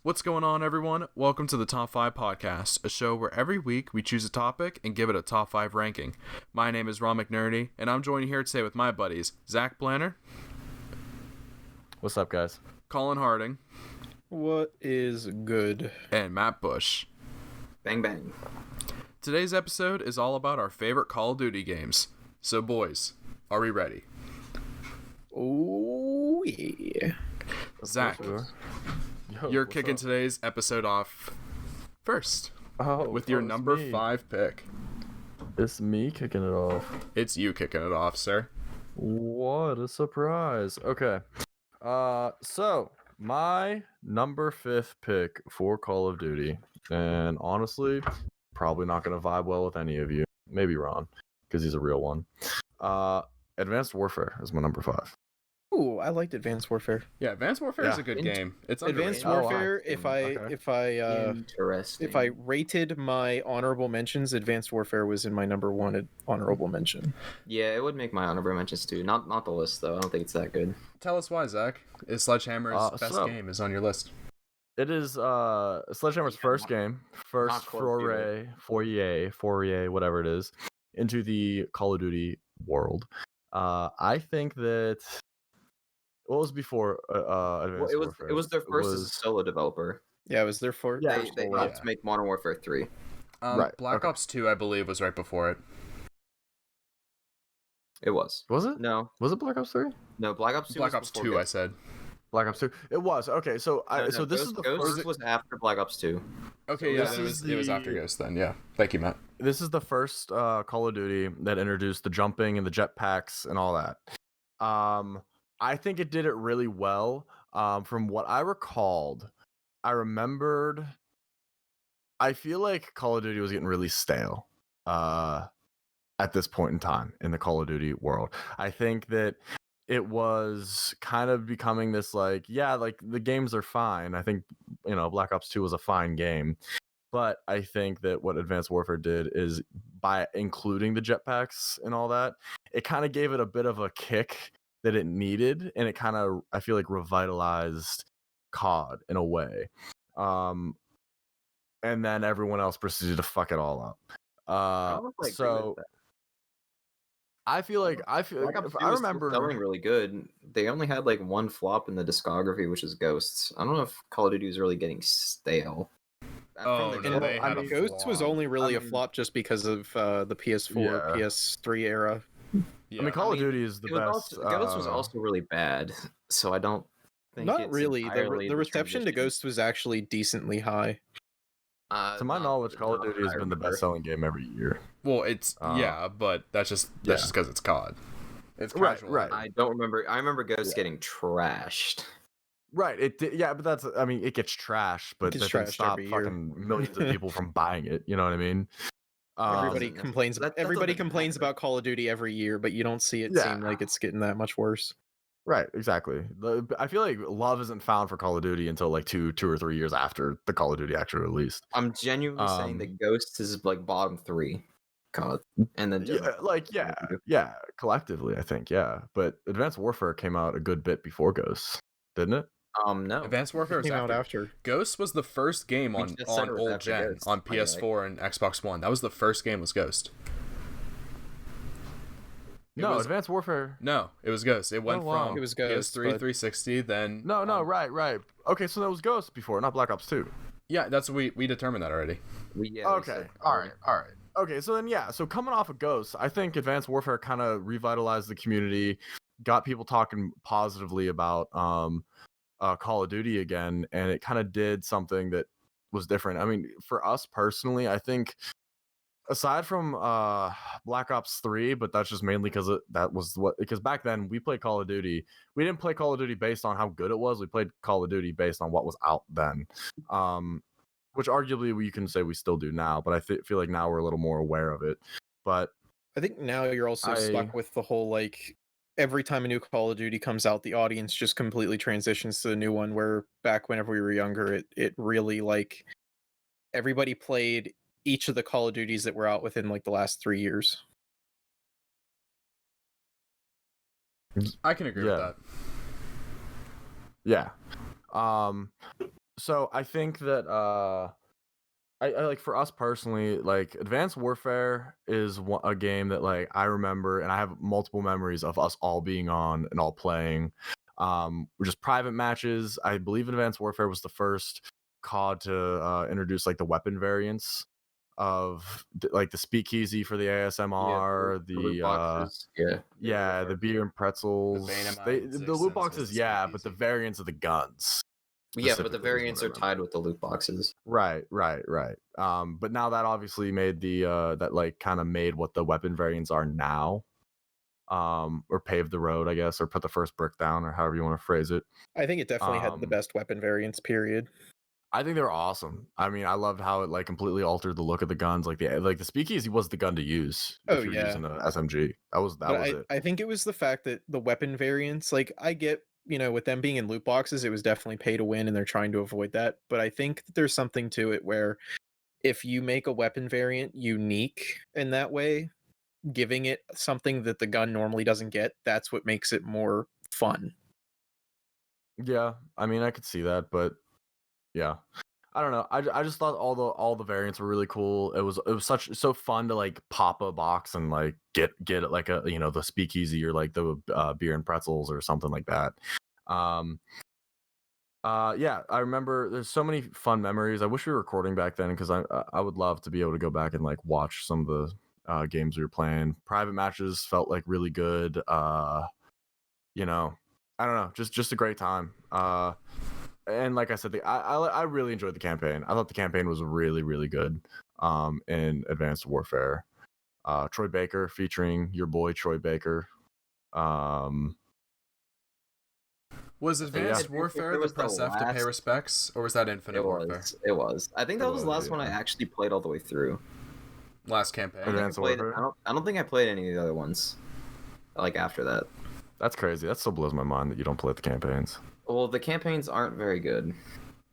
What's going on, everyone? Welcome to the Top 5 Podcast, a show where every week we choose a topic and give it a top 5 ranking. My name is Ron McNerney, and I'm joined here today with my buddies, Zach Blanner. What's up, guys? Colin Harding. What is good? And Matt Bush. Bang, bang. Today's episode is all about our favorite Call of Duty games. So, boys, are we ready? Oh, yeah. Zach, you're kicking today's episode off first with your number 5 pick. It's me kicking it off. It's you kicking it off, sir. What a surprise. Okay. So my number 5th pick for Call of Duty, and honestly, probably not going to vibe well with any of you. Maybe Ron, because he's a real one. Advanced Warfare is my number 5. Ooh, I liked Advanced Warfare. Yeah, Advanced Warfare is a good game. It's Advanced underrated. Warfare. Interesting. If I rated my honorable mentions, Advanced Warfare was in my number 1 honorable mention. Yeah, it would make my honorable mentions too. Not the list though. I don't think it's that good. Tell us why, Zach. Is Sledgehammer's best game is on your list? It is Sledgehammer's first game, first foray, whatever it is, into the Call of Duty world. I think that. What was before Advanced Warfare? It was their first as a solo developer. Yeah, it was their first. They helped make Modern Warfare 3. Right, Black Ops 2, I believe, was right before it. It was. Was it? No. Was it Black Ops 3? No, Black Ops 2 Black was Ops before 2, Ghost. I said. Black Ops 2. It was. Okay, so No, this is the Ghost first. was after Black Ops 2. Okay, So yeah, this it was after Ghost then, yeah. Thank you, Matt. This is the first Call of Duty that introduced the jumping and the jetpacks and all that. I think it did it really well. From what I recalled, I remembered. I feel like Call of Duty was getting really stale at this point in time in the Call of Duty world. I think that it was kind of becoming this like the games are fine. I think Black Ops 2 was a fine game. But I think that what Advanced Warfare did is by including the jetpacks and all that, it kind of gave it a bit of a kick that it needed, and it kind of, I feel like, revitalized COD in a way. And then everyone else proceeded to fuck it all up. I feel like if I remember selling really good. They only had like one flop in the discography, which is Ghosts. I don't know if Call of Duty was really getting stale. Ghosts was only really a flop just because of the PS4, PS3 era. Yeah. I mean, Call of Duty is the best. Ghost was also really bad, so I don't think Not really. The reception to Ghost was actually decently high. To my knowledge, Call of Duty has been the best-selling game every year. Well, it's but that's just because it's COD. It's casual. Right. I don't remember. I remember Ghost getting trashed. Right. But that's. I mean, it gets trashed, but that doesn't stop fucking millions of people from buying it. You know what I mean? Everybody complains. Everybody complains about Call of Duty every year, but you don't see it seem like it's getting that much worse. Right, exactly. I feel like love isn't found for Call of Duty until like two or 3 years after the Call of Duty actually released. I'm genuinely saying that Ghosts is like bottom 3 COD, and then collectively, I think, But Advanced Warfare came out a good bit before Ghosts, didn't it? No. Advanced Warfare was after. Ghost was the first game on old gen, Ghost, on PS4 and Xbox One. That was the first game was Ghost. Advanced Warfare. No, it was Ghost. It went from it was Ghost, PS3, 360, then... Right. Okay, so that was Ghost before, not Black Ops 2. Yeah, that's we determined that already. Okay, all right. Okay, so then, so coming off of Ghost, I think Advanced Warfare kind of revitalized the community, got people talking positively about... Call of Duty again, and it kind of did something that was different. I mean, for us personally, I think aside from Black Ops 3, but that's just mainly because back then we played Call of Duty. We didn't play Call of Duty based on how good it was. We played Call of Duty based on what was out then, which arguably you can say we still do now, but I feel like now we're a little more aware of it. But I think now you're also stuck with the whole like every time a new Call of Duty comes out, the audience just completely transitions to the new one, where back whenever we were younger, it really like everybody played each of the Call of Duties that were out within like the last 3 years. I can agree with that. Yeah. So I think that I like for us personally, like Advanced Warfare is a game that like I remember and I have multiple memories of us all being on and all playing. Just private matches. I believe Advanced Warfare was the first COD to introduce like the weapon variants of like the speakeasy for the ASMR, the loot boxes. the beer and pretzels. Bainamite The loot existence was boxes, the yeah, but the speakeasy. variants of the guns. Yeah, but the specifically is what variants I are remember. tied with the loot boxes. Right. But now that obviously made the that like kind of made what the weapon variants are now. Or paved the road, I guess, or put the first brick down, or however you want to phrase it. I think it definitely had the best weapon variants, period. I think they were awesome. I mean, I loved how it like completely altered the look of the guns. Like the speakeasy was the gun to use Oh, if you're yeah. using a SMG. That was it. I think it was the fact that the weapon variants, like I get, with them being in loot boxes, it was definitely pay to win and they're trying to avoid that. But I think that there's something to it where if you make a weapon variant unique in that way, giving it something that the gun normally doesn't get, that's what makes it more fun. Yeah, I mean, I could see that, but yeah, I don't know. I just thought all the variants were really cool. It was so fun to like pop a box and like get like a the speakeasy or like the beer and pretzels or something like that. Yeah, I remember there's so many fun memories. I wish we were recording back then because I would love to be able to go back and like watch some of the games we were playing. Private matches felt like really good. I don't know, just a great time. And like I said, I really enjoyed the campaign. I thought the campaign was really, really good. In Advanced Warfare, Troy Baker featuring your boy Troy Baker. Was Advanced Warfare the press F to pay respects, or was that Infinite Warfare? It was. I think that was the last one I actually played all the way through. Last campaign. Advanced Warfare? I don't think I played any of the other ones. Like after that. That's crazy. That still blows my mind that you don't play the campaigns. Well, the campaigns aren't very good.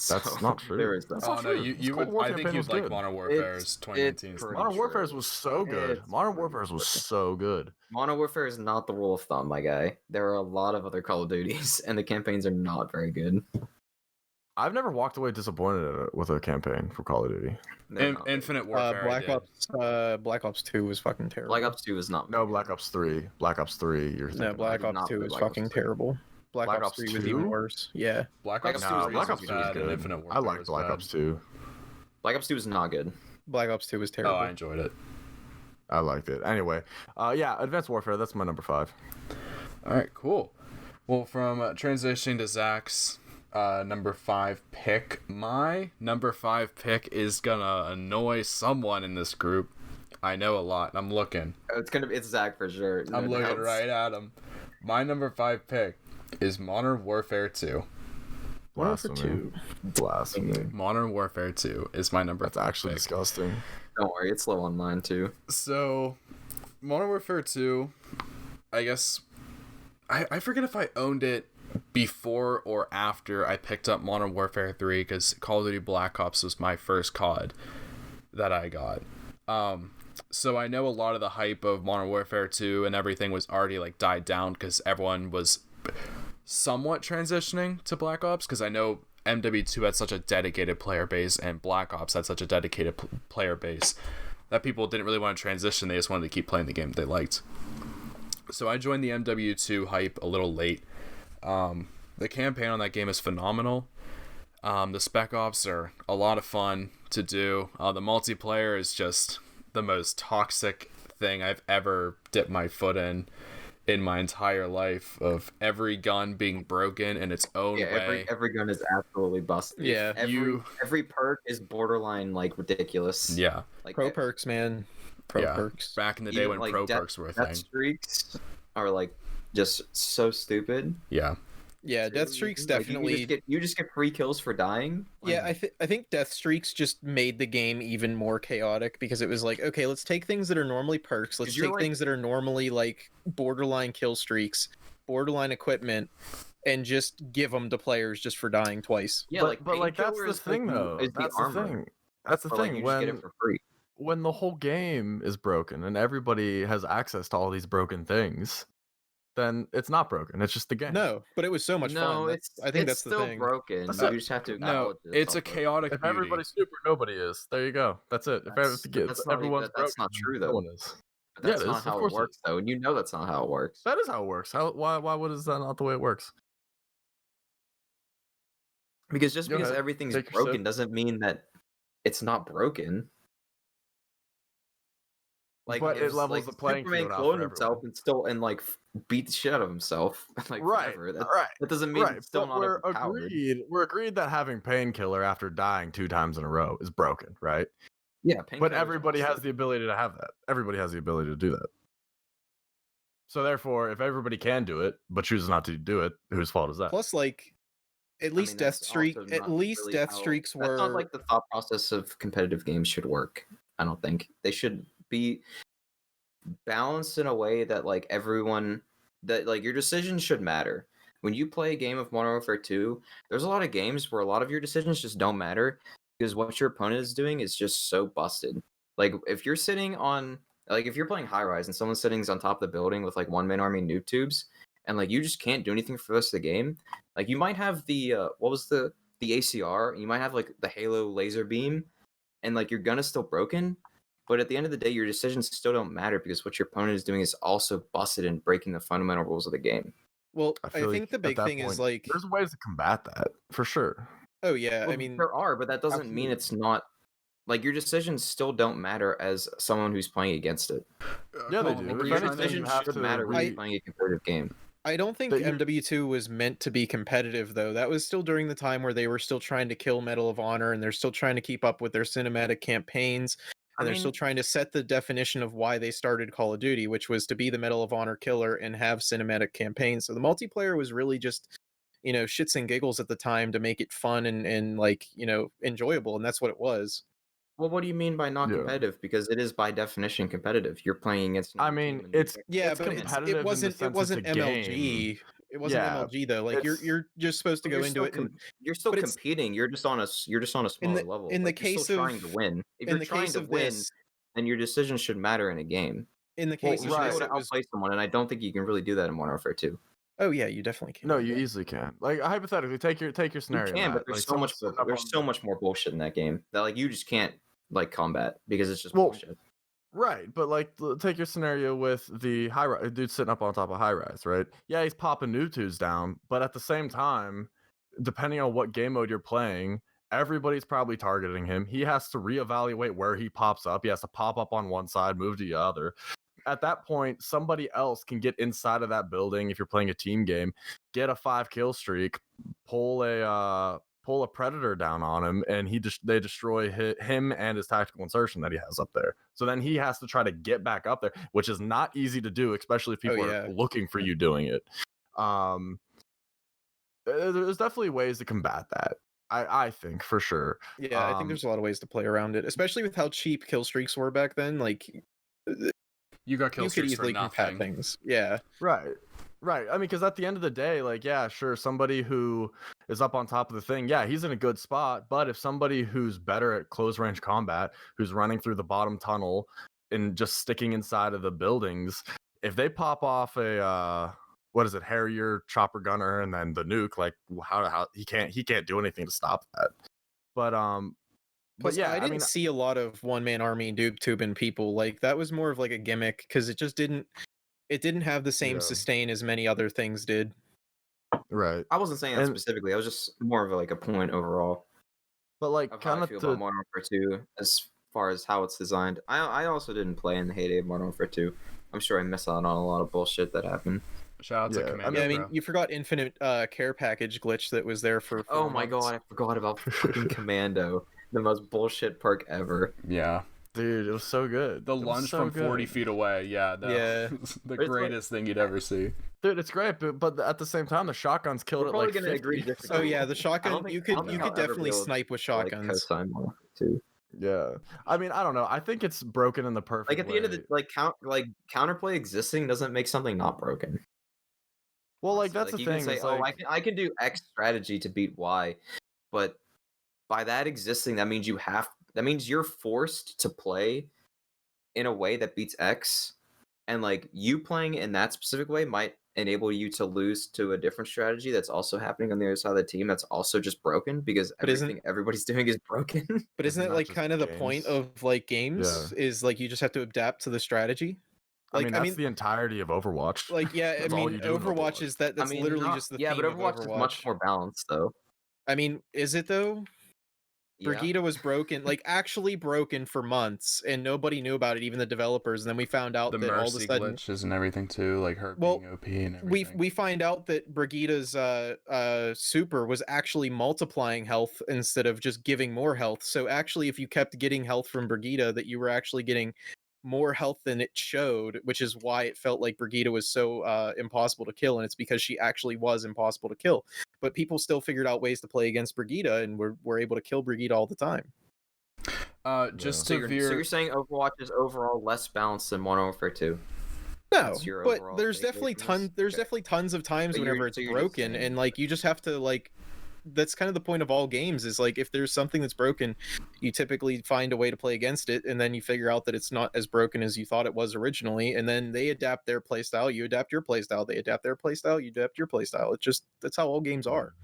That's not true. There is that. Oh no, you would. I think you'd like Modern Warfare's 2019. Modern Warfare's was so good. Modern Warfare's was so good. Modern Warfare is not the rule of thumb, my guy. There are a lot of other Call of Duties, and the campaigns are not very good. I've never walked away disappointed with a campaign for Call of Duty. Infinite Warfare. Black Ops 2 was fucking terrible. Black Ops 2 is not. No, Black Ops 3. Black Ops 3. No, Black Ops 2 is fucking terrible. Black Ops 3 was even worse. Yeah. Black Ops 2 was bad, and Infinite Warfare. I liked Black Ops 2. Black Ops 2 is not good. Black Ops 2 was terrible. Oh, I enjoyed it. I liked it. Anyway, yeah, Advanced Warfare. That's my number 5. All right, cool. Well, from transitioning to Zach's number 5 pick, my number 5 pick is gonna annoy someone in this group. I know a lot. I'm looking. It's Zach for sure. I'm looking right at him. My number 5 pick is Modern Warfare 2. Blasphemy. Modern Warfare 2 is my number 5 That's actually pick. disgusting. Don't worry, it's low on mine too. So, Modern Warfare 2, I guess, I forget if I owned it before or after I picked up Modern Warfare 3, because Call of Duty Black Ops was my first COD that I got. So I know a lot of the hype of Modern Warfare 2 and everything was already like died down because everyone was somewhat transitioning to Black Ops, because I know MW2 had such a dedicated player base and Black Ops had such a dedicated player base that people didn't really want to transition. They just wanted to keep playing the game they liked. So I joined the MW2 hype a little late. The campaign on that game is phenomenal. The Spec Ops are a lot of fun to do. The multiplayer is just the most toxic thing I've ever dipped my foot in my entire life, of every gun being broken in its own way. Every gun is absolutely busted. Yeah. Every perk is borderline like ridiculous. Yeah. Like Pro perks, man. Perks. Back in the day when like pro perks were a thing. Death streaks are like just so stupid. Yeah. Yeah, death streaks definitely. You just get free kills for dying. Yeah, I think death streaks just made the game even more chaotic, because it was like, okay, let's take things that are normally perks, let's take things that are normally like borderline kill streaks, borderline equipment, and just give them to players just for dying twice. Yeah, but like that's the thing though. That's the thing. That's the thing. You just get it for free. When the whole game is broken and everybody has access to all these broken things, then it's not broken. It's just the game. No, but it was so much fun. I think that's still the thing. broken. That's You it. just have to No, acknowledge it. it's a also. chaotic If beauty. everybody's super, nobody is. There you go. That's it. That's not everyone's even- that's broken, not true, no though. one is. But that's Yeah, it not is. how Of it course it works, is. though, and you know that's not how it works. That is how it works. Why is that not the way it works? Because just Go because ahead. everything's Take your broken sip. doesn't mean that it's not broken. Like, But it if, levels the playing Superman field out clone for himself everyone. and beat the shit out of himself like Right, forever. That, right, that doesn't mean right. it's still But not we're overpowered. agreed. We're agreed that having painkiller after dying 2 times in a row is broken, right? Yeah, But painkillers everybody are has the ability to have that. Everybody has the ability to do that. So therefore, if everybody can do it but chooses not to do it, whose fault is that? Plus, like, at least that's Death also at not least really Death how- Streaks That's not were. like the thought process of competitive games should work. I don't think they should be balanced in a way that like everyone that like your decisions should matter. When you play a game of Modern Warfare 2, there's a lot of games where a lot of your decisions just don't matter because what your opponent is doing is just so busted. Like if you're sitting on if you're playing high rise and someone's sitting on top of the building with like one-man army noob tubes and like you just can't do anything for the rest of the game, like you might have the what was the ACR, you might have like the Halo laser beam and like your gun is still broken, but at the end of the day your decisions still don't matter because what your opponent is doing is also busted and breaking the fundamental rules of the game. Well, I feel think the at big that thing is point, like, there's ways to combat that for sure. oh yeah, Well, I mean, there are, but that doesn't mean absolutely. it's not like your decisions still don't matter as someone who's playing against it. Yeah, they Colin, do. what were If you Your trying anything, to- you decisions have should to matter when re- you're playing a competitive game. I don't think That you're- MW2 was meant to be competitive though. That was still during the time where they were still trying to kill Medal of Honor and they're still trying to keep up with their cinematic campaigns. And they're still trying to set the definition of why they started Call of Duty, which was to be the Medal of Honor killer and have cinematic campaigns. So the multiplayer was really just, shits and giggles at the time to make it fun and like, enjoyable. And that's what it was. Well, what do you mean by not Yeah. competitive? Because it is by definition competitive. You're playing against. I another mean, team and it's Yeah, it's but competitive it in the wasn't. sense It wasn't it's a game. MLG. It wasn't Yeah, MLG though. Like it's- you're just supposed to But go into it. you're still but it's- competing. You're just on a smaller level. in the Like, you're case still trying of- to win. If in you're the trying case to of win, this, then your decisions should matter in a game. in the Well, case You of should be this, able to it was. outplay someone, and I don't think you can really do that in Modern Warfare 2. Oh yeah, you definitely can. No, you easily can. Like hypothetically, take your You scenario. can, Matt. but there's Like, so much. someone's sitting up There's on- so much more bullshit in that game that like you just can't like combat because it's just Well, bullshit. Right, but like take your scenario with the high rise dude sitting up on top of high rise, right? Yeah, he's popping noob tubes down, but at the same time, depending on what game mode you're playing, everybody's probably targeting him. He has to reevaluate where he pops up. He has to pop up on one side, move to the other. At that point, somebody else can get inside of that building if you're playing a team game, get a 5-kill streak, pull a predator down on him, and they destroy him and his tactical insertion that he has up there. So then he has to try to get back up there, which is not easy to do, especially if people yeah. are looking for you doing it. There's definitely ways to combat that. I think for sure. Yeah, I think there's a lot of ways to play around it, especially with how cheap kill streaks were back then. Like You got kill you could streaks for easily combat nothing. things. Yeah. Right. I mean, because at the end of the day, like, yeah, sure, somebody who is up on top of the thing, yeah, he's in a good spot. But if somebody who's better at close range combat, who's running through the bottom tunnel and just sticking inside of the buildings, if they pop off a Harrier chopper gunner and then the nuke, like how he can't do anything to stop that. But Plus, yeah, I didn't see a lot of one-man army noob tubing people. Like that was more of like a gimmick because it just didn't have the same Yeah. sustain as many other things did. right. I wasn't saying that And- specifically. I was just more of like a point overall But like of how kind I of feel about Modern Warfare 2 as far as how it's designed. I also didn't play in the heyday of Modern Warfare 2. I'm sure I missed out on a lot of bullshit that happened. Shout out to Yeah, I Commando. Yeah, I mean, bro. you forgot Infinite Care Package glitch that was there for. Oh 4 my months. god, I forgot about fucking Commando. The most bullshit perk ever. Yeah. dude, it was so good. The It was lunge so from 40 good. feet away. Yeah. That Yeah. was the It's like- greatest thing you'd ever see. Dude, it's great, but at the same time, the shotguns killed We're it probably like gonna 50. agree to disagree. Oh yeah, the I don't shotgun. think- You I could don't think you I'll could ever be definitely able to, snipe with Like shotguns. co-sign Modern Warfare 2. Yeah, I mean, I don't know. I think it's broken in the perfect Like at the end of way. the counterplay existing doesn't make something not broken. Well, like honestly. that's the you thing. can say, is, oh, like, I can do X strategy to beat Y, but by that existing, that means you're forced to play in a way that beats X, and like you playing in that specific way might enable you to lose to a different strategy that's also happening on the other side of the team that's also just broken because But isn't everything everybody's doing is broken. but isn't Isn't it that like just kind of the point games? of like games is like you just have to adapt to the strategy? I Like mean, that's the entirety of Overwatch. like yeah, I That's all mean you do in Overwatch Overwatch. is that I that's mean, literally not just the yeah, but theme of Overwatch is much Overwatch. more balanced though. I mean, is it though? Yeah. Brigida was broken, like actually broken for months, and nobody knew about it, even the developers. And then we found out The that all of a mercy sudden, glitches and everything too, like her well, being OP and we everything. we find out that Brigida's super was actually multiplying health instead of just giving more health. So actually, if you kept getting health from Brigida, that you were actually getting more health than it showed, which is why it felt like Brigida was so impossible to kill, and it's because she actually was impossible to kill. But people still figured out ways to play against Brigida, and were able to kill Brigida all the time. Just So to you're veer. saying Overwatch is overall less balanced than Modern Warfare 2? No, That's your but overall there's takeaway definitely from this? there's Okay. definitely tons of times But whenever it's so you're just broken, saying and like you just have to like that's kind of the point of all games is like if there's something that's broken, you typically find a way to play against it, and then you figure out that it's not as broken as you thought it was originally, and then they adapt their playstyle, you adapt your playstyle, they adapt their playstyle, you adapt your playstyle. It's just that's how all games are.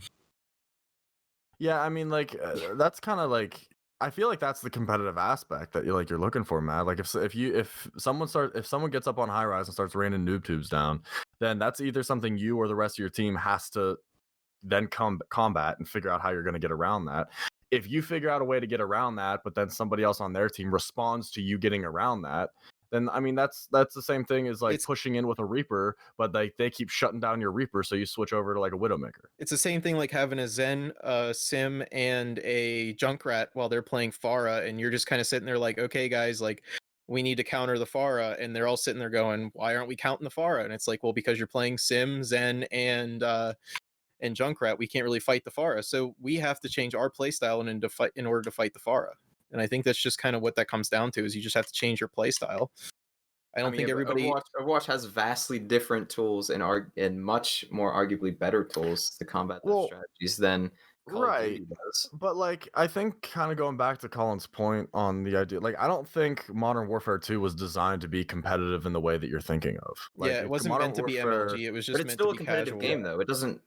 Yeah, I mean, like that's kind of like I feel like that's the competitive aspect that you're looking for, Matt. Like if someone gets up on high rise and starts raining noob tubes down, then that's either something you or the rest of your team has to then combat and figure out how you're going to get around that. If you figure out a way to get around that, but then somebody else on their team responds to you getting around that, then I mean that's the same thing as like It's pushing in with a Reaper, but they keep shutting down your Reaper, so you switch over to like a Widowmaker. it's the same thing like having a Zen, Sim, and a Junkrat while they're playing Pharah, and you're just kind of sitting there like, okay, guys, like we need to counter the Pharah, and they're all sitting there going, why aren't we counting the Pharah? And it's like, well, because you're playing Sim, Zen, and Junkrat, we can't really fight the Pharah, so we have to change our playstyle in order to fight the Pharah. And I think that's just kind of what that comes down to is you just have to change your playstyle. I don't think but everybody. Overwatch has vastly different tools and much more arguably better tools to combat those strategies than Call of Duty does. But like I think kind of going back to Colin's point on the idea, like I don't think Modern Warfare 2 was designed to be competitive in the way that you're thinking of. Like Yeah, it wasn't Modern meant to be Warfare, MLG. It was But just it's meant still to a be competitive casual. game though. It doesn't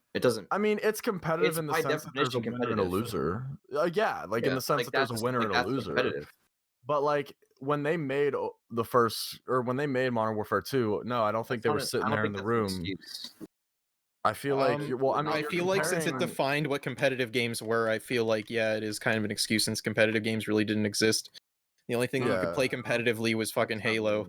I mean, it's competitive It's in the by sense that there's a definition winner and a competitive. loser. Yeah, like in the sense that there's a winner and a that's loser. competitive. But like when they made when they made Modern Warfare 2, no, I don't think they were sitting there in the room. I feel like I feel like since it defined what competitive games were, I feel like yeah, it is kind of an excuse since competitive games really didn't exist. The only thing that you could play competitively was fucking Halo.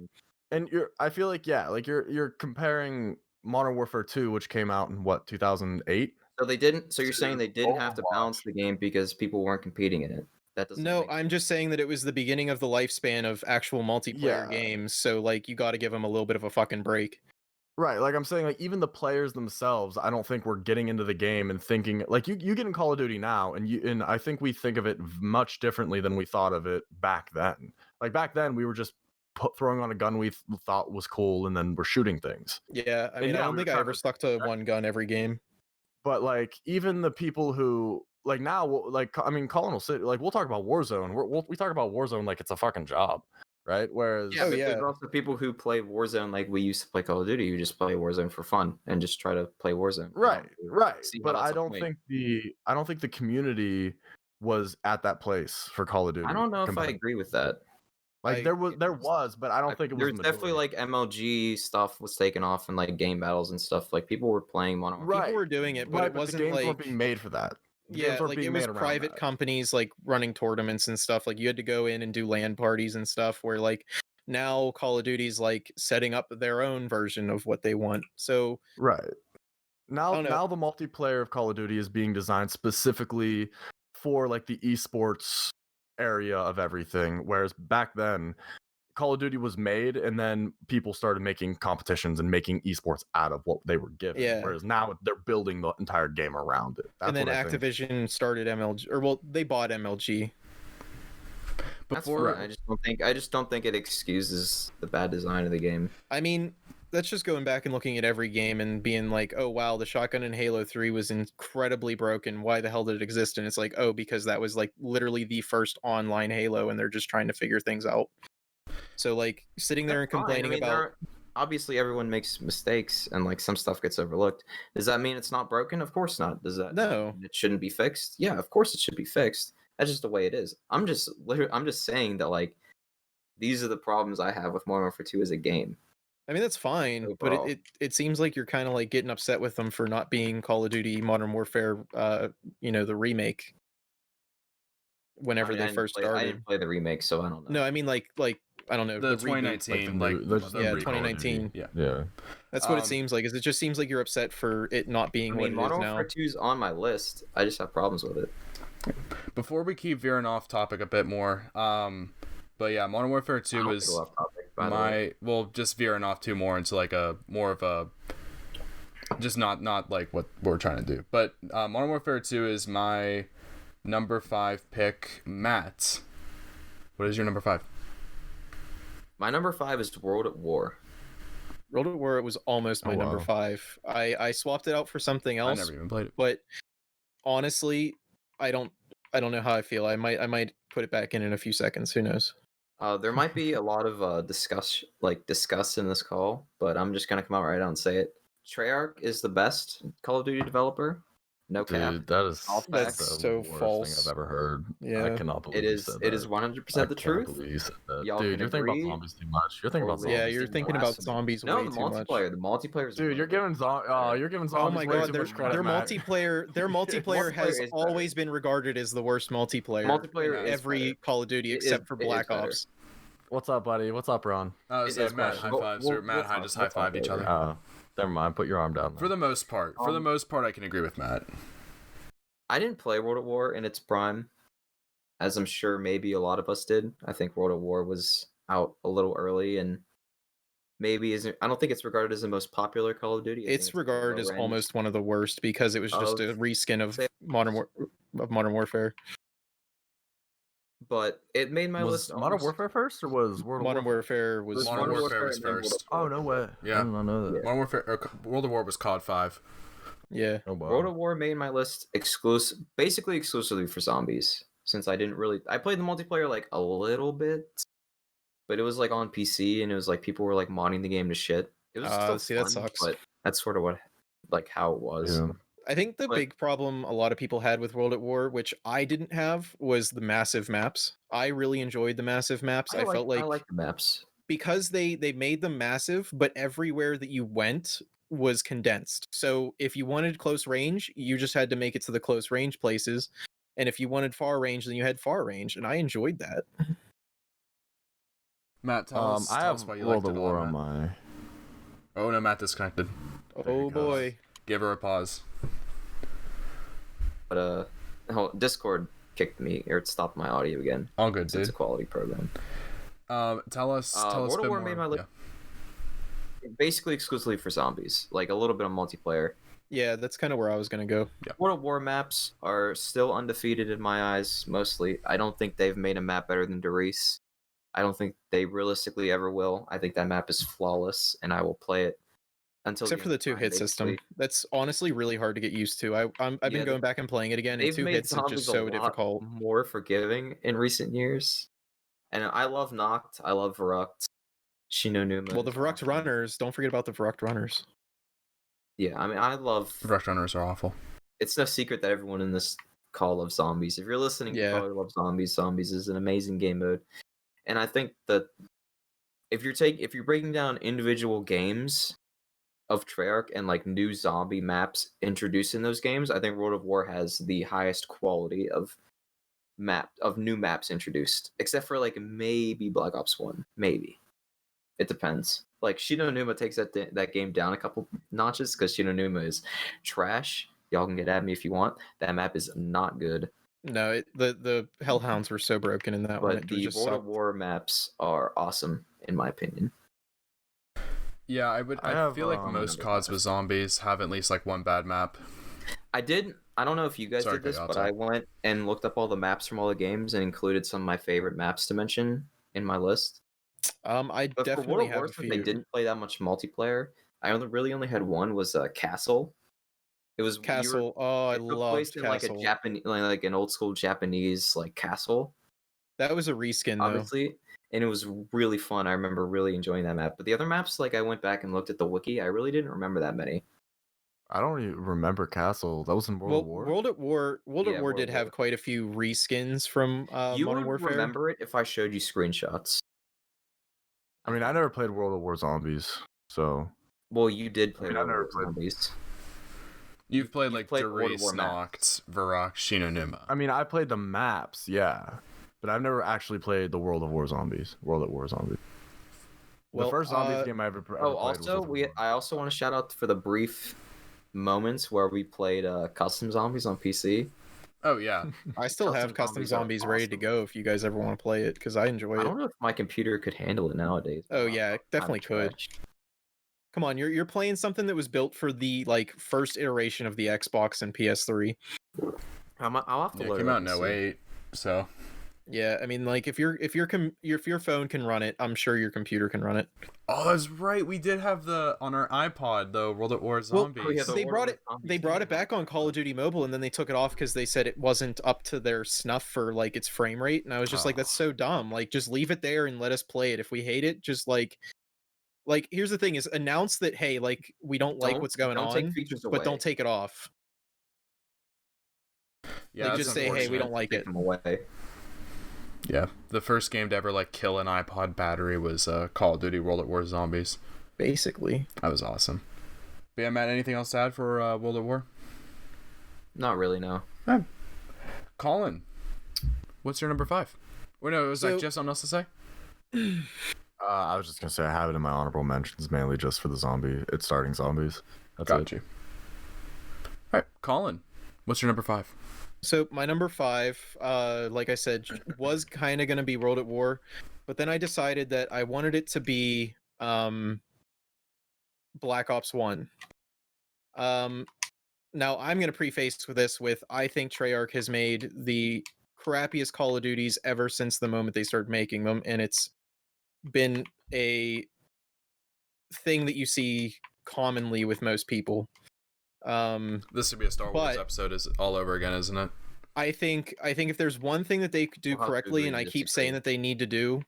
And I feel like you're comparing Modern Warfare 2, which came out in what 2008. So they didn't. So you're saying they didn't have to balance the game because people weren't competing in it. That doesn't. No, I'm just saying that it was the beginning of the lifespan of actual multiplayer games. So like you got to give them a little bit of a fucking break. Right, like I'm saying, like even the players themselves, I don't think we're getting into the game and thinking like you get in Call of Duty now, and I think we think of it much differently than we thought of it back then. Like back then, we were just throwing on a gun we thought was cool, and then we're shooting things. Yeah, I mean, I don't think I ever stuck to one gun every game. But like even the people who like now, like I mean, Colin will sit like we'll talk about Warzone. We talk about Warzone like it's a fucking job. Right. Whereas, there's also people who play Warzone like we used to play Call of Duty. You just play Warzone for fun and just try to play Warzone. Right. But I don't think the community was at that place for Call of Duty. I don't know if I agree with that. Like there was, but I don't think it was. There's definitely like MLG stuff was taken off and like game battles and stuff. Like people were playing Modern Warfare. People were doing it, but it wasn't the games like weren't being made for that. Yeah, like it was private companies like running tournaments and stuff. Like you had to go in and do LAN parties and stuff where like now Call of Duty's like setting up their own version of what they want. So now the multiplayer of Call of Duty is being designed specifically for like the esports area of everything, whereas back then Call of Duty was made and then people started making competitions and making esports out of what they were given. Yeah. Whereas now they're building the entire game around it. That's and then Activision started MLG, or well, they bought MLG. Before, I just don't think it excuses the bad design of the game. I mean, that's just going back and looking at every game and being like, oh wow, the shotgun in Halo 3 was incredibly broken. Why the hell did it exist? And it's like, oh, because that was like literally the first online Halo and they're just trying to figure things out. So like sitting there and complaining about obviously everyone makes mistakes and like some stuff gets overlooked. Does that mean it's not broken? Of course not. Does that No. mean it shouldn't be fixed? Yeah, of course it should be fixed. That's just the way it is. I'm just saying that like these are the problems I have with Modern Warfare 2 as a game. I mean, that's fine, but Overall. it seems like you're kind of like getting upset with them for not being Call of Duty Modern Warfare, the remake. Whenever they first I started. didn't play the remake, so I don't know. No, I mean like I don't know, The reboot. 2019, Like the new- the yeah, reboot. 2019. Yeah. Yeah. That's what it Um, seems like. Is it just seems like you're upset for it not being I what mean, it Modern is now. Warfare 2 is on my list. I just have problems with it. Before we keep veering off topic a bit more, but yeah, Modern Warfare 2 I'll was go off topic, by the way. just veering off too more into like a more of a just not like what we're trying to do. But Modern Warfare 2 is my number 5 pick. Matt, what is your number 5? My number 5 is World at War. World at War was almost my number wow. 5. I swapped it out for something I else, never even played it. but honestly, I don't know how I feel. I might put it back in a few seconds. Who knows? There might be a lot of discuss in this call, but I'm just gonna come out right out and say it. Treyarch is the best Call of Duty developer. No cap. Dude, that is All That's facts. the so worst false. thing I've ever heard. Yeah. I cannot believe It you is. said It is that. 100% the I can't truth. believe you said that. Y'all Dude, can you're thinking about agree, zombies too much. You're thinking or about leave. Yeah, zombies. you're too thinking much. about zombies No, way the too much. multiplayer. The multiplayer is. Dude, you're giving you're giving Oh zombies my way god, too their much credit, their Matt. multiplayer has Multiplayer is always been regarded as the worst multiplayer Multiplayer in is every better. Call of Duty It except is- for it is Black better. Ops. What's up, buddy? What's up, Ron? It So is Matt, better. high We'll- fives, we'll- or Matt, we'll high talk- just we'll high five talk each later. other. Never mind. Put your arm down. For the most part, I can agree with Matt. I didn't play World at War in its prime, as I'm sure maybe a lot of us did. I think World at War was out a little early, and maybe isn't. I don't think it's regarded as the most popular Call of Duty. I think It's at the regarded as lower end. almost one of the worst because it was just a Of- reskin of say- Modern Warfare. But it made my Was list. Modern almost- Warfare first or was World Modern of Warfare? Warfare was Modern first. Warfare was and then World first. at War. Oh, no way. Yeah. I did not know that. Yeah. Modern Warfare, or World of War was COD 5. Yeah. Oh, wow. World at War made my list basically exclusively for zombies. Since I played the multiplayer like a little bit, but it was like on PC and it was like people were like modding the game to shit. It was still See, fun, that sucks. but that's sort of how it was. Yeah. I think the But- big problem a lot of people had with World at War, which I didn't have, was the massive maps. I really enjoyed the massive maps. I felt like I like the maps. because they made them massive, but everywhere that you went was condensed. So if you wanted close range, you just had to make it to the close range places, and if you wanted far range, then you had far range, and I enjoyed that. Matt, tell us, I tell have us why you World liked of it War on on that. my. Oh no, Matt disconnected. There you Oh go. boy. Give her a pause. But Discord kicked me or it stopped my audio again. All good, It's a dude. quality program. Tell us a World of bit War more. made my list. Yeah. Basically exclusively for zombies, like a little bit of multiplayer. Yeah, that's kind of where I was gonna go. World of War maps are still undefeated in my eyes, mostly. I don't think they've made a map better than Derice. I don't think they realistically ever will. I think that map is flawless, and I will play it until Except for the two hit system. That's honestly really hard to get used to. I've Yeah, been going back and playing it again, and They've two made hits is zombies just a so lot difficult. more forgiving in recent years. And I love Noct. I love Verruct. Shino Numa. Well, the is Verruct awesome. runners, don't forget about the Verruct runners. Yeah, I mean, I love. Rush runners are awful. It's no secret that everyone in this call loves zombies. If you're listening, Yeah. you probably love zombies. Zombies is an amazing game mode, and I think that if you're breaking down individual games of Treyarch and like new zombie maps introduced in those games, I think World of War has the highest quality of new maps introduced, except for like maybe Black Ops 1, maybe. It depends. Like Shino Numa takes that game down a couple notches because Shino Numa is trash. Y'all can get at me if you want. That map is not good. No, the Hellhounds were so broken in that one. But It the just World of sucked. War maps are awesome, in my opinion. Yeah, I have, feel like most CODs with zombies have at least like one bad map. I don't know if you guys Sorry, did this, Kyle, but sorry. I went and looked up all the maps from all the games and included some of my favorite maps to mention in my list. I But for World definitely of have War, a since they few. didn't play that much multiplayer, I only had one was Castle. It was Castle. Oh, I it took loved place in like a Castle. Japanese, like an old school Japanese like castle, That was a reskin, though. Obviously, and it was really fun. I remember really enjoying that map. But the other maps, like I went back and looked at the wiki, I really didn't remember that many. I don't even remember Castle. That was in World of War? World at War World did at have War. quite a few reskins from You Modern would Warfare. remember it if I showed you screenshots. I mean, I never played World of War Zombies, so... Well, you did play I mean, World I've never of War played- Zombies. You've played like played World of Darius, War map. Noct, Varrock, Shinonuma. I mean, I played the maps, yeah. But I've never actually played the World at War Zombies. The Well, first Zombies game I ever played Also, was I also want to shout out for the brief moments where we played custom zombies on PC. Oh yeah, I still have custom zombies ready to go if you guys ever want to play it, because I enjoy I it. don't know if my computer could handle it nowadays. Oh yeah, it definitely could. Come on, you're playing something that was built for the like first iteration of the Xbox and PS3. I'll have to it load came it up out in and see. 08, so Yeah, I mean, like if your phone can run it, I'm sure your computer can run it. oh, that's right. We did have on our iPod the World at War Zombies. yeah, the They World brought of it. Zombies They brought game. it back on Call of Duty Mobile, and then they took it off because they said it wasn't up to their snuff for like its frame rate. And I was just like, that's so dumb. Like, just leave it there and let us play it. If we hate it, just like here's the thing: is announce that hey, like we don't like what's going don't on, take features away. but don't take it off. yeah, Like, that's just say, hey, we unfortunate. don't like Take it. them away. Yeah, the first game to ever like kill an iPod battery was Call of Duty World at War Zombies. Basically, That was awesome. But yeah, Matt, anything else to add for World at War? Not really, no. Colin, what's your number 5? Wait, no, it was like just something else to say. I was just gonna say I have it in my honorable mentions mainly just for it's starting zombies. That's Got it. you. All right, Colin, what's your number 5? so my number 5, like I said, was kind of gonna be World at War, but then I decided that I wanted it to be Black Ops 1. Now I'm gonna preface with this with I think Treyarch has made the crappiest Call of Duties ever since the moment they started making them, and it's been a thing that you see commonly with most people. This would be a Star Wars episode is all over again, isn't it? I think if there's one thing that they could do We'll have to correctly, agree and to I keep disagree. saying that they need to do,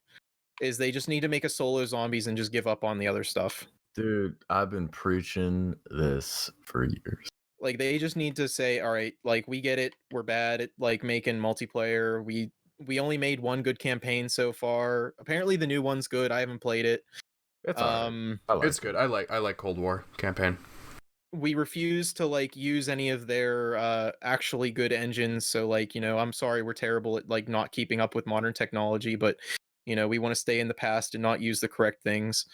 is they just need to make a solo zombies and just give up on the other stuff. Dude, I've been preaching this for years. Like they just need to say, all right, like we get it, we're bad at like making multiplayer. We only made one good campaign so far. Apparently the new one's good. I haven't played it. It's alright. I like It's good. I like Cold War campaign. We refuse to like use any of their actually good engines, so like, you know, I'm sorry, we're terrible at like not keeping up with modern technology, but you know, we want to stay in the past and not use the correct things.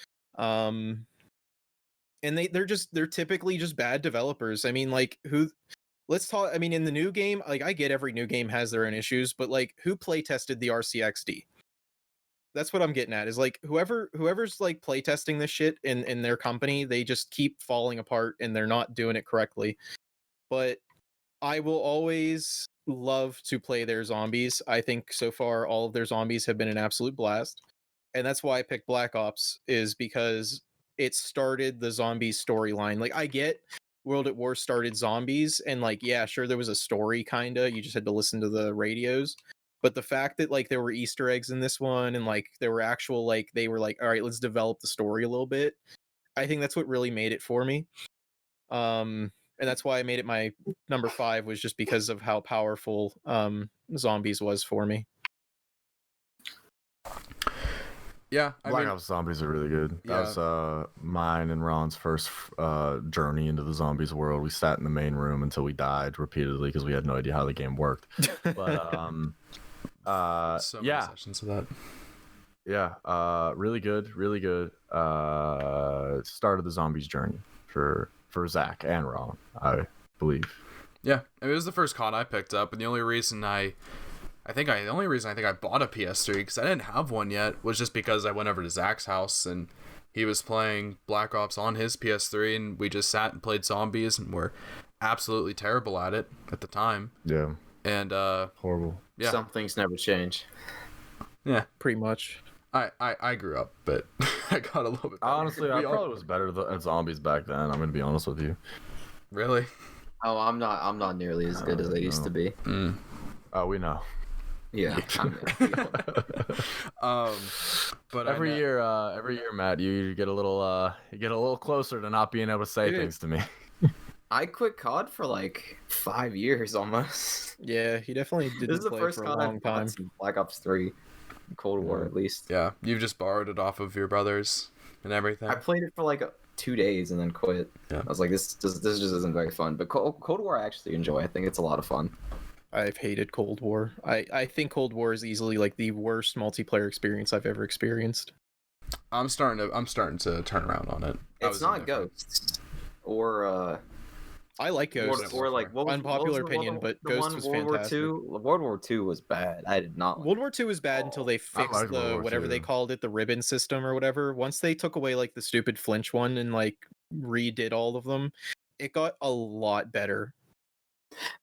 And they're typically just bad developers. I mean, like let's talk, I mean, in the new game, like I get every new game has their own issues, but like who play tested the RCXD? That's what I'm getting at, is like whoever's like playtesting this shit in their company, they just keep falling apart and they're not doing it correctly. But I will always love to play their zombies. I think so far all of their zombies have been an absolute blast. And that's why I picked Black Ops, is because it started the zombies storyline. Like I get World at War started zombies, and like, yeah, sure, there was a story kinda. You just had to listen to the radios. But the fact that like there were Easter eggs in this one, and like there were actual like they were like, all right, let's develop the story a little bit. I think that's what really made it for me. And that's why I made it my number 5, was just because of how powerful zombies was for me. Yeah, Black Ops Zombies are really good. That was mine and Ron's first journey into the zombies world. We sat in the main room until we died repeatedly because we had no idea how the game worked. But so many yeah, sessions of that. yeah, really good. Started the zombies journey for Zach and Ron, I believe. Yeah, it was the first COD I picked up, and the only reason I think I bought a PS3, because I didn't have one yet, was just because I went over to Zach's house and he was playing Black Ops on his PS3, and we just sat and played zombies, and were absolutely terrible at it at the time. Yeah. And horrible. Yeah. Some things never change. Yeah, pretty much. I grew up, but I got a little bit better. Honestly, I probably was better at zombies back then. I'm gonna be honest with you. Really? Oh, I'm not nearly as good as I used to be. Oh, we know. Yeah. But every year, Matt, you get a little closer to not being able to say things to me. I quit COD for like 5 years almost. Yeah, he definitely didn't This is the play first for a COD long I've time. bought since Black Ops 3, Cold War at least. Yeah, you've just borrowed it off of your brothers and everything. I played it for like 2 days and then quit. Yeah. I was like, this just isn't very fun. But Cold War I actually enjoy. I think it's a lot of fun. I've hated Cold War. I think Cold War is easily like the worst multiplayer experience I've ever experienced. I'm starting to turn around on it. It's not Ghosts or I like Ghosts. Or like unpopular opinion, but Ghosts was fantastic. World War II was bad. I did not. World War II was bad until they fixed the whatever they called it, the ribbon system or whatever. Once they took away like the stupid flinch one and like redid all of them, it got a lot better.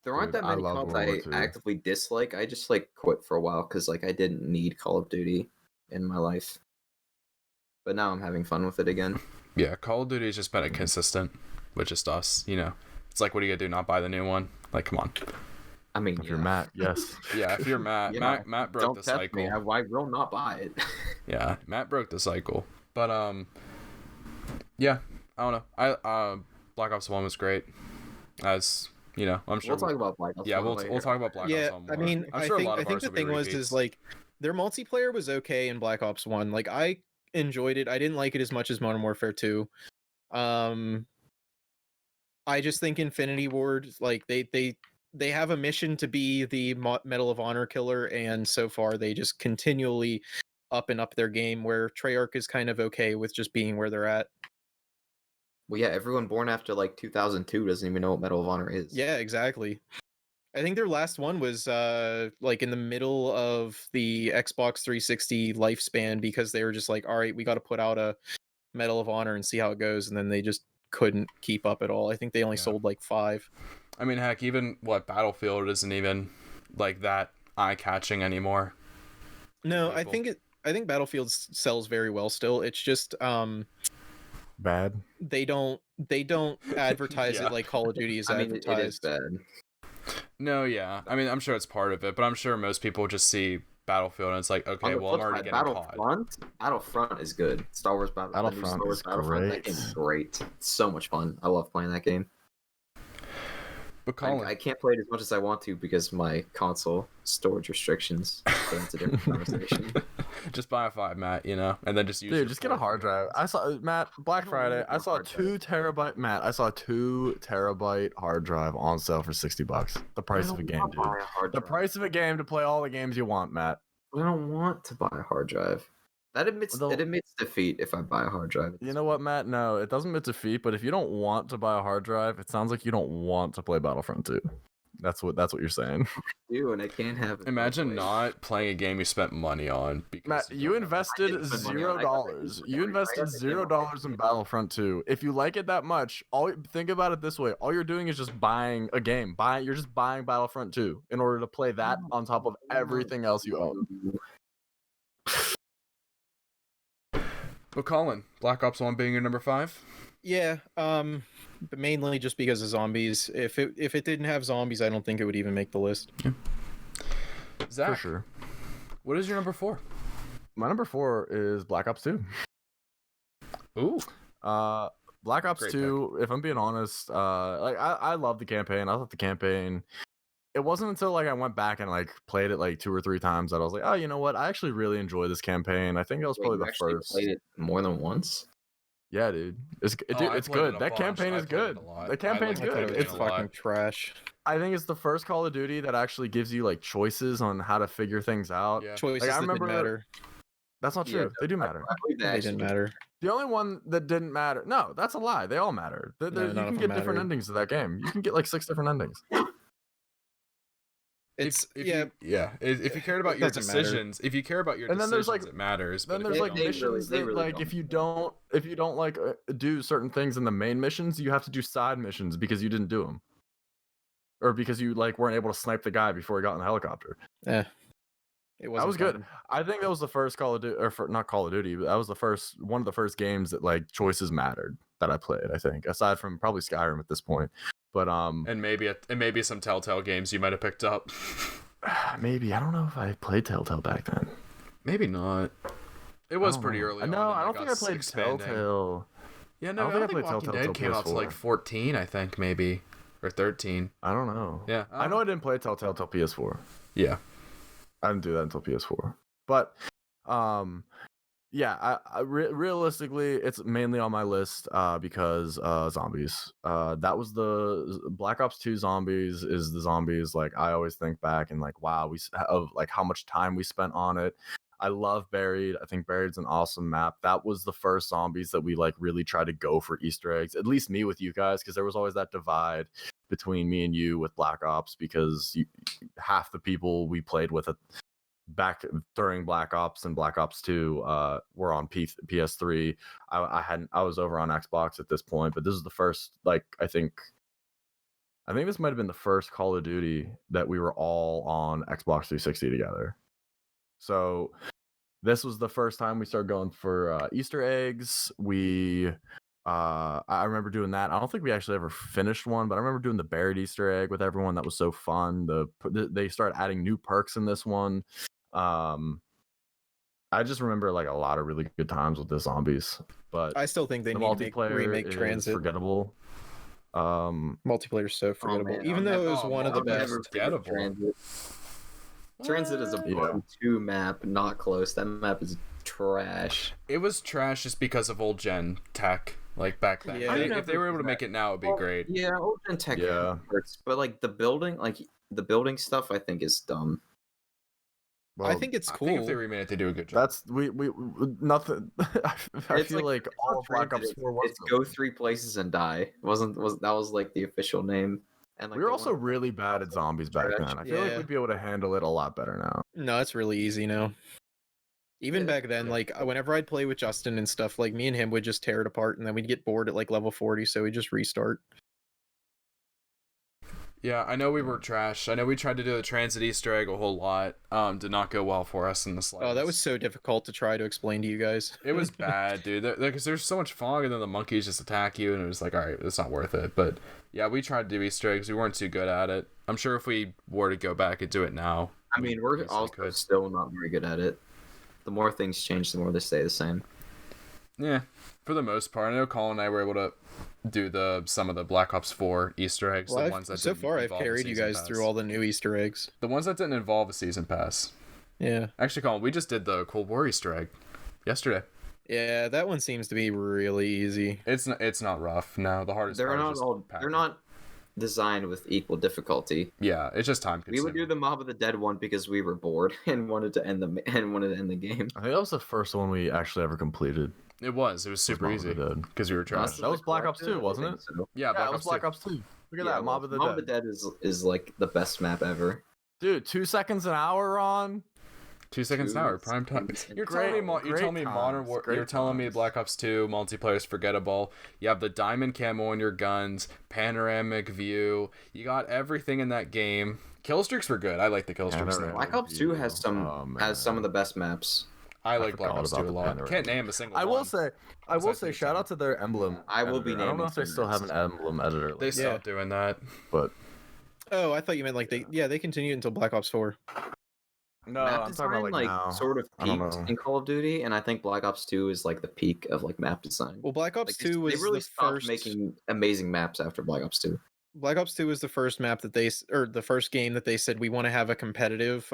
There aren't that many CODs I actively dislike. I just like quit for a while because like I didn't need Call of Duty in my life. But now I'm having fun with it again. Yeah, Call of Duty has just been a consistent with just us, you know. It's like, what are you gonna do? Not buy the new one? Like, come on. I mean, if you're Matt, yes. Yeah, if you're Matt, Matt broke the cycle. Me. I will not buy it. Yeah, Matt broke the cycle. But yeah, I don't know. Black Ops 1 was great. As you know, I'm sure we'll talk about Black Ops. Yeah, we'll talk about Black Ops 1 more. I mean, I think the thing is like their multiplayer was okay in Black Ops 1. Like I enjoyed it. I didn't like it as much as Modern Warfare 2. I just think Infinity Ward, like they have a mission to be the Medal of Honor killer, and so far they just continually up their game, where Treyarch is kind of okay with just being where they're at. Well, yeah, everyone born after like 2002 doesn't even know what Medal of Honor is. Yeah, exactly. I think their last one was like in the middle of the Xbox 360 lifespan, because they were just like, all right, we got to put out a Medal of Honor and see how it goes, and then they just couldn't keep up at all. I think they only sold like 5. I mean, heck, even Battlefield isn't even like that eye-catching anymore. No, I think Battlefield sells very well still. It's just bad. They don't advertise it like Call of Duty is advertised. It is bad. No, yeah. I mean, I'm sure it's part of it, but I'm sure most people just see Battlefield and it's like, okay, well, I'm already getting caught. Battlefront is good. Star Wars Battlefront is great. That game is great. It's so much fun. I love playing that game. But Colin, I can't play it as much as I want to because my console storage restrictions. So that's a different conversation. Just buy a 5, Matt, you know, and then just use. Dude, just get a hard drive. I saw Black Friday. I saw a 2 terabyte. Matt, I saw a 2 terabyte hard drive on sale for $60. The price of a game, dude. The price of a game to play all the games you want, Matt. I don't want to buy a hard drive. That admits defeat if I buy a hard drive. You know what, Matt? No, it doesn't admit defeat, but if you don't want to buy a hard drive, it sounds like you don't want to play Battlefront 2. That's what you're saying. And I can't have it. Imagine not playing a game you spent money on. Matt, you invested $0. You invested $0 in Battlefront 2. If you like it that much, think about it this way: all you're doing is just buying a game. You're just buying Battlefront 2 in order to play that on top of everything else you own. But Colin, Black Ops 1 being your number 5? Yeah, but mainly just because of zombies. If it didn't have zombies, I don't think it would even make the list. Yeah. Zach, for sure. What is your number 4? My number 4 is Black Ops 2. Ooh. Black Ops Great 2, pick. If I'm being honest, I love the campaign. I thought the campaign. It wasn't until I went back and played it 2 or 3 times that I was like, oh, you know what? I actually really enjoy this campaign. I think that was probably the first. Played it more than once? Yeah, dude. It's good. That campaign is good. The campaign's good. It's fucking trash. I think it's the first Call of Duty that actually gives you choices on how to figure things out. Yeah. Choices that didn't matter. That's not true. They do matter. They didn't matter. The only one that didn't matter. No, that's a lie. They all matter. You can get different endings to that game. You can get 6 different endings. If you cared about your decisions, it matters. Then there's missions that if you don't do certain things in the main missions, you have to do side missions because you didn't do them, or because you weren't able to snipe the guy before he got in the helicopter. Yeah, that was good. I think that was the first Call of Duty, not Call of Duty, but that was one of the first games that choices mattered that I played. I think, aside from probably Skyrim at this point. But and maybe some Telltale games you might have picked up. maybe. I don't know if I played Telltale back then. Maybe not. It was pretty early on. No, I don't like, think I played expanding. Telltale. Yeah, no, I don't think Walking Dead came out to like 14, I think, maybe. Or 13. I don't know. Yeah. I know I didn't play Telltale till PS4. Yeah. I didn't do that until PS4. But, yeah, realistically, it's mainly on my list because zombies. That was the Black Ops 2 zombies is the zombies. Like, I always think back and like, wow, of like how much time we spent on it. I love Buried. I think Buried's an awesome map. That was the first zombies that we like really tried to go for Easter eggs. At least me with you guys, because there was always that divide between me and you with Black Ops, because half the people we played with back during Black Ops and Black Ops 2 were on PS3. I was over on Xbox at this point, but this is the first, like, I think this might have been the first Call of Duty that we were all on Xbox 360 together. So this was the first time we started going for Easter eggs. I remember doing that. I don't think we actually ever finished one, but I remember doing the buried Easter egg with everyone. That was so fun. They started adding new perks in this one. I just remember like a lot of really good times with the zombies. But I still think they need to remake Transit. Forgettable. Multiplayer is so forgettable. Man, even though it was one of the best. Forgettable. Transit is a 2 map, not close. That map is trash. It was trash just because of old gen tech, like back then. Yeah. If they were able to make it now, it'd be great. Yeah, old gen tech hurts, but like the building stuff, I think is dumb. Well, I think it's cool. I think if they remade it, they do a good job. That's we nothing. I feel like all of Black Ops 4 was it's go 3 places and die. That was like the official name. And like we were also really bad at zombies back then. I feel like we'd be able to handle it a lot better now. No, it's really easy now. Even back then, like whenever I'd play with Justin and stuff, like me and him would just tear it apart, and then we'd get bored at like level 40, so we'd just restart. Yeah, I know we were trash. I know we tried to do the Transit Easter egg a whole lot. Did not go well for us in the slightest. Oh, that was so difficult to try to explain to you guys. It was bad, dude. Because there's so much fog, and then the monkeys just attack you, and it was like, all right, it's not worth it. But yeah, we tried to do Easter eggs. We weren't too good at it. I'm sure if we were to go back and do it now, I mean, we're also still not very good at it. The more things change, the more they stay the same. Yeah, for the most part. I know Colin and I were able to do some of the Black Ops 4 Easter eggs. Well, the ones that so far I've carried you guys through all the new Easter eggs. The ones that didn't involve a season pass. Yeah. Actually, Colin, we just did the Cold War Easter egg yesterday. Yeah, that one seems to be really easy. It's not rough. No, the hardest part is just they're not designed with equal difficulty. Yeah, it's just time consuming. We would do the Mob of the Dead one because we were bored and wanted to end the game. I think that was the first one we actually ever completed. It was super easy because we were trash. That was Black Ops 2, wasn't it? So. Yeah, Black Ops 2. Look at that, Mob of the Dead. Mob of the Dead is like the best map ever. Dude, 2 seconds an hour on. 2 seconds an hour, prime time. You're telling me Black Ops 2 multiplayer is forgettable. You have the diamond camo on your guns, panoramic view. You got everything in that game. Kill streaks were good. I like the kill streaks. Black Ops 2 has some of the best maps. I like Black Ops 2 a lot. Can't name a single one. I will say, shout out to their emblem. I will be naming. I don't know if they still have an emblem editor. They stopped doing that. But oh, I thought you meant like they continued until Black Ops 4. No, I'm talking about like now. Sort of peaked in Call of Duty, and I think Black Ops 2 is like the peak of like map design. Well, Black Ops 2 was they really stopped first making amazing maps after Black Ops 2. Black Ops 2 was the first map that the first game that they said we want to have a competitive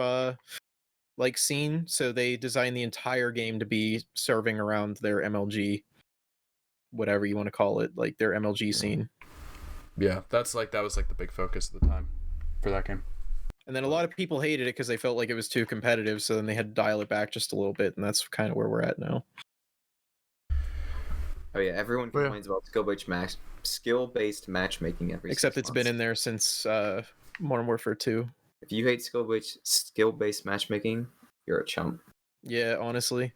like scene, so they designed the entire game to be serving around their MLG, whatever you want to call it, like their MLG scene. Yeah, that was like the big focus of the time for that game. And then a lot of people hated it because they felt like it was too competitive, so then they had to dial it back just a little bit, and that's kind of where we're at now. Oh yeah, everyone complains about skill-based matchmaking every 6 Except it's months. been in there since Modern Warfare 2. If you hate skill-based matchmaking, you're a chump. Yeah, honestly.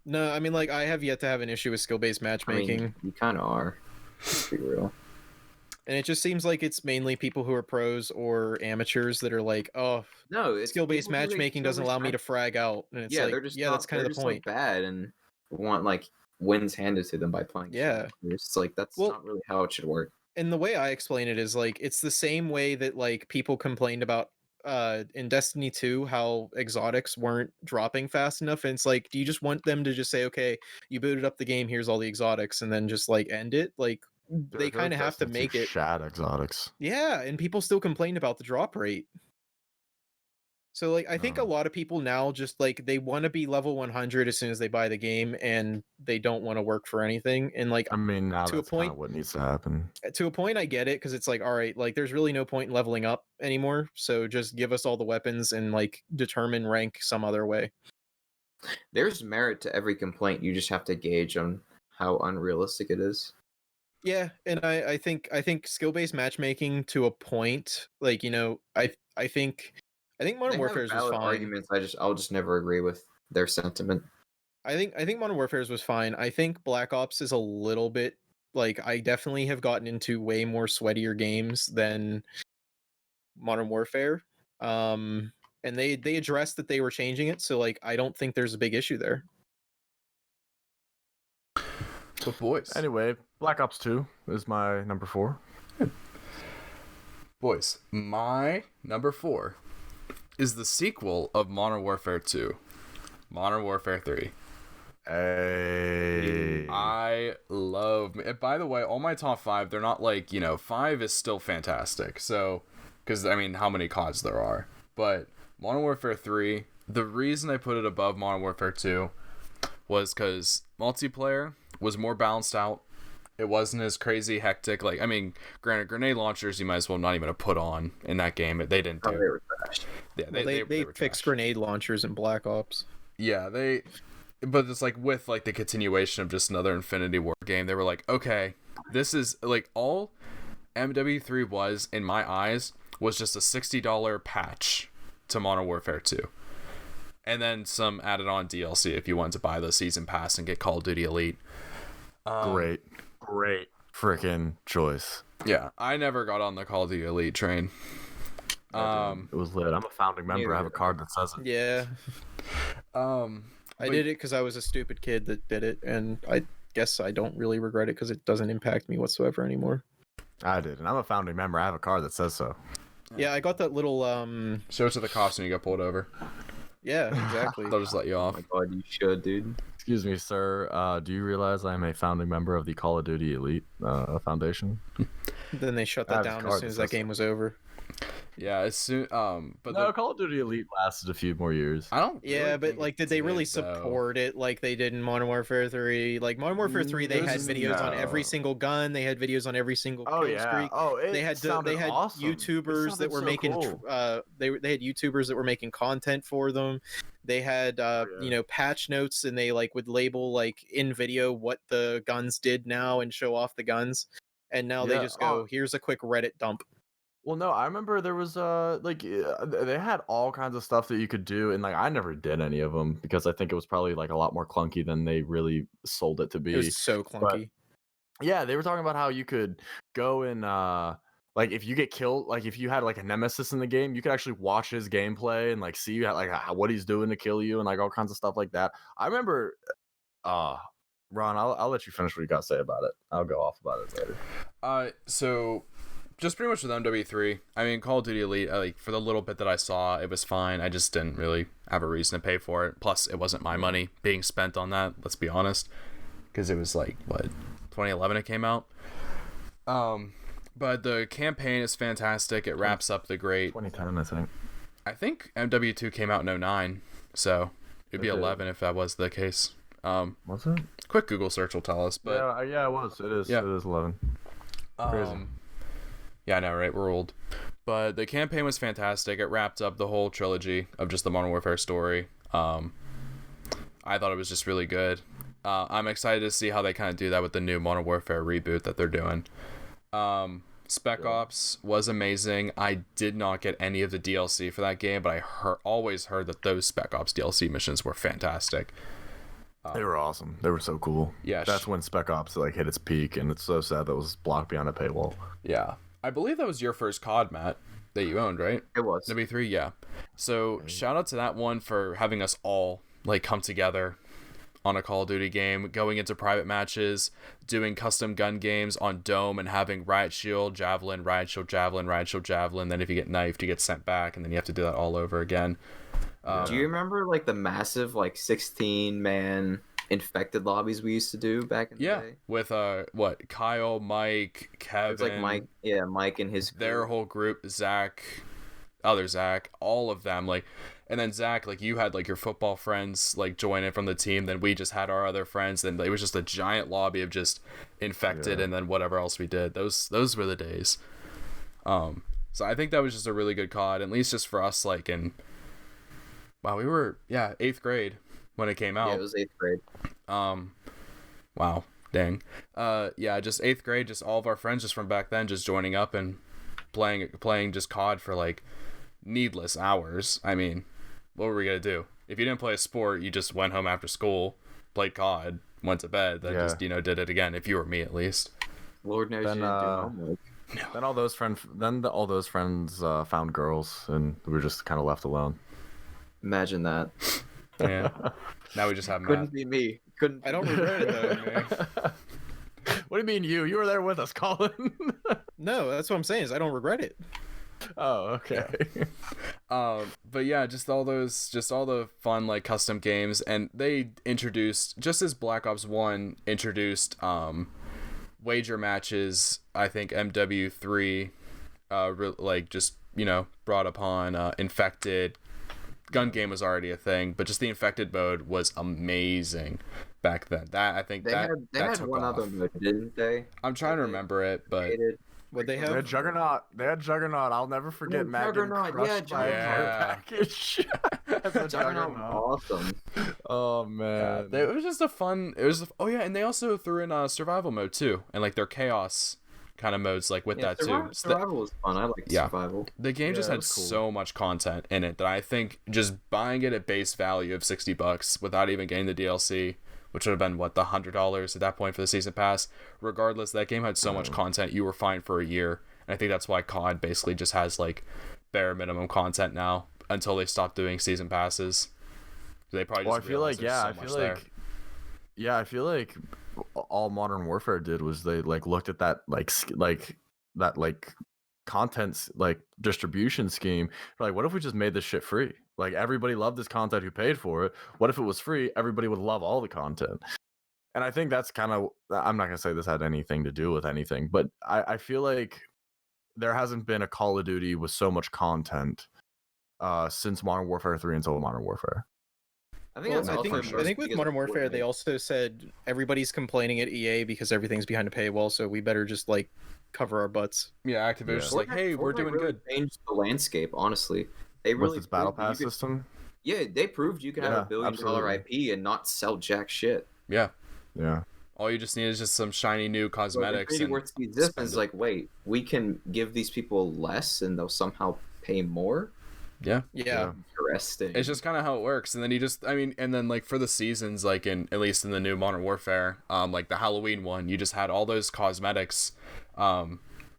No, I mean, like, I have yet to have an issue with skill-based matchmaking. I mean, you kind of are. Let's be real. And it just seems like it's mainly people who are pros or amateurs that are like, oh, no, skill-based matchmaking doesn't allow me to frag out. And it's like, they're just that's kind of the point. Like bad and want like wins handed to them by playing. Yeah, it's like that's not really how it should work. And the way I explain it is like it's the same way that like people complained about in Destiny 2 how exotics weren't dropping fast enough, and it's like, do you just want them to just say, okay, you booted up the game, here's all the exotics, and then just like end it? Like, they kind of have to make it. Shad exotics. Yeah, and people still complain about the drop rate. So like, I think a lot of people now just like, they want to be level 100 as soon as they buy the game, and they don't want to work for anything. And like, I mean, now to a that's kind point, of what needs to happen. to a point, I get it, because it's like, all right, like there's really no point in leveling up anymore. So just give us all the weapons and like determine rank some other way. There's merit to every complaint. You just have to gauge on how unrealistic it is. Yeah, and I think skill-based matchmaking to a point, like, you know, I think Modern Warfare's was fine. Arguments. I'll just never agree with their sentiment. I think Modern Warfare's was fine. I think Black Ops is a little bit, like, I definitely have gotten into way more sweatier games than Modern Warfare. And they addressed that they were changing it, so like, I don't think there's a big issue there. But boys, anyway, Black Ops 2 is my number 4. Boys, my number 4 is the sequel of Modern Warfare 2, Modern Warfare 3. Hey. I love, and by the way, all my top 5, they're not like, you know, 5 is still fantastic. So, because I mean, how many CODs there are, but Modern Warfare 3, the reason I put it above Modern Warfare 2 was because multiplayer was more balanced out. It wasn't as crazy hectic. Like, I mean, granted, grenade launchers you might as well not even have put on in that game. They didn't do. They were trash. Yeah, they were fixed trash. grenade launchers in Black Ops. Yeah, but it's like with like the continuation of just another Infinity War game, they were like, okay, this is like all MW3 was in my eyes was just a $60 patch to Modern Warfare 2. And then some added on DLC if you wanted to buy the season pass and get Call of Duty Elite. Great freaking choice. Yeah, I never got on the Call of Duty Elite train. It was lit. I'm a founding member. I have a card that says it. Yeah. I did it because I was a stupid kid that did it, and I guess I don't really regret it because it doesn't impact me whatsoever anymore. I did, and I'm a founding member. I have a card that says so. Yeah, I got that little show it to the cops when you get pulled over. Yeah, exactly. They'll just let you off. Oh my God, you should, dude. Excuse me, sir. Do you realize I am a founding member of the Call of Duty Elite Foundation? Then they shut that down as soon as that game was over. Yeah, as soon but no, Call of Duty Elite lasted a few more years. I don't. Yeah, really but like, did they really support it like they did in Modern Warfare 3? Like Modern Warfare 3, they had videos on every single gun. They had videos on every single kill streak. Oh, they had awesome. YouTubers that were making cool. they had YouTubers that were making content for them. They had you know, patch notes, and they like would label like in video what the guns did now and show off the guns. And now they just go, here's a quick Reddit dump. Well, no, I remember there was they had all kinds of stuff that you could do, and like I never did any of them because I think it was probably like a lot more clunky than they really sold it to be. It was so clunky. But, yeah, they were talking about how you could go and like if you get killed, like if you had like a nemesis in the game, you could actually watch his gameplay and like see like what he's doing to kill you and like all kinds of stuff like that. I remember, Ron, I'll let you finish what you got to say about it. I'll go off about it later. So. Just pretty much with MW3. I mean, Call of Duty Elite, like for the little bit that I saw, it was fine. I just didn't really have a reason to pay for it. Plus, it wasn't my money being spent on that, let's be honest. Because it was like, 2011 it came out? But the campaign is fantastic. It wraps up the great... 2010, I think. I think MW2 came out in 2009, so it'd be 11 if that was the case. Was it? Quick Google search will tell us. But yeah, it was. It is. Yeah. It is 11. Crazy. Yeah, I know, right? We're old. But the campaign was fantastic. It wrapped up the whole trilogy of just the Modern Warfare story. I thought it was just really good. I'm excited to see how they kind of do that with the new Modern Warfare reboot that they're doing. Spec Ops was amazing. I did not get any of the DLC for that game, but I always heard that those Spec Ops DLC missions were fantastic. They were awesome. They were so cool. Yeah. That's when Spec Ops like hit its peak, and it's so sad that it was blocked behind a paywall. Yeah. I believe that was your first COD, Matt, that you owned, right? It was. W3, yeah. So shout out to that one for having us all like come together on a Call of Duty game, going into private matches, doing custom gun games on Dome and having Riot Shield, Javelin, Riot Shield, Javelin, Riot Shield, Javelin. Then if you get knifed, you get sent back, and then you have to do that all over again. Do you remember like the massive like 16-man infected lobbies we used to do back in the day? With Kyle, Mike, Kevin, it was like Mike and his their whole group, Zach, other Zach, all of them, like, and then Zach, like, you had like your football friends like join in from the team, then we just had our other friends, then it was just a giant lobby of just infected, and then whatever else we did. Those were the days. So I think that was just a really good COD, at least just for us, like we were 8th grade when it came out. Yeah, it was 8th grade. Wow, dang. Just 8th grade, just all of our friends just from back then just joining up and playing just COD for like needless hours. I mean, what were we gonna do? If you didn't play a sport, you just went home after school, played COD, went to bed, then just did it again. If you were me, at least. Lord knows you didn't do homework. Then all those friends found girls, and we were just kind of left alone. Imagine that. Yeah. Now we just have Couldn't be me. I don't regret it though, man. What do you mean you? You were there with us, Colin. No, that's what I'm saying. Is I don't regret it. Oh, okay. But yeah, just all the fun like custom games, and they introduced, just as Black Ops 1 introduced wager matches. I think MW3 brought upon infected. Gun game was already a thing, but just the infected mode was amazing back then. That I think they that had took one off. other mode, didn't they? I'm trying to remember it, but What they They had have? Juggernaut. I'll never forget Matt getting Juggernaut, crushed by a Juggernaut. care package. As a Juggernaut was awesome. Oh man, it was just a fun. And they also threw in survival mode too, and like their chaos kind of modes like with that too. Survival was fun. I liked survival. The game just Yeah, it had was cool. so much content in it that I think just buying it at base value of $60 without even getting the DLC, which would have been the $100 at that point for the season pass. Regardless, that game had so much content, you were fine for a year. And I think that's why COD basically just has like bare minimum content now until they stop doing season passes. They probably just I feel like all Modern Warfare did was they like looked at that content's like distribution scheme. They're like, what if we just made this shit free? Like everybody loved this content who paid for it. What if it was free? Everybody would love all the content. And I think that's kind of, I'm not gonna say this had anything to do with anything, but I feel like there hasn't been a Call of Duty with so much content since Modern Warfare 3 until Modern Warfare. I think with Modern Warfare, they also said everybody's complaining at EA because everything's behind a paywall, so we better just like cover our butts. Yeah, Activision's like, hey, we're doing really good. Changed the landscape, honestly. They really With its battle pass system. Yeah, they proved you can have $1 billion IP and not sell jack shit. Yeah. Yeah. All you just need is just some shiny new cosmetics. And worth the existence. Like, wait, we can give these people less and they'll somehow pay more? Yeah. Interesting. It's just kind of how it works. And then and then like for the seasons, like at least in the new Modern Warfare, like the Halloween one, you just had all those cosmetics.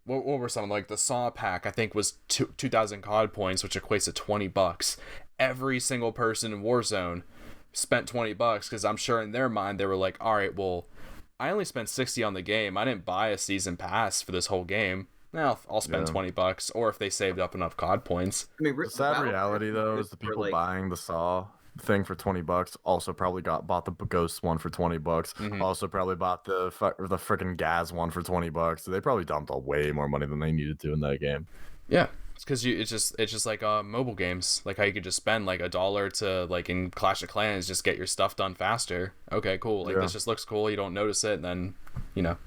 What were some, like the Saw pack, I think was 2,000 COD points, which equates to $20. Every single person in Warzone spent $20 because I'm sure in their mind they were like, all right, well, I only spent $60 on the game. I didn't buy a season pass for this whole game. Now I'll spend $20, or if they saved up enough COD points. I mean, the sad reality though is the people buying the Saw thing for $20 also probably bought the Ghost one for $20. Also probably bought the freaking Gaz one for $20. So they probably dumped way more money than they needed to in that game. Yeah, it's because it's just like mobile games, like how you could just spend like $1 to like in Clash of Clans just get your stuff done faster. Okay, cool. Like this just looks cool. You don't notice it, and then you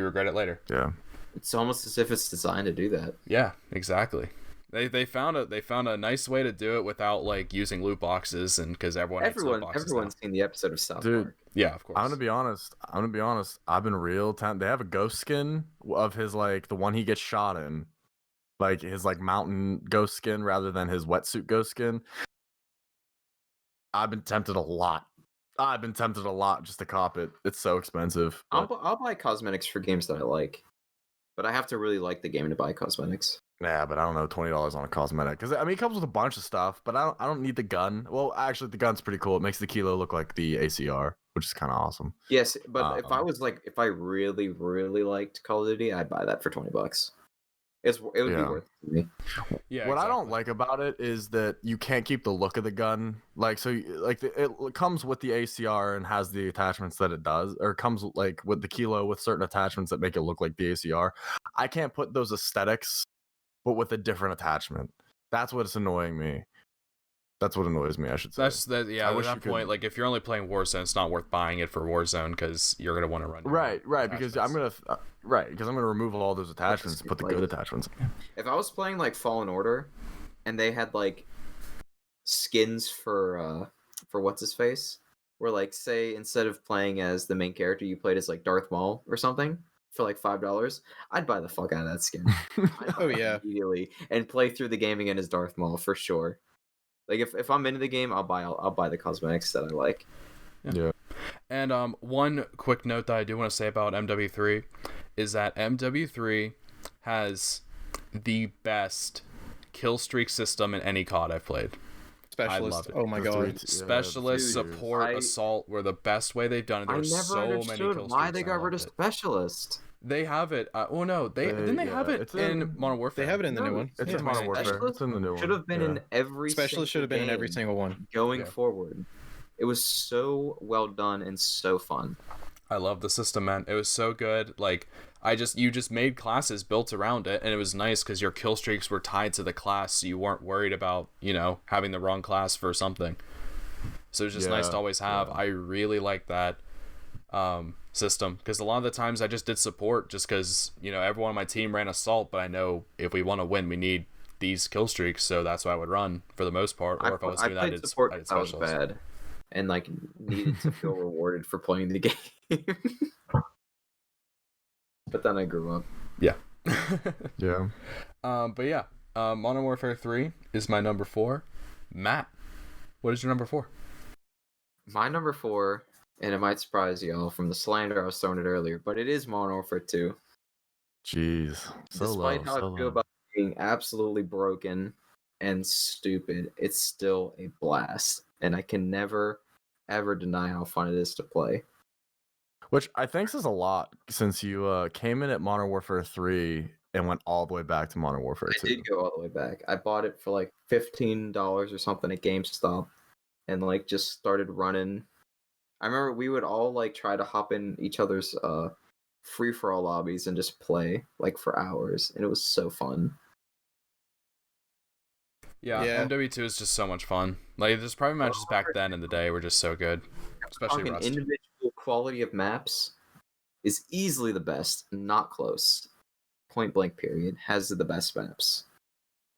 regret it later. Yeah. It's almost as if it's designed to do that. Yeah, exactly. They found a nice way to do it without like using loot boxes, and because everyone's seen the episode of South Dude, Park. Yeah, of course. I'm gonna be honest. I've been real tempted. They have a ghost skin of his, like the one he gets shot in, like his like mountain ghost skin rather than his wetsuit ghost skin. I've been tempted a lot just to cop it. It's so expensive. I'll buy cosmetics for games that I like, but I have to really like the game to buy cosmetics. Yeah, but I don't know, $20 on a cosmetic, because I mean it comes with a bunch of stuff, but I don't need the gun. Well, actually, the gun's pretty cool. It makes the kilo look like the ACR, which is kind of awesome. Yes, but if I really really liked Call of Duty, I'd buy that for $20. It would be worth it to me. Yeah. What I don't like about it is that you can't keep the look of the gun. Like, so it comes with the ACR and has the attachments that it does, or comes like with the kilo with certain attachments that make it look like the ACR. I can't put those aesthetics, but with a different attachment. That's what's annoying me. That's what annoys me, I should say. Yeah, at that point, like if you're only playing Warzone, it's not worth buying it for Warzone because you're gonna want to run. Right, because I'm gonna remove all those attachments and put the good attachments. If I was playing like Fallen Order, and they had like skins for what's his face, where like say instead of playing as the main character, you played as like Darth Maul or something for like $5, I'd buy the fuck out of that skin. Oh yeah, immediately and play through the game again as Darth Maul for sure. Like if I'm into the game, I'll buy the cosmetics that I like. Yeah. And one quick note that I do want to say about MW3 is that MW3 has the best kill streak system in any COD I've played. Specialist. I love it. Oh my god. Specialist, support, assault were the best way they've done it. There's so many kill streaks. Why they got rid of Specialist. They have it. Didn't they have it in Modern Warfare? They have it in the new one. It's in Modern Warfare. It's in the new one. Should have been in every. Specialist should have been in every single one going forward. It was so well done and so fun. I love the system, man. It was so good. Like you just made classes built around it, and it was nice because your kill streaks were tied to the class, so you weren't worried about having the wrong class for something. So it was just nice to always have. I really like that system because a lot of the times I just did support just because everyone on my team ran assault, but I know if we want to win, we need these kill streaks, so that's what I would run for the most part. Or if I was doing that, I did specialist. I was bad and like needed to feel rewarded for playing the game. But then I grew up. Yeah. Yeah. But yeah, Modern Warfare 3 is my number 4. Matt, what is your number 4? My number 4, and it might surprise y'all from the slander I was throwing it earlier, but it is Modern Warfare 2. Jeez. Despite how I feel about being absolutely broken and stupid, it's still a blast. And I can never, ever deny how fun it is to play. Which I think says a lot since you came in at Modern Warfare 3 and went all the way back to Modern Warfare 2. I did go all the way back. I bought it for like $15 or something at GameStop and like just started running. I remember we would all like try to hop in each other's free-for-all lobbies and just play like for hours, and it was so fun. Yeah. MW2 is just so much fun. Like there's probably matches back then in the day were just so good, especially Rust. Individual quality of maps is easily the best, not close. Point blank period has the best maps.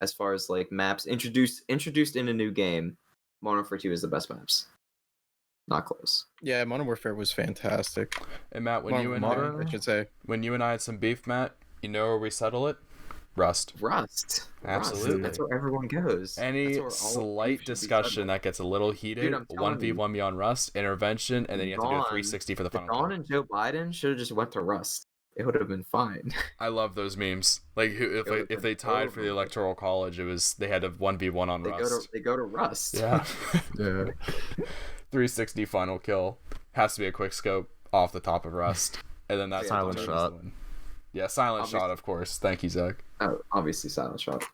As far as like maps introduced in a new game, Modern Warfare 2 is the best maps. Not close. Yeah, Modern Warfare was fantastic. And Matt, when you and I had some beef, Matt, you know where we settle it? Rust. Absolutely. That's where everyone goes. Any slight discussion that gets a little heated, 1v1 me on Rust, intervention, and then you have to do a 360 for the final. Dawn and Joe Biden should have just went to Rust. It would have been fine. I love those memes. Like if they tied for the Electoral College, they had a 1v1 on Rust. They go to Rust. Yeah. Yeah. 360 final kill. Has to be a quick scope off the top of Rust. And then that's silent shot. Yeah, silent shot, of course. Thank you, Zach. Oh, obviously silent shot.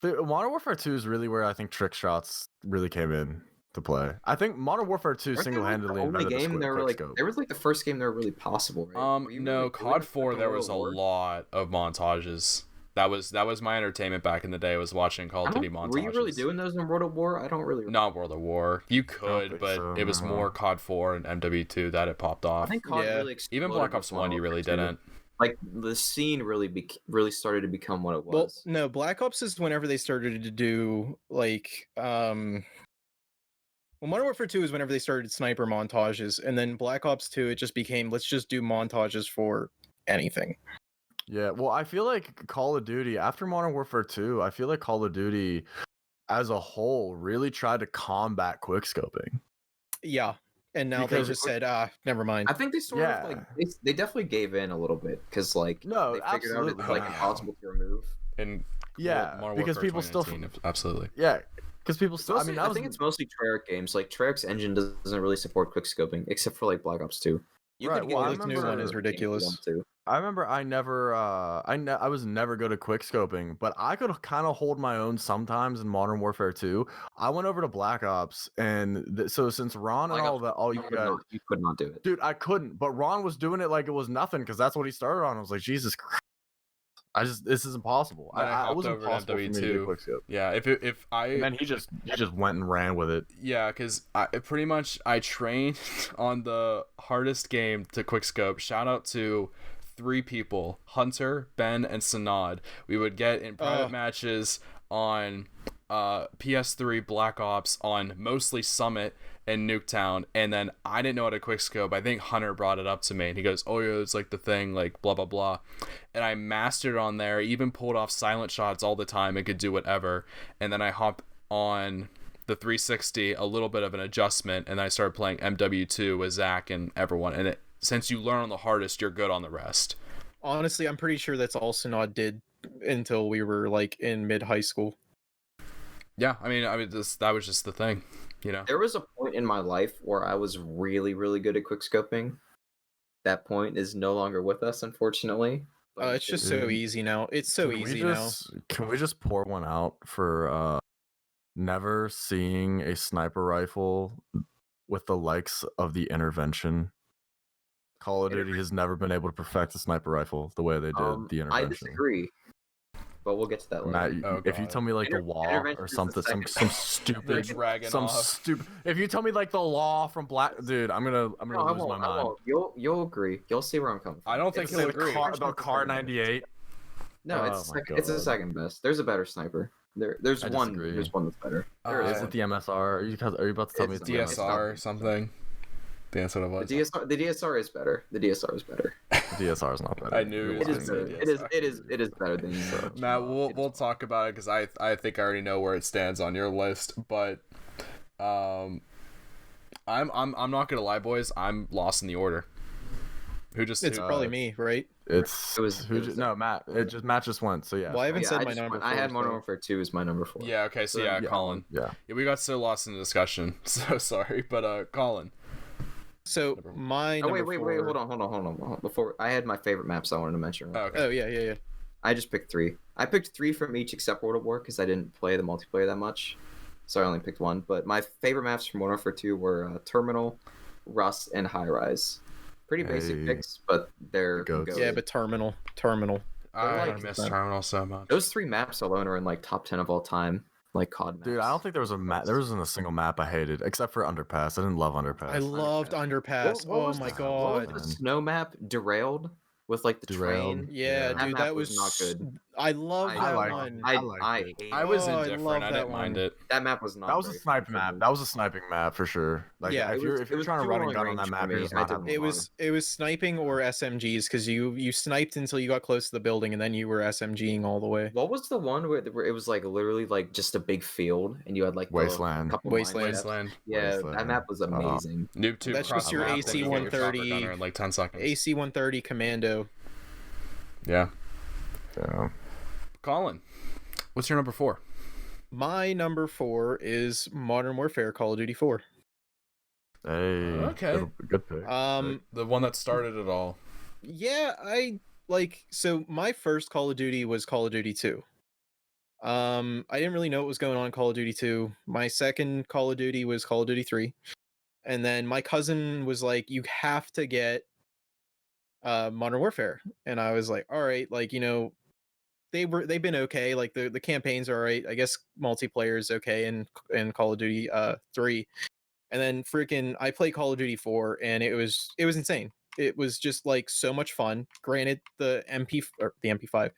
Modern Warfare 2 is really where I think trick shots really came in to play. I think Modern Warfare 2 single-handedly invented the quick scope. There was like the first game that were really possible, right? No, COD 4 there was a lot of montages. That was my entertainment back in the day, was watching Call of Duty montages. Were you really doing those in World of War? I don't really remember. Not World of War. You could, but it was more COD 4 and MW2 that it popped off. I think COD really exploded. Even Black Ops 1 you really didn't. Like the scene really started to become what it was. Well, no, Black Ops is whenever they started to do like Modern Warfare 2 is whenever they started sniper montages, and then Black Ops 2 it just became let's just do montages for anything. Yeah, well, I feel like Call of Duty, after Modern Warfare 2, I feel like Call of Duty as a whole really tried to combat quickscoping. Yeah, And now they Because- just said, never mind. I think they sort of like they definitely gave in a little bit because like No, they figured out absolutely. it's like Oh, yeah. impossible to remove. And Yeah, Modern because Warfare people still 2019, absolutely. yeah, because people It's still. mostly, I I mean, think it's mostly Treyarch games. Like Treyarch's engine doesn't really support quickscoping except for like Black Ops 2. You Right, could well, get I this new one remember- is ridiculous. I remember I never I was never good at quick scoping, but I could kind of hold my own sometimes in Modern Warfare 2. I went over to Black Ops, and so since Ron and all that, all you got, you could not do it. dude, I couldn't. But Ron was doing it like it was nothing because that's what he started on. I was like, Jesus Christ, this is impossible. Then I It hopped was over to impossible for me to do MW2. quick scope. Yeah, if I And then he just went and ran with it. yeah, because I pretty much I trained on the hardest game to quickscope. Shout out to 3 people: Hunter, Ben, and Sanad. We would get in private matches on PS3 Black Ops on mostly Summit and Nuketown, and then I didn't know how to quickscope. I think Hunter brought it up to me, and he goes, "Oh yeah, it's like the thing, like blah blah blah," and I mastered on there. Even pulled off silent shots all the time. It could do whatever, and then I hop on the 360, a little bit of an adjustment, and I started playing MW2 with Zach and everyone. And since you learn on the hardest, you're good on the rest. Honestly, I'm pretty sure that's all Sanad did until we were like in mid high school. Yeah, I mean, that was just the thing, you know. There was a point in my life where I was really, really good at quickscoping. That point is no longer with us, unfortunately. but It's just so easy now. It's so easy now. Can we just pour one out for never seeing a sniper rifle with the likes of the Intervention? Call of Duty has never been able to perfect a sniper rifle the way they did the Intervention. I disagree, but we'll get to that later. Matt, if you tell me like the law Intervention or is the something, some second- stupid, dragging some off. stupid. If you tell me like the law from Black, dude, I'm gonna No, I lose my won't, I mind. won't. You'll agree. You'll see where I'm coming from. I don't think It's he'll the- agree. About Car 98. No, Oh it's my it's the God. second best. There's a better sniper. There's I one. disagree. There's one that's better. Is Is it the MSR? Are you about to tell me It's it's not. the DSR or It's something? That's what it was. The DSR is better. The DSR is better. The DSR is not better? I knew You're he It was is gonna lying. say better. It is better than Matt, we'll talk about it because I think I already know where it stands on your list, but I'm not gonna lie, boys. I'm lost in the order. It's probably me, right? Matt. Matt just went. So yeah. Well, I haven't Yeah, said I my just number. went- I had four, Modern so- Warfare 2 as my number 4. Yeah. Okay. So yeah, Colin. Yeah. Yeah, we got so lost in the discussion. So sorry, but Colin. So my Oh number wait, four... hold on. Before I had my favorite maps I wanted to mention. Oh, okay. Oh yeah. I just picked 3. I picked 3 from each except World of War because I didn't play the multiplayer that much, so I only picked 1. But my favorite maps from Modern Warfare 2 were Terminal, Rust, and High Rise. Pretty basic Hey. picks, but they're Goats. goated. Yeah, but Terminal. I like miss that. Terminal so much. Those 3 maps alone are in like top 10 of all time, like COD maps. Dude, I don't think there wasn't a single map I hated except for Underpass. I didn't love Underpass. I loved Underpass. What Oh was my the- god. What was the snow map? Derailed with like the Derailed. train. Yeah, Yeah. dude, That that map was was not good. I love I that liked one. it. I liked it. hate I was Oh, I indifferent. love I that didn't mind one. it. that map was not. That was a very snipe fun for map. me. That was a sniping map for sure. Like Yeah, if it you're was trying to too run and long gun on range that for map, me. you're just I not didn't having fun. It was sniping or SMGs because you sniped until you got close to the building and then you were SMGing all the way. What was the one where it was like literally like just a big field and you had like the Wasteland. couple Wasteland. mine steps? Wasteland. Yeah, Wasteland. that map was amazing. Noob tube. That's cross just the your map, AC then you get your chopper 130 gunner in like 10 seconds. AC 130 Commando. Yeah. Yeah. Colin, what's your number 4? My number 4 is Modern Warfare Call of Duty 4. Hey. Okay. Good pick. The one that started it all. Yeah, so my first Call of Duty was Call of Duty 2. I didn't really know what was going on in Call of Duty 2. My second Call of Duty was Call of Duty 3. And then my cousin was like, you have to get Modern Warfare. And I was like, all right, like, you know, they've been okay. Like the campaigns are all right. I guess multiplayer is okay in Call of Duty 3. And then freaking I played Call of Duty 4 and it was insane. It was just like so much fun. Granted, the MP5,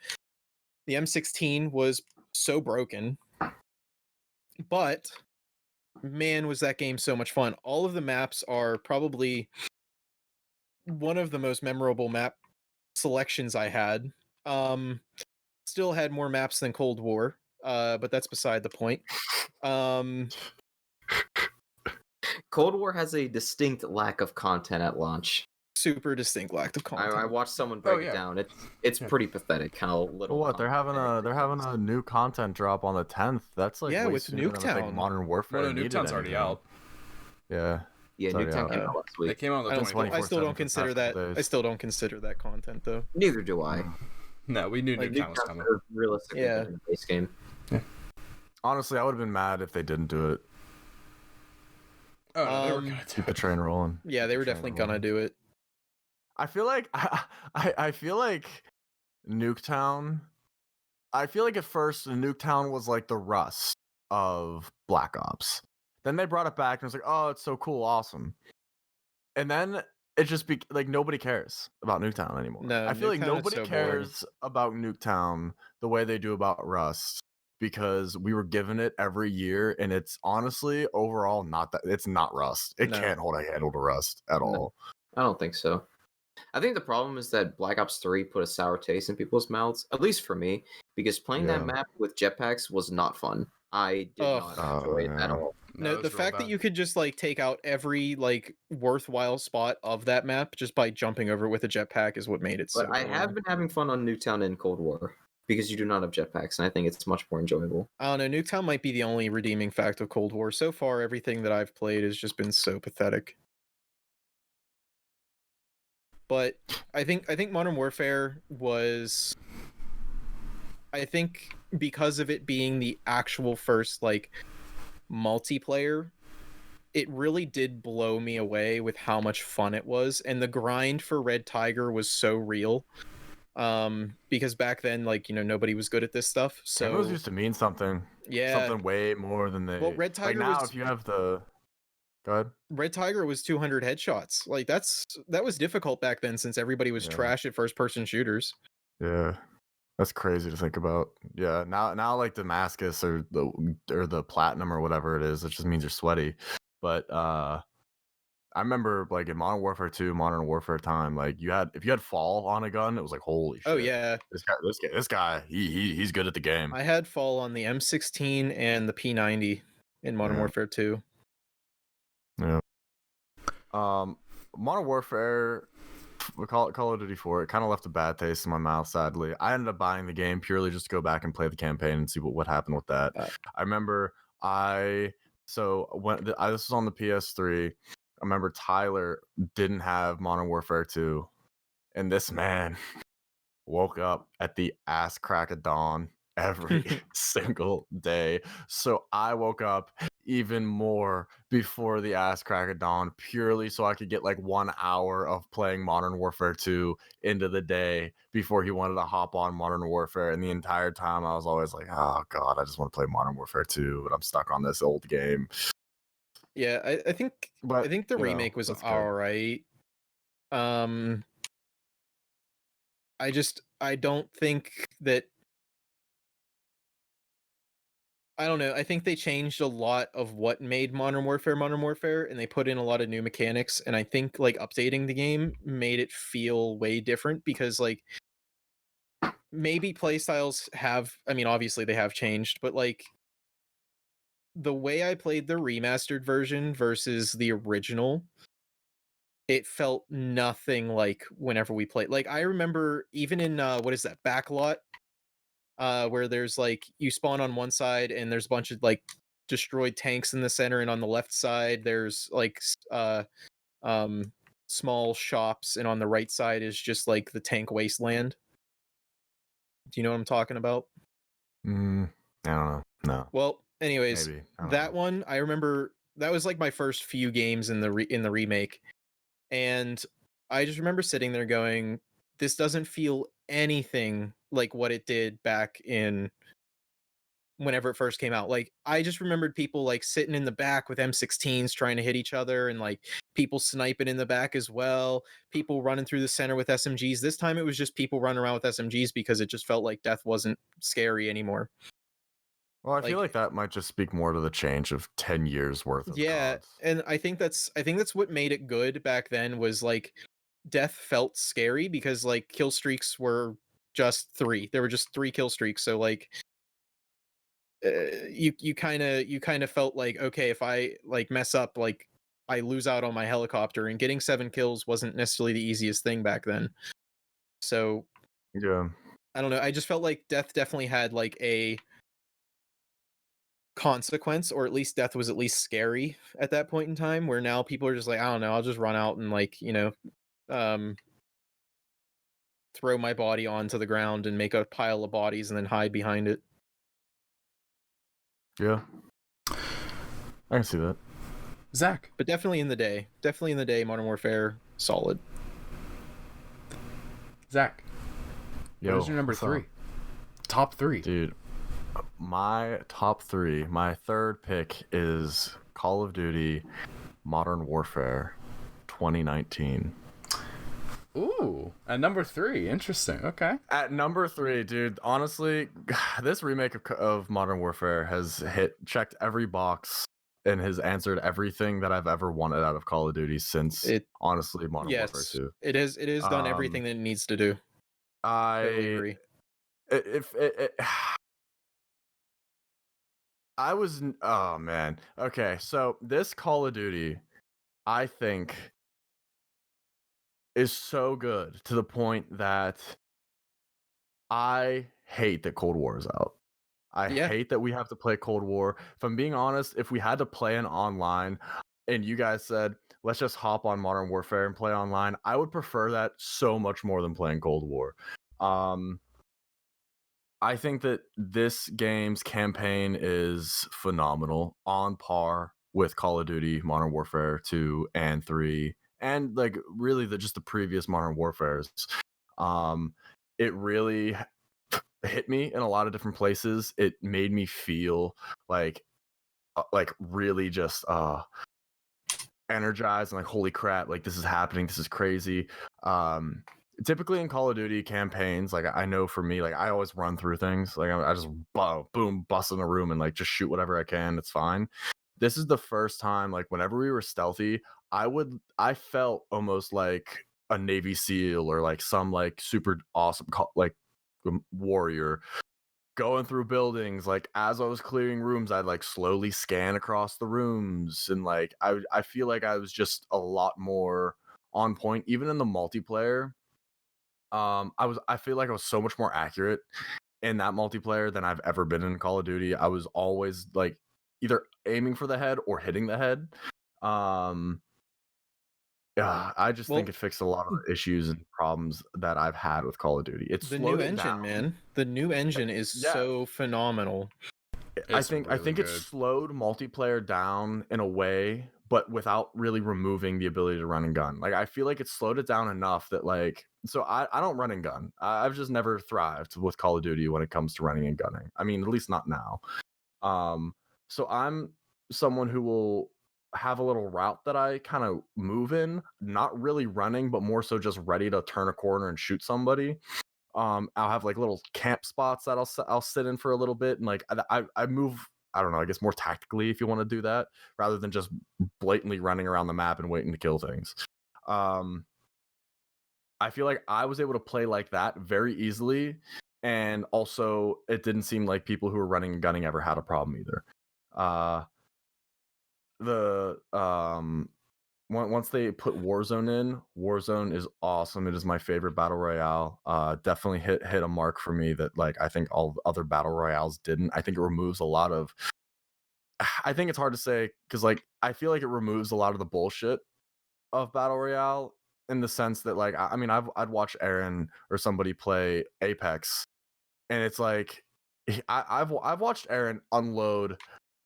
the M16 was so broken, but man, was that game so much fun. All of the maps are probably one of the most memorable map selections I had. Still had more maps than Cold War, but that's beside the point. Cold War has a distinct lack of content at launch. Super distinct lack of content. I watched someone break it down. It's pretty pathetic how little. Well, what they're having a new content drop on the 10th. That's like way with sooner than I think Nuketown. Modern Warfare. Well, no, Nuketown's already out. Yeah. Yeah, It's already Nuketown out. came out last week. They came out on the 24th. I still don't 24/7 consider for the that. past couple I still don't consider that content though. Neither do I. No, we knew Like, Nuketown was coming. Are realistically Yeah. better than the base game. Honestly, I would have been mad if they didn't do it. Oh, no, they were Um, gonna do Keep the it. train rolling. Yeah, they were Train definitely rolling. gonna do it. I feel like I feel like Nuketown. I feel like at first Nuketown was like the Rust of Black Ops. Then they brought it back and it was like, oh, it's so cool, awesome. And then it just be like nobody cares about Nuketown anymore. No, I feel like Nuketown is nobody so boring. cares about Nuketown the way they do about Rust because we were given it every year, and it's honestly overall not that. It's not Rust. It No. can't hold a candle to Rust at No. all. I don't think so. I think the problem is that Black Ops 3 put a sour taste in people's mouths, at least for me, because playing that Yeah. map with jetpacks was not fun. I did Ugh. not enjoy it at yeah. all. No, it was the real fact that bad. you could just like take out every like worthwhile spot of that map just by jumping over it with a jetpack is what made it so But I have boring. been having fun on Nuketown in Cold War because you do not have jetpacks, and I think it's much more enjoyable. I don't know, Nuketown might be the only redeeming fact of Cold War. So far, everything that I've played has just been so pathetic. But I think Modern Warfare was, I think because of it being the actual first like multiplayer, it really did blow me away with how much fun it was, and the grind for Red Tiger was so real. Because back then, like, you know, nobody was good at this stuff. Camos So used to mean something. yeah, Something way more than they. Well, Red like Tiger now, was- if you have the. Go ahead. Red Tiger was 200 headshots. Like that was difficult back then since everybody was Yeah. trash at first person shooters. Yeah, that's crazy to think about. Yeah, now like Damascus or the platinum or whatever it is, it just means you're sweaty. But I remember like in Modern Warfare 2, Modern Warfare time, like if you had fall on a gun, it was like holy shit. Oh yeah, this guy, he's good at the game. I had fall on the M16 and the P90 in Modern Yeah. Warfare 2. Yeah. Modern Warfare, we call it Call of Duty 4. It kind of left a bad taste in my mouth, sadly. I ended up buying the game purely just to go back and play the campaign and see what happened with that. I remember this was on the PS3. I remember Tyler didn't have Modern Warfare 2, and this man woke up at the ass crack of dawn every single day. So I woke up even more before the ass crack of dawn purely so I could get like 1 hour of playing Modern Warfare 2 into the day before he wanted to hop on Modern Warfare. And the entire time I was always like, oh god, I just want to play Modern Warfare 2, but I'm stuck on this old game. Yeah, I think But I think the you know, remake was that's good. all right. I don't think that. I don't know. I think they changed a lot of what made Modern Warfare, and they put in a lot of new mechanics. And I think like updating the game made it feel way different because like maybe playstyles have. I mean, obviously they have changed, but like the way I played the remastered version versus the original, it felt nothing like whenever we played. Like I remember even in what is that, Backlot, where there's like you spawn on one side and there's a bunch of like destroyed tanks in the center, and on the left side there's like small shops, and on the right side is just like the tank wasteland. Do you know what I'm talking about? I don't know. No. Well, anyways, Maybe. I don't that know. one I remember that was like my first few games in the remake, and I just remember sitting there going, this doesn't feel anything like what it did back in whenever it first came out. Like I just remembered people like sitting in the back with M16s trying to hit each other, and like people sniping in the back as well, people running through the center with SMGs. This time it was just people running around with SMGs because it just felt like death wasn't scary anymore. Well, I feel like that might just speak more to the change of 10 years worth of Yeah, CODs. and I think that's what made it good back then was like death felt scary because like kill streaks were just 3. There were just 3 kill streaks, so like you kind of felt like, okay, if I like mess up, like I lose out on my helicopter, and getting 7 kills wasn't necessarily the easiest thing back then. So Yeah. I don't know. I just felt like death definitely had like a consequence, or at least death was at least scary at that point in time, where now people are just like, I don't know, I'll just run out and like, um throw my body onto the ground and make a pile of bodies and then hide behind it. Yeah. I can see that. Zach. But definitely in the day, Modern Warfare, solid. Zach. Yo, What is your number what's up? 3? Top 3. Dude, my top 3, my third pick is Call of Duty Modern Warfare 2019. Ooh, at number 3. Interesting. Okay. At number 3, dude, honestly, this remake of Modern Warfare has checked every box and has answered everything that I've ever wanted out of Call of Duty since, honestly, Modern Warfare 2. It is done everything that it needs to do. Totally agree. Oh man. Okay, so this Call of Duty, I think, is so good to the point that I hate that Cold War is out. I hate that we have to play Cold War. If I'm being honest, if we had to play an online and you guys said, let's just hop on Modern Warfare and play online, I would prefer that so much more than playing Cold War. I think that this game's campaign is phenomenal, on par with Call of Duty Modern Warfare 2 and 3, and like really just the previous Modern Warfares. It really hit me in a lot of different places. It made me feel like really just energized and like, holy crap, like this is happening, this is crazy. Typically in Call of Duty campaigns, like I know for me, like I always run through things. Like I just boom, bust in a room and like just shoot whatever I can. It's fine. This is the first time, like whenever we were stealthy, I felt almost like a Navy SEAL or like some like super awesome like warrior going through buildings. Like as I was clearing rooms, I'd like slowly scan across the rooms, and like I feel like I was just a lot more on point, even in the multiplayer. I feel like I was so much more accurate in that multiplayer than I've ever been in Call of Duty. I was always like either aiming for the head or hitting the head. Yeah, I just think it fixed a lot of the issues and problems that I've had with Call of Duty. It's the new engine, man. The new engine is so phenomenal. I think it slowed multiplayer down in a way, but without really removing the ability to run and gun. Like I feel like it slowed it down enough that like, so I don't run and gun. I've just never thrived with Call of Duty when it comes to running and gunning. I mean, at least not now. So I'm someone who will have a little route that I kind of move in, not really running, but more so just ready to turn a corner and shoot somebody. I'll have like little camp spots that I'll sit in for a little bit, and like I move, I don't know, I guess more tactically if you want to do that, rather than just blatantly running around the map and waiting to kill things. I feel like I was able to play like that very easily, and also it didn't seem like people who were running and gunning ever had a problem either. Once they put Warzone in, Warzone is awesome. It is my favorite battle royale. Definitely hit a mark for me that like I think all other battle royales didn't. I think it removes a lot of. I think it's hard to say because like I feel like it removes a lot of the bullshit of battle royale in the sense that like I mean I'd watch Aaron or somebody play Apex, and it's like I've watched Aaron unload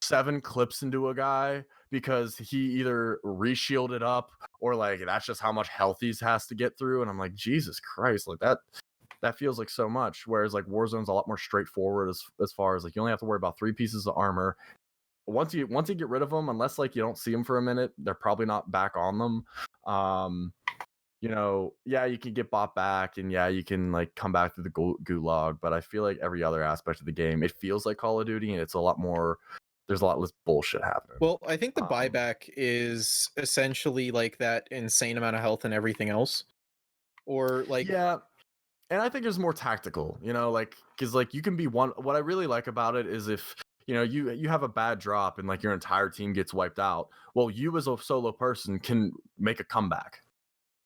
7 clips into a guy because he either re-shielded up or like that's just how much health he has to get through, and I'm like, Jesus Christ, like that feels like so much. Whereas like Warzone's a lot more straightforward as far as like you only have to worry about 3 pieces of armor. Once you get rid of them, unless like you don't see them for a minute, they're probably not back on them. Yeah, you can get bought back, and yeah, you can like come back to the gulag, but I feel like every other aspect of the game, it feels like Call of Duty, and it's a lot more. There's a lot less bullshit happening. Well, I think the buyback is essentially like that insane amount of health and everything else, or like and I think it's more tactical, like because like you can be one. What I really like about it is if you know, you have a bad drop and like your entire team gets wiped out. Well, you as a solo person can make a comeback,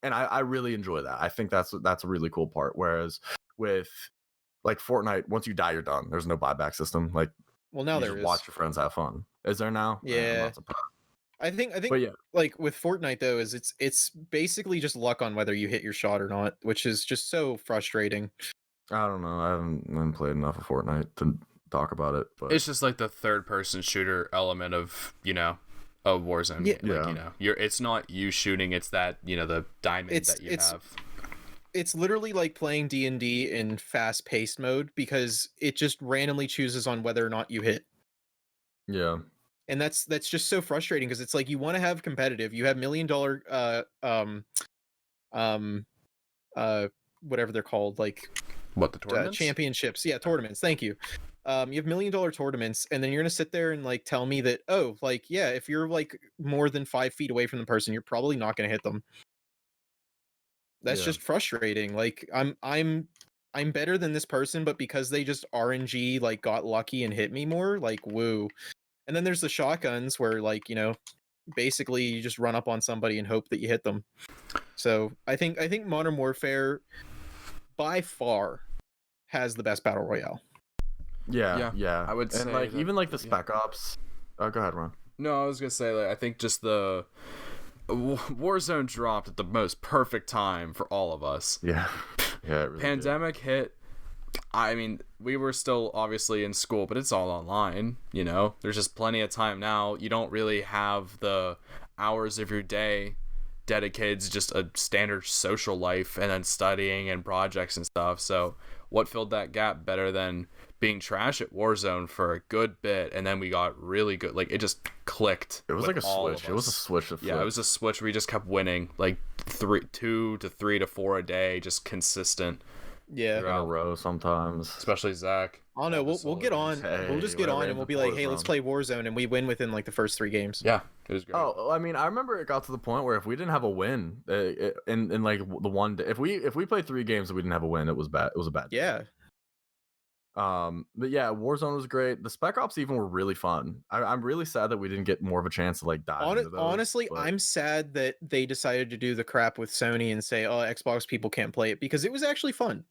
and I really enjoy that. I think that's a really cool part. Whereas with like Fortnite, once you die, you're done. There's no buyback system. Like, Well, now you there just is. watch your friends have fun. Is there now? I'm Yeah. not surprised. I think But yeah, like with Fortnite though, is it's basically just luck on whether you hit your shot or not, which is just so frustrating. I don't know. I haven't played enough of Fortnite to talk about it, but It's just like the third person shooter element of, you know, a Warzone. Yeah. Like, you know, it's not you shooting, it's that, you know, the diamond that you have. It's literally like playing D&D in fast-paced mode because it just randomly chooses on whether or not you hit. yeah. And that's just so frustrating because it's like you want to have competitive. You have $1 million whatever they're called, like What, the tournaments? championships. Yeah, tournaments. Thank you. You have $1 million tournaments, and then you're gonna sit there and like tell me that, oh, like, yeah, if you're like more than 5 feet away from the person, you're probably not gonna hit them. That's just frustrating. Like I'm better than this person, but because they just RNG like got lucky and hit me more, like woo. And then there's the shotguns where, like, you know, basically you just run up on somebody and hope that you hit them. So I think Modern Warfare by far has the best battle royale. Yeah. I would say and like that- even like the Spec Ops. Oh, go ahead, Ron. No, I was gonna say, like, I think just the Warzone dropped at the most perfect time for all of us. Yeah, yeah. It really Pandemic hit. I mean, we were still obviously in school, but it's all online, you know? There's just plenty of time now. You don't really have the hours of your day dedicated to just a standard social life and then studying and projects and stuff. So what filled that gap better than being trash at Warzone for a good bit, and then we got really good. Like, it just clicked. It was with like a all switch. of It was a us. switch. Yeah, it was a switch. We just kept winning, like 2 to 3 to 4 a day, just consistent. Yeah. in a row sometimes. Especially Zach. I don't know. We'll get on. Hey, we'll just get on whatever and we'll ends be in like, hey, let's Warzone. play Warzone, and we win within like the first 3 games. Yeah, it was great. Oh, I mean, I remember it got to the point where if we didn't have a win in like the one day, if we played 3 games and we didn't have a win, it was bad. It was a bad day. Yeah. But yeah, Warzone was great. The Spec Ops even were really fun. I'm really sad that we didn't get more of a chance to like dive into those, Honestly, but- I'm sad that they decided to do the crap with Sony and say, oh, Xbox people can't play it, because it was actually fun.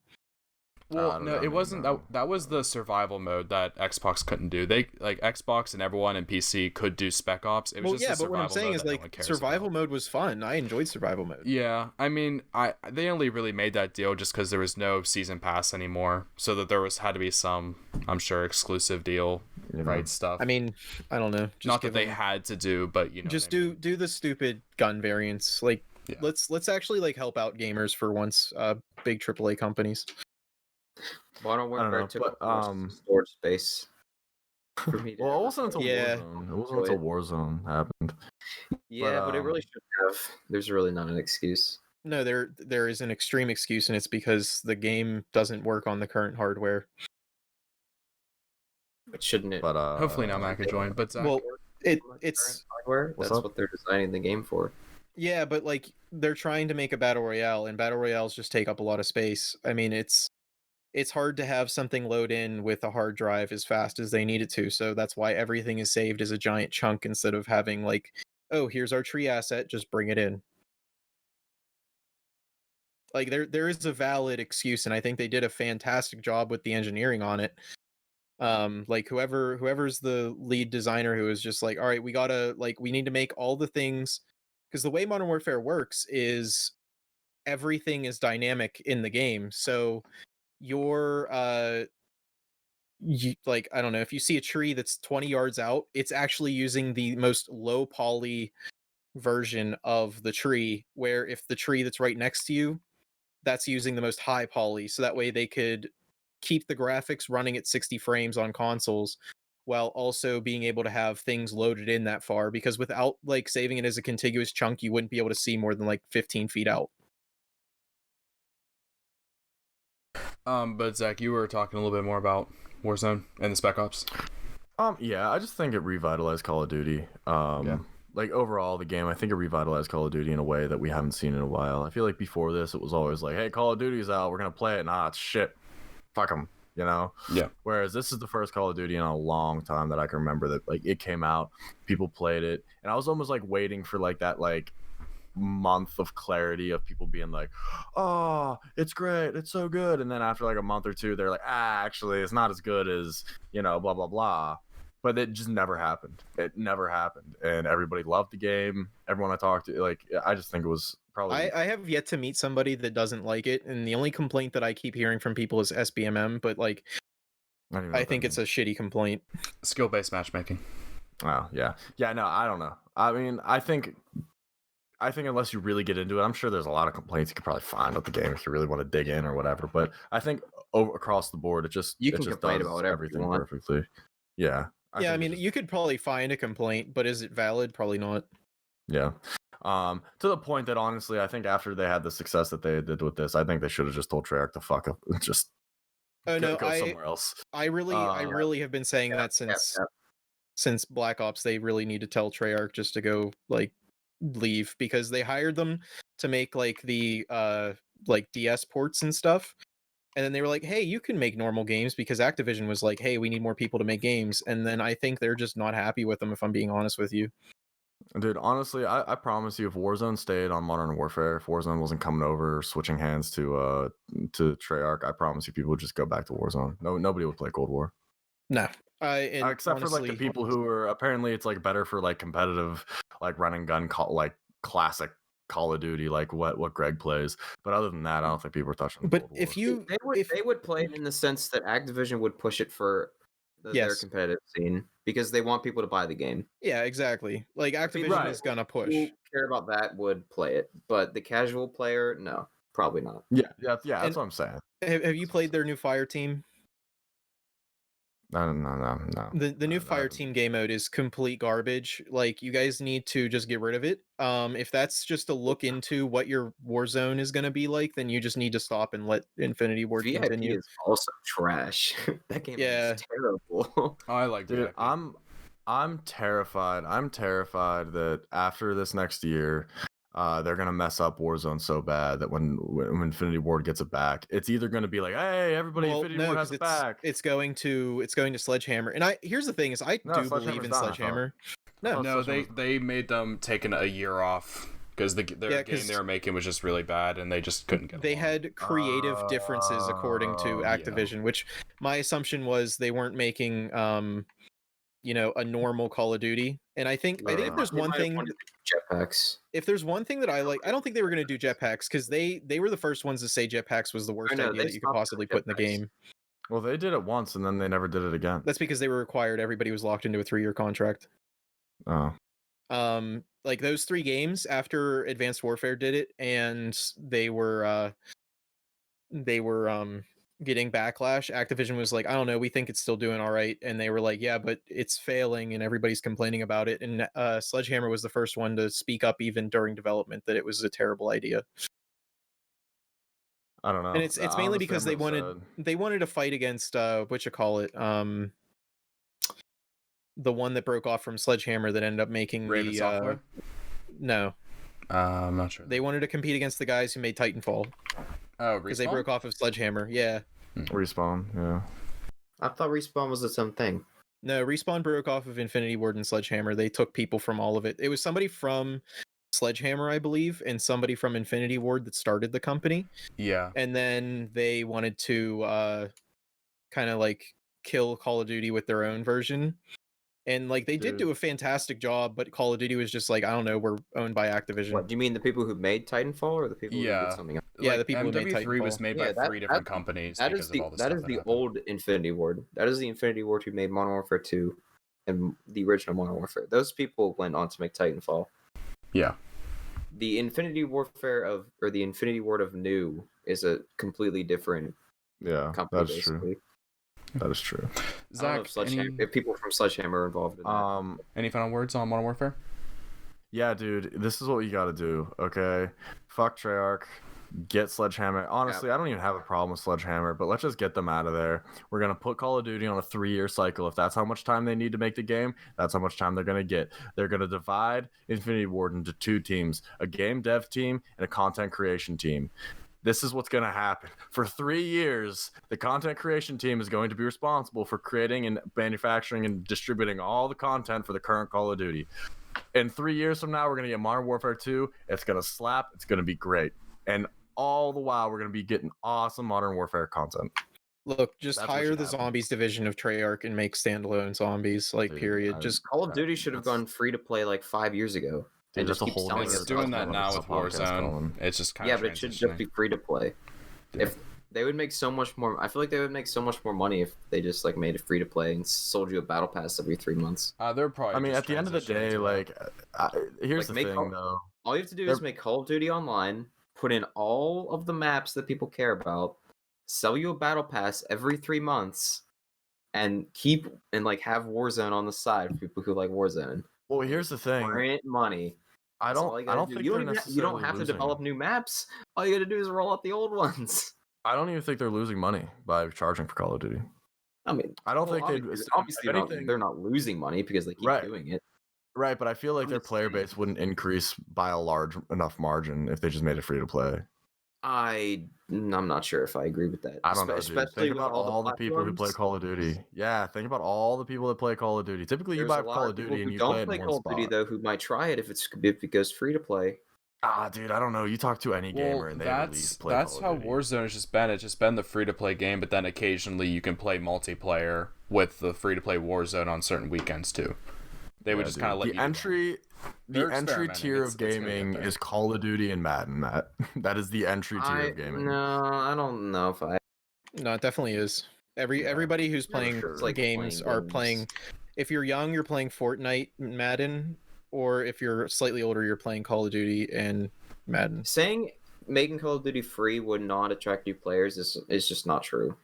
Well, no, it wasn't. That was the survival mode that Xbox couldn't do. They, like, Xbox and everyone in PC could do Spec Ops. It was just a but what I'm survival saying mode is that no like one cares survival about. mode was fun. I enjoyed survival mode. Yeah, I mean, they only really made that deal just because there was no season pass anymore, so that there had to be some, I'm sure, exclusive deal, right? Stuff. I mean, I don't know. Just not that give they them- had to do, but you know, just what I mean. do the stupid gun variants. Like, Yeah. let's actually like help out gamers for once. Big AAA companies. I Modern don't Warfare know, took but, up most of the storage space for me. Well, it wasn't until Yeah. Warzone. It wasn't until Warzone happened. Yeah, but it really should have. There's really not an excuse. No, there is an extreme excuse, and it's because the game doesn't work on the current hardware. But shouldn't it? But Hopefully now Matt can join. But Zach, Well, on the it's current hardware. What's That's up? what they're designing the game for. yeah, but like they're trying to make a battle royale, and battle royales just take up a lot of space. I mean, it's hard to have something load in with a hard drive as fast as they need it to. So that's why everything is saved as a giant chunk instead of having like, oh, here's our tree asset, just bring it in. Like there is a valid excuse, and I think they did a fantastic job with the engineering on it. Like whoever's the lead designer who is just like, all right, we gotta, like, we need to make all the things, because the way Modern Warfare works is everything is dynamic in the game. So your like, I don't know, if you see a tree that's 20 yards out, it's actually using the most low poly version of the tree, where if the tree that's right next to you, that's using the most high poly, so that way they could keep the graphics running at 60 frames on consoles while also being able to have things loaded in that far, because without like saving it as a contiguous chunk, you wouldn't be able to see more than like 15 feet out. but Zach, you were talking a little bit more about Warzone and the Spec Ops. Yeah, I just think it revitalized Call of Duty. Like overall the game, I think it revitalized Call of Duty in a way that we haven't seen in a while. I feel like before this, it was always like, hey, Call of Duty's out, we're gonna play it. Nah, it's shit. Fuck them. you know? Yeah. Whereas this is the first Call of Duty in a long time that I can remember that like it came out, people played it, and I was almost like waiting for like that like month of clarity of people being like, oh, it's great, it's so good, and then after like a month or two they're like, actually it's not as good as, you know, blah blah blah. But it just never happened. It never happened, and everybody loved the game. Everyone I talked to, like, I just think it was probably. I have yet to meet somebody that doesn't like it, and the only complaint that I keep hearing from people is SBMM, but like I think it's a shitty complaint. Skill-based matchmaking. Oh yeah, no, I don't know. I mean, I think unless you really get into it, I'm sure there's a lot of complaints you could probably find with the game if you really want to dig in or whatever. But I think across the board, it just complain does about whatever everything you want. perfectly. Yeah. I mean, you could probably find a complaint, but is it valid? Probably not. Yeah. To the point that honestly, I think after they had the success that they did with this, I think they should have just told Treyarch to fuck up and just go somewhere else. I really have been saying that since Black Ops. They really need to tell Treyarch just to go like leave, because they hired them to make like the like DS ports and stuff. And then they were like, hey, you can make normal games, because Activision was like, hey, we need more people to make games. And then I think they're just not happy with them, if I'm being honest with you. Dude, honestly, I promise you, if Warzone stayed on Modern Warfare, if Warzone wasn't coming over or switching hands to Treyarch, I promise you people would just go back to Warzone. Nobody would play Cold War. No. Except honestly, for like the people who are apparently it's like better for like competitive, like run and gun, like classic Call of Duty, like what Greg plays. But other than that, I don't think people are touching. But if you, they would play it in the sense that Activision would push it for their competitive scene, because they want people to buy the game. Yeah, exactly. Like Activision is gonna push. Who care about that would play it, but the casual player, no, probably not. Yeah. That's what I'm saying. Have you played their new Fire Team? No. The new Fire Team game mode is complete garbage. Like, you guys need to just get rid of it. If that's just a look into what your Warzone is going to be like, then you just need to stop and let Infinity Ward continue. is also trash. That game is terrible. I like Dude, I'm terrified. I'm terrified that after this next year, they're gonna mess up Warzone so bad that when Infinity Ward gets it back, it's either gonna be like, hey, everybody, Infinity Ward has it back. It's going to Sledgehammer. And here's the thing: is I do believe in Sledgehammer. No, they made them taking a year off because their game they were making was just really bad, and they just couldn't get. They had creative differences, according to Activision, which my assumption was they weren't making a normal Call of Duty. And I think if there's one thing, jetpacks. If there's one thing that I like, I don't think they were going to do jetpacks, because they were the first ones to say jetpacks was the worst idea that you could possibly put in the game. Well, they did it once and then they never did it again. That's because they were required. Everybody was locked into a 3-year contract. Oh. Like those 3 games after Advanced Warfare did it, and they were getting backlash. Activision was like, I don't know, we think it's still doing all right, and they were like, yeah, but it's failing and everybody's complaining about it. And Sledgehammer was the first one to speak up even during development that it was a terrible idea. I don't know. And it's mainly because they wanted to fight against the one that broke off from Sledgehammer that ended up making Raven Software? No. I'm not sure. They wanted to compete against the guys who made Titanfall. Oh, because they broke off of Sledgehammer. Yeah. Respawn. Yeah. I thought Respawn was its own thing. No, Respawn broke off of Infinity Ward and Sledgehammer. They took people from all of it. It was somebody from Sledgehammer, I believe, and somebody from Infinity Ward that started the company. Yeah. And then they wanted to kind of like kill Call of Duty with their own version. And like they did do a fantastic job, but Call of Duty was just like, I don't know, we're owned by Activision. What do you mean, the people who made Titanfall, or the people who did something else? Yeah, the people who made Titanfall. MW3 was made by 3 different companies. That is the old Infinity Ward. That is the Infinity Ward who made Modern Warfare 2 and the original Modern Warfare. Those people went on to make Titanfall. Yeah. The Infinity Warfare the Infinity Ward of New is a completely different company. That's basically. True. That is true. Zach, if people from Sledgehammer are involved in that. Any final words on Modern Warfare? Yeah, dude, this is what you got to do, okay? Fuck Treyarch. Get Sledgehammer. Honestly, I don't even have a problem with Sledgehammer, but let's just get them out of there. We're going to put Call of Duty on a 3-year cycle. If that's how much time they need to make the game, that's how much time they're going to get. They're going to divide Infinity Ward into 2 teams, a game dev team and a content creation team. this is what's going to happen. For 3 years, the content creation team is going to be responsible for creating and manufacturing and distributing all the content for the current Call of Duty. In 3 years from now, we're going to get Modern Warfare 2. It's going to slap. It's going to be great. And all the while, we're going to be getting awesome Modern Warfare content. Look, just hire the zombies division of Treyarch and make standalone zombies, like, period. Just Call of Duty should have gone free to play like 5 years ago. Dude, and just keep selling It's it. doing that now with Warzone. It's just kind of but it should just be free to play. Yeah. If they would make so much more, I feel like they would make so much more money if they just like made it free to play and sold you a battle pass every 3 months. They're probably. I mean, at the end of the day, like, here's the thing, though. All you have to do is make Call of Duty Online, put in all of the maps that people care about, sell you a battle pass every 3 months, and have Warzone on the side for people who like Warzone. Well, here's the thing. Print money. I don't think you don't have to develop new maps. All you got to do is roll out the old ones. I don't even think they're losing money by charging for Call of Duty. I mean, I don't think obviously they're not losing money because they keep doing it. Right, but I feel like their player base wouldn't increase by a large enough margin if they just made it free to play. I'm not sure if I agree with that. I don't know, dude. Think about all the people who play Call of Duty. Yeah, think about all the people that play Call of Duty. Typically, you buy Call of Duty and you play it in one spot. Don't play Call of Duty though, who might try it if it goes free to play. Dude, I don't know. You talk to any gamer and they at least play that's Call how of Duty. Warzone has just been. It's just been the free-to-play game, but then occasionally you can play multiplayer with the free-to-play Warzone on certain weekends too. They would just kind of let the entry tier of gaming is Call of Duty and Madden, Matt. That is the entry tier of gaming. No, I don't know if I. No, it definitely is. Everybody who's playing games are playing. If you're young, you're playing Fortnite, Madden, or if you're slightly older, you're playing Call of Duty and Madden. Saying making Call of Duty free would not attract new players is just not true.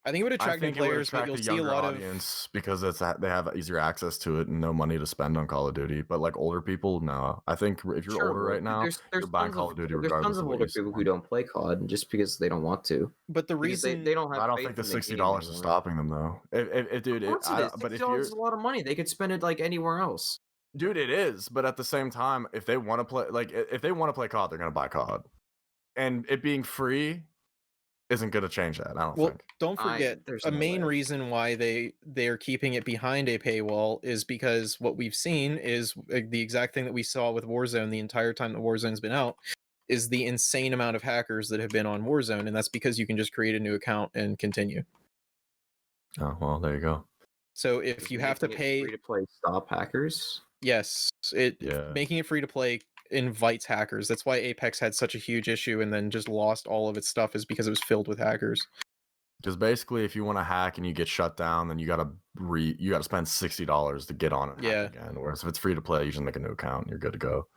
I think it would attract new players, but you'll see a lot of audience because they have easier access to it and no money to spend on Call of Duty. But like older people, no. I think if you're older right now, you're buying Call of Duty regardless. There's tons of older people who don't play COD just because they don't want to. But the reason they don't have, I don't think the $60 is stopping them though. But if $60 is a lot of money, they could spend it like anywhere else. Dude, it is. But at the same time, if they want to play, if they want to play COD, they're gonna buy COD, and it being free isn't going to change that. I don't think. Don't forget, a main reason why they're keeping it behind a paywall is because what we've seen is the exact thing that we saw with Warzone the entire time that Warzone's been out, is the insane amount of hackers that have been on Warzone, and that's because you can just create a new account and continue. Oh, well, there you go. So if you have to pay free to play, stop hackers. Yes, making it free to play invites hackers. That's why Apex had such a huge issue and then just lost all of its stuff, is because it was filled with hackers. Because basically, if you want to hack and you get shut down, then you gotta spend $60 to get on it again. Whereas if it's free to play, you just make a new account and you're good to go.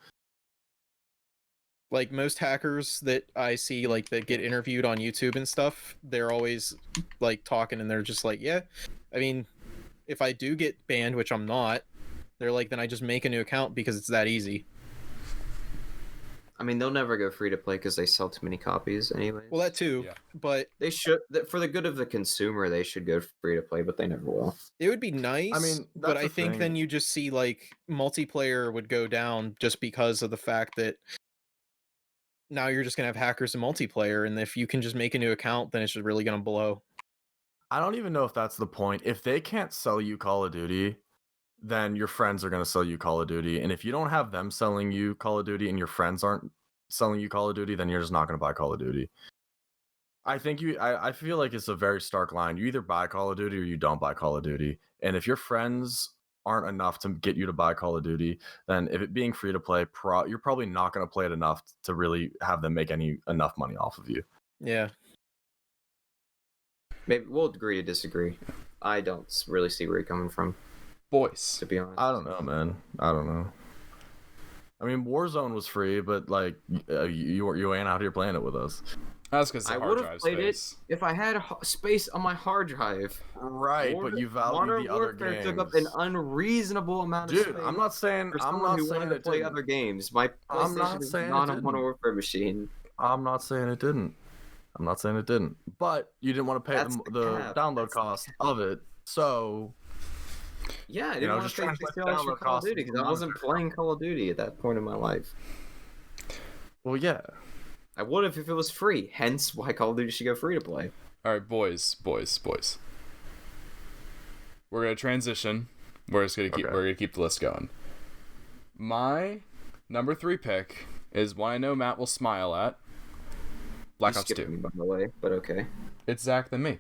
Like most hackers that I see, like that get interviewed on YouTube and stuff, they're always like talking and they're just like, yeah, I mean, if I do get banned, which I'm not, they're like, then I just make a new account because it's that easy. I mean, they'll never go free to play because they sell too many copies anyway. Well, that too, but they should, for the good of the consumer, they should go free to play, but they never will. It would be nice. I mean, but I think then you just see like multiplayer would go down just because of the fact that now you're just gonna have hackers in multiplayer, and if you can just make a new account, then it's just really gonna blow. I don't even know if that's the point. If they can't sell you Call of Duty, then your friends are going to sell you Call of Duty. And if you don't have them selling you Call of Duty and your friends aren't selling you Call of Duty, then you're just not going to buy Call of Duty. I feel like it's a very stark line. You either buy Call of Duty or you don't buy Call of Duty. And if your friends aren't enough to get you to buy Call of Duty, then if it being free to play, you're probably not going to play it enough to really have them make enough money off of you. Yeah. Maybe we'll agree to disagree. I don't really see where you're coming from. Boys, to be honest, I don't know, man. I don't know. I mean, Warzone was free, but like you ain't out here playing it with us. That's because I would have played it if I had space on my hard drive. Right, but you value the other games. Took up an unreasonable amount of space. Dude, I'm not saying to play other games. My PlayStation is not a Modern Warfare machine. I'm not saying it didn't. But you didn't want to pay the download cost of it, so. Yeah, I didn't want to pay $60 for Call of Duty because I wasn't playing Call of Duty at that point in my life. Well, yeah. I would have if it was free. Hence why Call of Duty should go free to play. All right, boys. We're gonna transition. We're gonna keep the list going. My number 3 pick is one I know Matt will smile at. Black Ops 2. Me, by the way, but okay. It's Zach than me.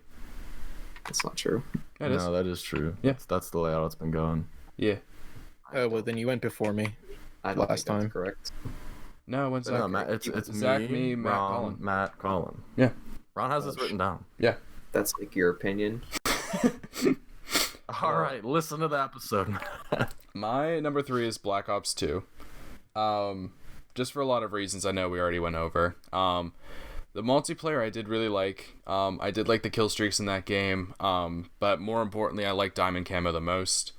That's not true. It is. No, that is true. Yeah. That's the layout it's been going. Yeah. Oh, well, then you went before me. I don't last think that's time. correct. No, when's No, Zach? Matt, it's Zach, me, Matt, Ron, Colin. Matt, Colin. Yeah. Ron has this written down. Yeah. That's like your opinion. All right, listen to the episode. My number 3 is Black Ops 2. Just for a lot of reasons I know we already went over. The multiplayer I did really like. I did like the kill streaks in that game. But more importantly, I like Diamond Camo the most.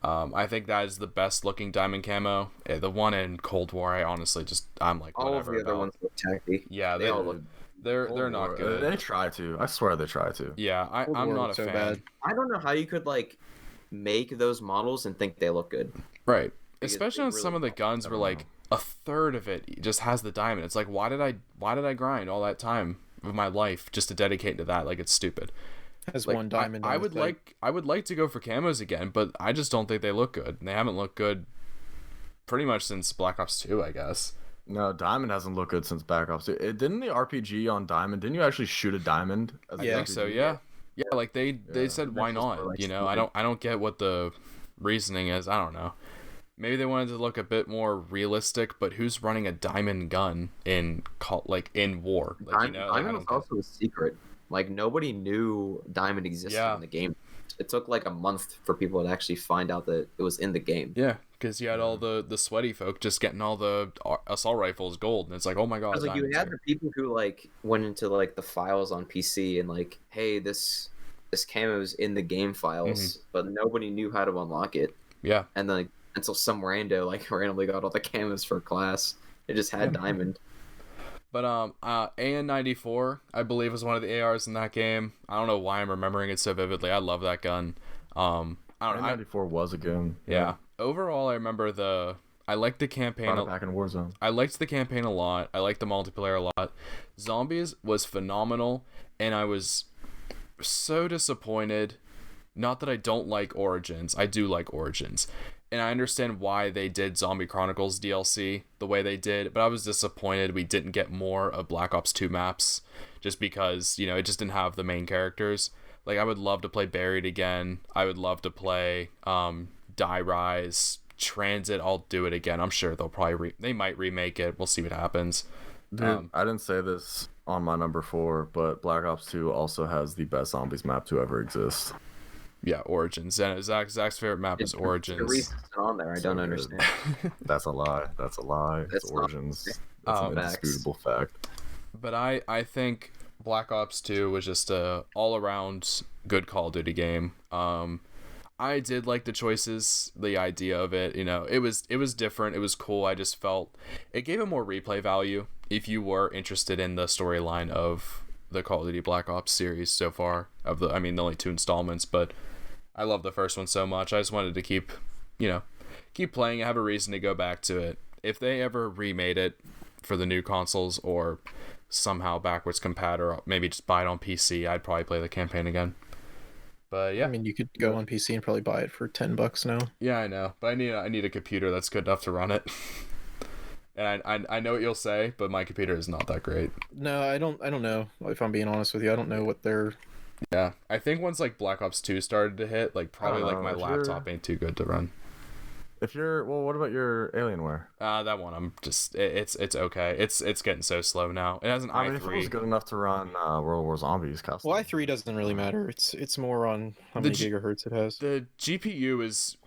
I think that is the best looking Diamond Camo. The one in Cold War, I'm like, All of whatever the other about. ones look tacky. Yeah, They all look. they're not good. They try to. I swear they try to. Yeah, Cold I'm War not a was so fan. bad. I don't know how you could like make those models and think they look good. Right. Because Especially they on some really of the don't. guns I where don't like a third of it just has the diamond. It's like, why did I grind all that time of my life just to dedicate to that? Like, it's stupid. Has Like, one diamond. I on would his leg. like to go for camos again, but I just don't think they look good. And they haven't looked good pretty much since Black Ops 2, I guess. No, Diamond hasn't looked good since Black Ops 2. Didn't the RPG on Diamond, didn't you actually shoot a diamond? As I Yeah. think so, yeah. Yeah, like they said why That's just not? like You know, stupid. I don't get what the reasoning is. I don't know. Maybe they wanted to look a bit more realistic, but who's running a diamond gun in war? Like, you know, like, I Diamond was don't also a secret. Like nobody knew Diamond existed Yeah. in the game. It took like a month for people to actually find out that it was in the game. Yeah, because you had all the sweaty folk just getting all the assault rifles gold, and it's like, oh my god. Because like you diamonds had here. the people who like went into like the files on PC and like, hey, this camo's in the game files, but nobody knew how to unlock it. Yeah, And then like, until some rando like randomly got all the camos for class, it just had Diamond. but AN-94, I believe, was one of the ARs in that game. I don't know why I'm remembering it so vividly. I love that gun. I don't know. 94 was a gun. Yeah. Overall, I remember I liked the campaign. Brought it back in Warzone. I liked the campaign a lot. I liked the multiplayer a lot. Zombies was phenomenal, and I was so disappointed. Not that I don't like Origins. I do like Origins. And I understand why they did Zombie Chronicles DLC the way they did, but I was disappointed we didn't get more of Black Ops 2 maps just because, you know, it just didn't have the main characters. Like, I would love to play Buried again. I would love to play Die Rise, Transit. I'll do it again. I'm sure they'll probably they might remake it. We'll see what happens. Dude, I didn't say this on my number 4, but Black Ops 2 also has the best zombies map to ever exist. Yeah, Origins. And Zach's favorite map is The Origins. reason it's on there, I So don't good. understand. That's a lie. That's a lie. It's That's not- Origins. That's an Facts. indisputable fact. But I think Black Ops 2 was just a all-around good Call of Duty game. I did like the choices, the idea of it. You know, it was different. It was cool. I just felt it gave it more replay value if you were interested in the storyline of the Call of Duty Black Ops series so far. The only 2 installments, but I love the first one so much. I just wanted to keep playing. I have a reason to go back to it. If they ever remade it for the new consoles or somehow backwards compat or maybe just buy it on PC, I'd probably play the campaign again. But yeah, I mean, you could go on PC and probably buy it for $10 now. yeah, I know. But I need a computer that's good enough to run it. And I know what you'll say, but my computer is not that great. No, I don't know. If I'm being honest with you, I don't know what they're. Yeah, I think once like Black Ops 2 started to hit, like probably like know, my if laptop ain't too good to run. If you're, well, what about your Alienware? That one I'm just it's okay. It's getting so slow now. It has an I mean, if it was i3. good enough to run World War Zombies custom. Well, i3 doesn't really matter. It's more on how The many G- gigahertz it has. The GPU is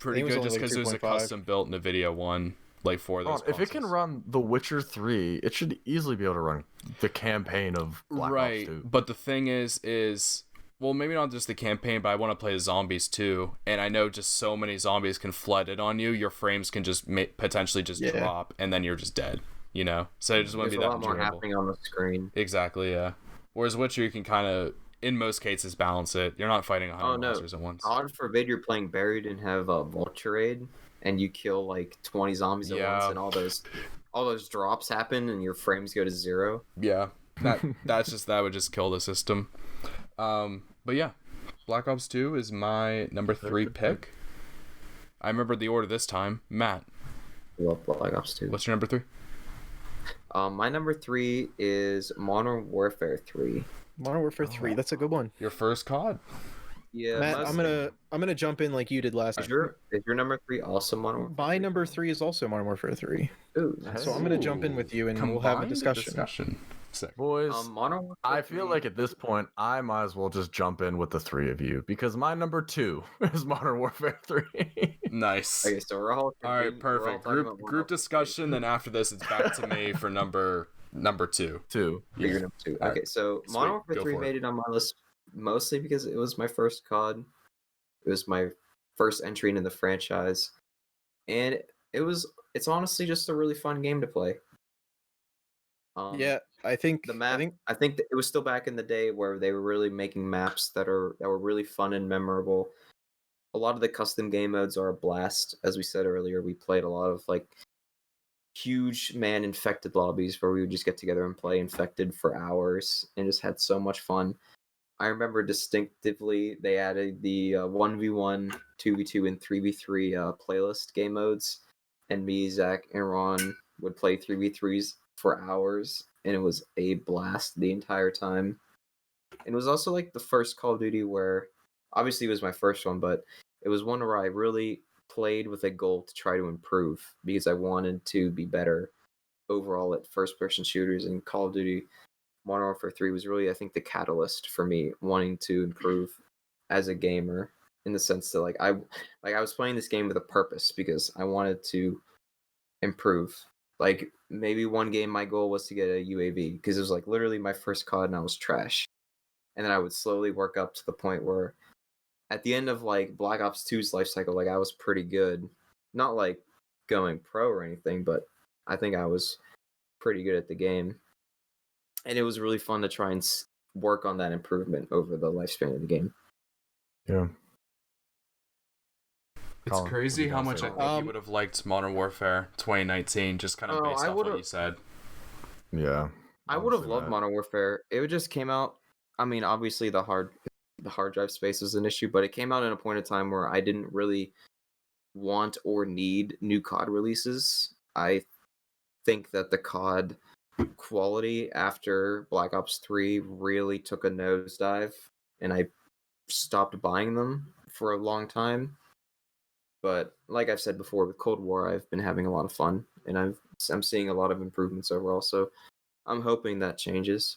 pretty I think it was good only just like because it was a 3.5. custom built NVIDIA one like for those. If it can consoles. run The Witcher 3, it should easily be able to run the campaign of Black right, Ops 2. but the thing is well, maybe not just the campaign, but I want to play the zombies too. And I know just so many zombies can flood it on you. Your frames can just potentially just Yeah. drop, and then you're just dead. You know, so it just wouldn't There's be a that lot more enjoyable. happening on the screen. Exactly, yeah. Whereas Witcher, you can kind of, in most cases, balance it. You're not fighting 100 Oh, no. monsters at once. God forbid you're playing Buried and have a vulture raid and you kill like 20 zombies at Yeah. once and all those all those drops happen and your frames go to 0. Yeah, that would just kill the system. But yeah, Black Ops 2 is my number 3 pick. I remember the order this time. Matt, I love Black Ops 2. what's your number 3? My number 3 is Modern Warfare 3. Modern Warfare 3, that's a good one. Your first COD. Yeah, Matt, mostly. I'm gonna jump in like you did last Is time. your number 3 also Modern Warfare? My number 3 is also Modern Warfare 3. Ooh, So I'm gonna jump in with you and we'll have a Combined discussion. Sick. Boys, Modern Warfare I feel 3 like at this point I might as well just jump in with the three of you because my number 2 is Modern Warfare 3. Nice. Okay, so we're all All right, perfect. Group discussion. Then after this, it's back to me for number 2. 2. Yeah. Your number 2. All Okay, right. so Sweet, Modern Warfare go 3 for it. made it on my list mostly because it was my first COD. It was my first entry into the franchise, and it's honestly just a really fun game to play. Yeah, I think The map. I think that it was still back in the day where they were really making maps that were really fun and memorable. A lot of the custom game modes are a blast. As we said earlier, we played a lot of like huge infected lobbies where we would just get together and play infected for hours and just had so much fun. I remember distinctively they added the 1v1, 2v2, and 3v3 playlist game modes, and me, Zach, and Ron would play 3v3s for hours, and it was a blast the entire time. And it was also like the first Call of Duty where, obviously it was my first one, but it was one where I really played with a goal to try to improve because I wanted to be better overall at first-person shooters, and Call of Duty Modern Warfare 3 was really, I think, the catalyst for me wanting to improve as a gamer, in the sense that I was playing this game with a purpose because I wanted to improve. Like maybe one game my goal was to get a UAV because it was like literally my first COD and I was trash. And then I would slowly work up to the point where at the end of like Black Ops 2's life cycle, like I was pretty good. Not like going pro or anything, but I think I was pretty good at the game. And it was really fun to try and work on that improvement over the lifespan of the game. Yeah. It's Colin, what do crazy you how gotta much say I about think you would have liked Modern Warfare 2019, just kind of based I off would've- what you said. Yeah. I would have honestly, loved Matt. Modern Warfare. It just came out. I mean, obviously the hard drive space was an issue, but it came out in a point of time where I didn't really want or need new COD releases. I think that the COD quality after Black Ops 3 really took a nosedive, and I stopped buying them for a long time. But like I've said before, with Cold War, I've been having a lot of fun, and I'm seeing a lot of improvements overall. So I'm hoping that changes.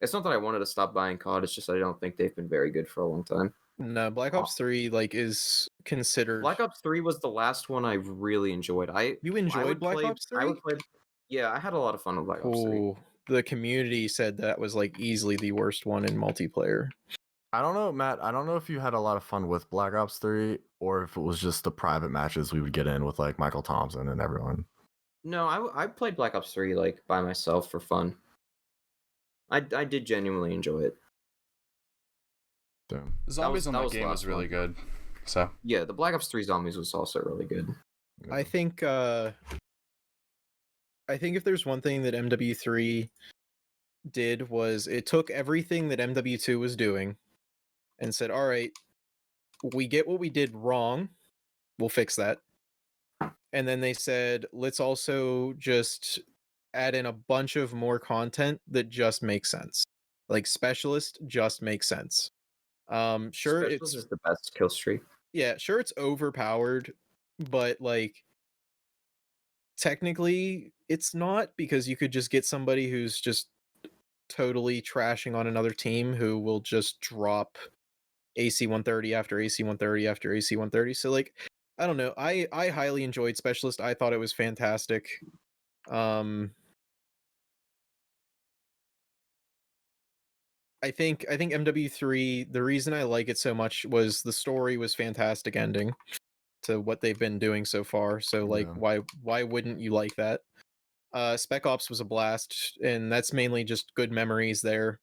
It's not that I wanted to stop buying COD; it's just I don't think they've been very good for a long time. No, Black Ops 3 like is considered. Black Ops 3 was the last one I really enjoyed. You I enjoyed would Black play, Ops 3? I would play. Yeah, I had a lot of fun with Black Ops 3. Oh, the community said that was like easily the worst one in multiplayer. I don't know, Matt. I don't know if you had a lot of fun with Black Ops 3 or if it was just the private matches we would get in with like Michael Thompson and everyone. No, I played Black Ops 3 like by myself for fun. I did genuinely enjoy it. Damn. The zombies on that that was the game was last really one. good. So Yeah, the Black Ops 3 Zombies was also really good. I think if there's one thing that MW3 did was it took everything that MW2 was doing and said, all right, we get what we did wrong, we'll fix that. And then they said, let's also just add in a bunch of more content that just makes sense. Like Specialist just makes sense. Sure, Specialist is the best kill streak. yeah, sure it's overpowered, but like technically it's not, because you could just get somebody who's just totally trashing on another team who will just drop AC 130 after AC 130 after AC 130. So like I don't know. I highly enjoyed Specialist. I thought it was fantastic. I think MW3, the reason I like it so much was the story was fantastic ending to what they've been doing so far. So like Yeah. why wouldn't you like that? Spec Ops was a blast, and that's mainly just good memories there.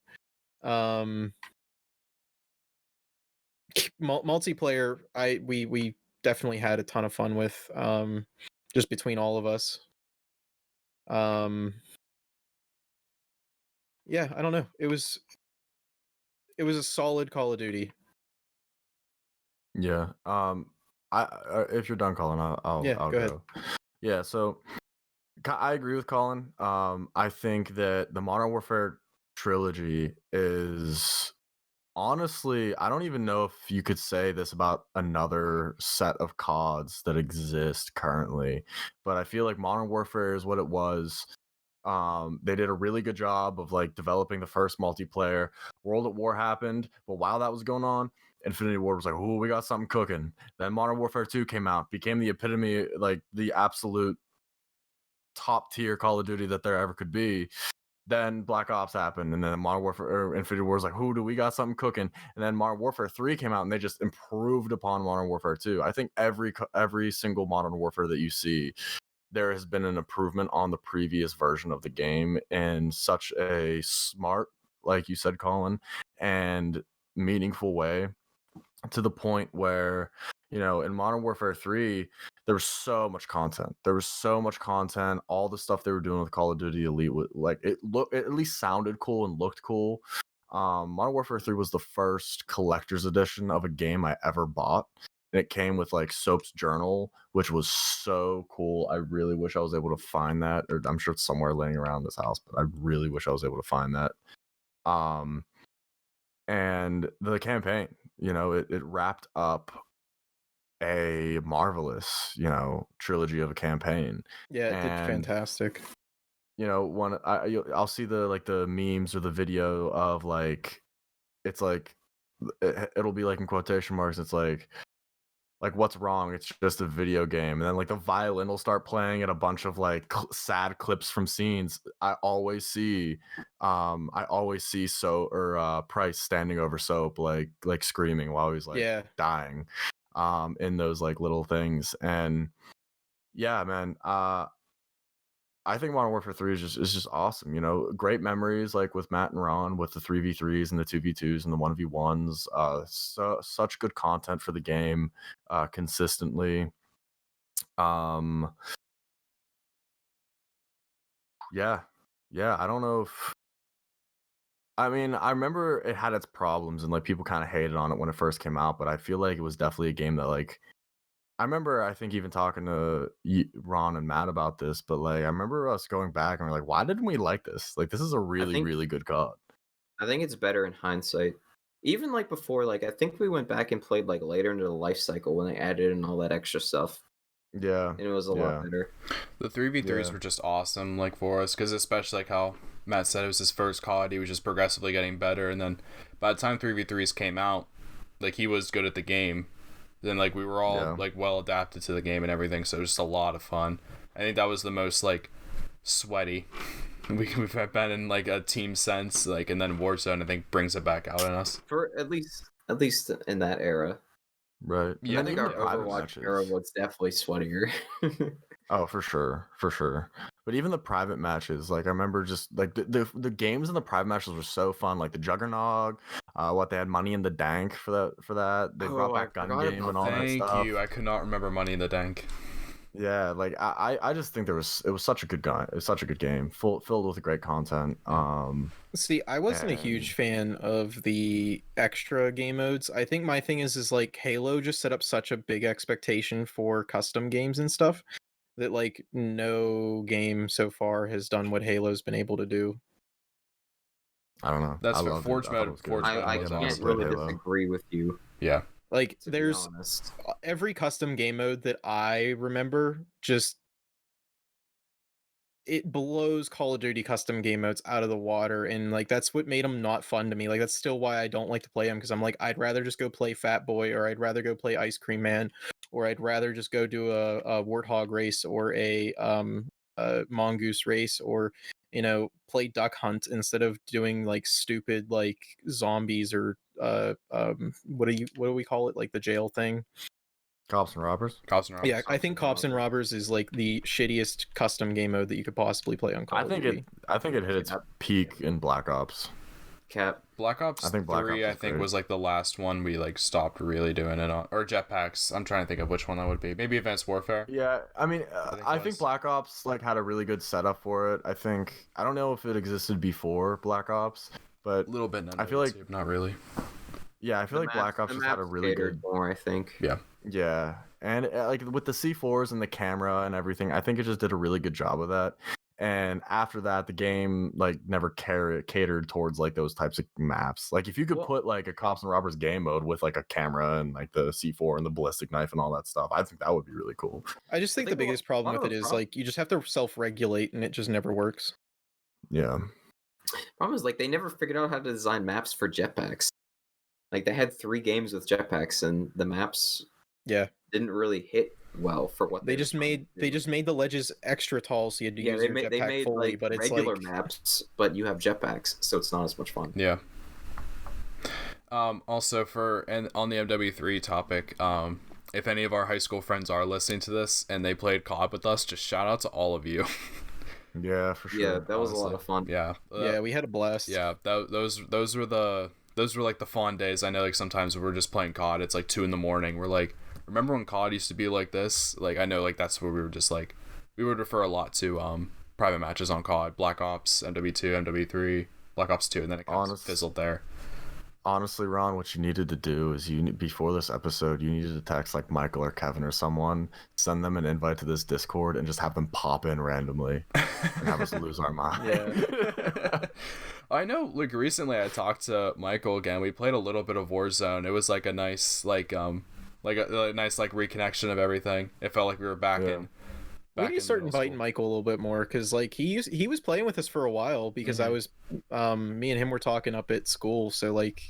Multiplayer, we definitely had a ton of fun with, just between all of us. Yeah, I don't know. It was a solid Call of Duty. Yeah. If you're done, Colin, I'll Yeah, go ahead. go. Yeah. So I agree with Colin. I think that the Modern Warfare trilogy is honestly, I don't even know if you could say this about another set of CODs that exist currently, but I feel like Modern Warfare is what it was. They did a really good job of like developing the first multiplayer. World at War happened, but while that was going on, Infinity War was like, "Oh, we got something cooking." Then Modern Warfare 2 came out, became the epitome, like the absolute top tier Call of Duty that there ever could be. Then Black Ops happened, and then Modern Warfare or Infinity War was like, "Who do we got something cooking?" And then Modern Warfare 3 came out, and they just improved upon Modern Warfare 2. I think every single Modern Warfare that you see, there has been an improvement on the previous version of the game in such a smart, like you said, Colin, and meaningful way, to the point where, in Modern Warfare 3, there was so much content. There was so much content. All the stuff they were doing with Call of Duty Elite, it at least sounded cool and looked cool. Modern Warfare 3 was the first collector's edition of a game I ever bought. And it came with like Soap's journal, which was so cool. I really wish I was able to find that, or I'm sure it's somewhere laying around this house, but I really wish I was able to find that. And the campaign, it wrapped up a marvelous, trilogy of a campaign. Yeah, it did And fantastic. One I'll see the memes or the video of like, it's like it'll be like in quotation marks, it's like what's wrong, it's just a video game, and then like the violin will start playing and a bunch of like sad clips from scenes. I always see Price standing over Soap, like screaming while he's like dying, in those like little things. And yeah, man, I think Modern Warfare 3 is just awesome. Great memories, like with Matt and Ron, with the 3v3s and the 2v2s and the 1v1s. Such good content for the game, consistently. Yeah. I don't know if. I mean, I remember it had its problems and like people kind of hated on it when it first came out, but I feel like it was definitely a game that like. I remember, I think, even talking to Ron and Matt about this, but like I remember us going back and we're like, why didn't we like this? Like, this is a really, really good COD. I think it's better in hindsight. Even like before, like I think we went back and played like later into the life cycle when they added in all that extra stuff. Yeah, and it was a lot better. The 3v3s were just awesome, like for us, because especially like how Matt said, it was his first COD. He was just progressively getting better, and then by the time 3v3s came out, like he was good at the game. Then like we were all like well adapted to the game and everything, so it was just a lot of fun. I think that was the most like sweaty we've been in like a team sense, like, and then Warzone I think brings it back out in us for at least in that era. Right. Yeah, I think our Overwatch era was definitely sweatier. Oh, for sure. But even the private matches, like I remember just like the games in the private matches were so fun. Like the Juggernog, they had Money in the Dank for that. They brought back Gun Game and all that stuff. Thank you. I could not remember Money in the Dank. Yeah, like I just think it was such a good game. It was such a good game, filled with great content. See, I wasn't a huge fan of the extra game modes. I think my thing is like Halo just set up such a big expectation for custom games and stuff that like no game so far has done what Halo's been able to do. I don't know. That's for Forge Mode. I can't really disagree with you. Yeah. Like there's every custom game mode that I remember, just it blows Call of Duty custom game modes out of the water, and like that's what made them not fun to me. Like that's still why I don't like to play them, because I'm like, I'd rather just go play Fat Boy, or I'd rather go play Ice Cream Man, or I'd rather just go do a Warthog race or a Mongoose race, or play Duck Hunt instead of doing like stupid like zombies or what do we call it, like the jail thing, Cops and Robbers. Yeah, I think Cops and Robbers is like the shittiest custom game mode that you could possibly play on Call of Duty. I think it hit its peak in Black Ops. Cap, Black Ops I think Black 3, Ops I is think, great. was like the last one we like stopped really doing it on. Or Jetpacks. I'm trying to think of which one that would be. Maybe Advanced Warfare. Yeah, I mean, think I it was. think Black Ops like had a really good setup for it. I don't know if it existed before Black Ops, but A little bit. I feel like- not really. yeah, I feel like Black Ops just had a really good. more, I think. Yeah. Yeah, and like with the C4s and the camera and everything, I think it just did a really good job of that. And after that, the game like never catered towards like those types of maps. Like if you could Well- put like a cops and robbers game mode with like a camera and like the C4 and the ballistic knife and all that stuff, I think that would be really cool. I just think the think a biggest lot problem of with it the is prob- like you just have to self-regulate and it just never works. Yeah, Problem is, like, they never figured out how to design maps for jetpacks. Like, they had 3 games with jetpacks, and the maps Yeah, didn't really hit well for what they were just trying made to they do. just made the ledges extra tall, so you had to yeah, use they your made jetpack fully. like But it's regular like maps, but you have jetpacks, so it's not as much fun. Yeah. Also on the MW3 topic, if any of our high school friends are listening to this and they played COD with us, just shout out to all of you. yeah, for sure. Yeah, that was a lot honestly. of fun. Yeah. yeah, we had a blast. Yeah, those were like the fun days. I know like sometimes we're just playing COD, it's like 2 a.m. We're like, remember when COD used to be like this? Like I know like that's where we were just like we would refer a lot to private matches on COD, Black Ops, MW2, MW3, Black Ops 2, and then it kind of fizzled there. Honestly, Ron, what you needed to do is before this episode, you needed to text like Michael or Kevin or someone, send them an invite to this Discord, and just have them pop in randomly and have us lose our mind. Yeah. I know like recently I talked to Michael again. We played a little bit of Warzone. It was like a nice like a nice like reconnection of everything. It felt like we were back Yeah. in. We need to start middle inviting school. Michael a little bit more because like he was playing with us for a while because I was me and him were talking up at school, so like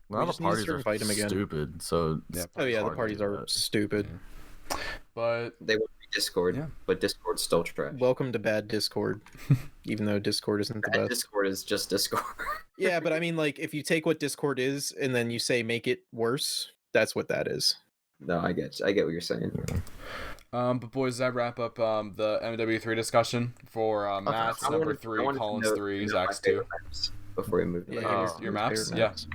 Now we the just need to parties start are inviting him again. stupid, so Yeah. Oh yeah, the hard to parties do are that. stupid. But They would be Discord, Yeah. but Discord's still trash. Welcome to bad Discord, even though Discord isn't the Bad best. Discord is just Discord. Yeah, but I mean, like, if you take what Discord is and then you say make it worse, that's what that is. No, I get what you're saying. but boys, that wrap up the MW3 discussion for Matt's number 3, Collins 3, Zach's 2. Before we move to Yeah, my Oh. favorite Your favorite maps? Yeah. maps.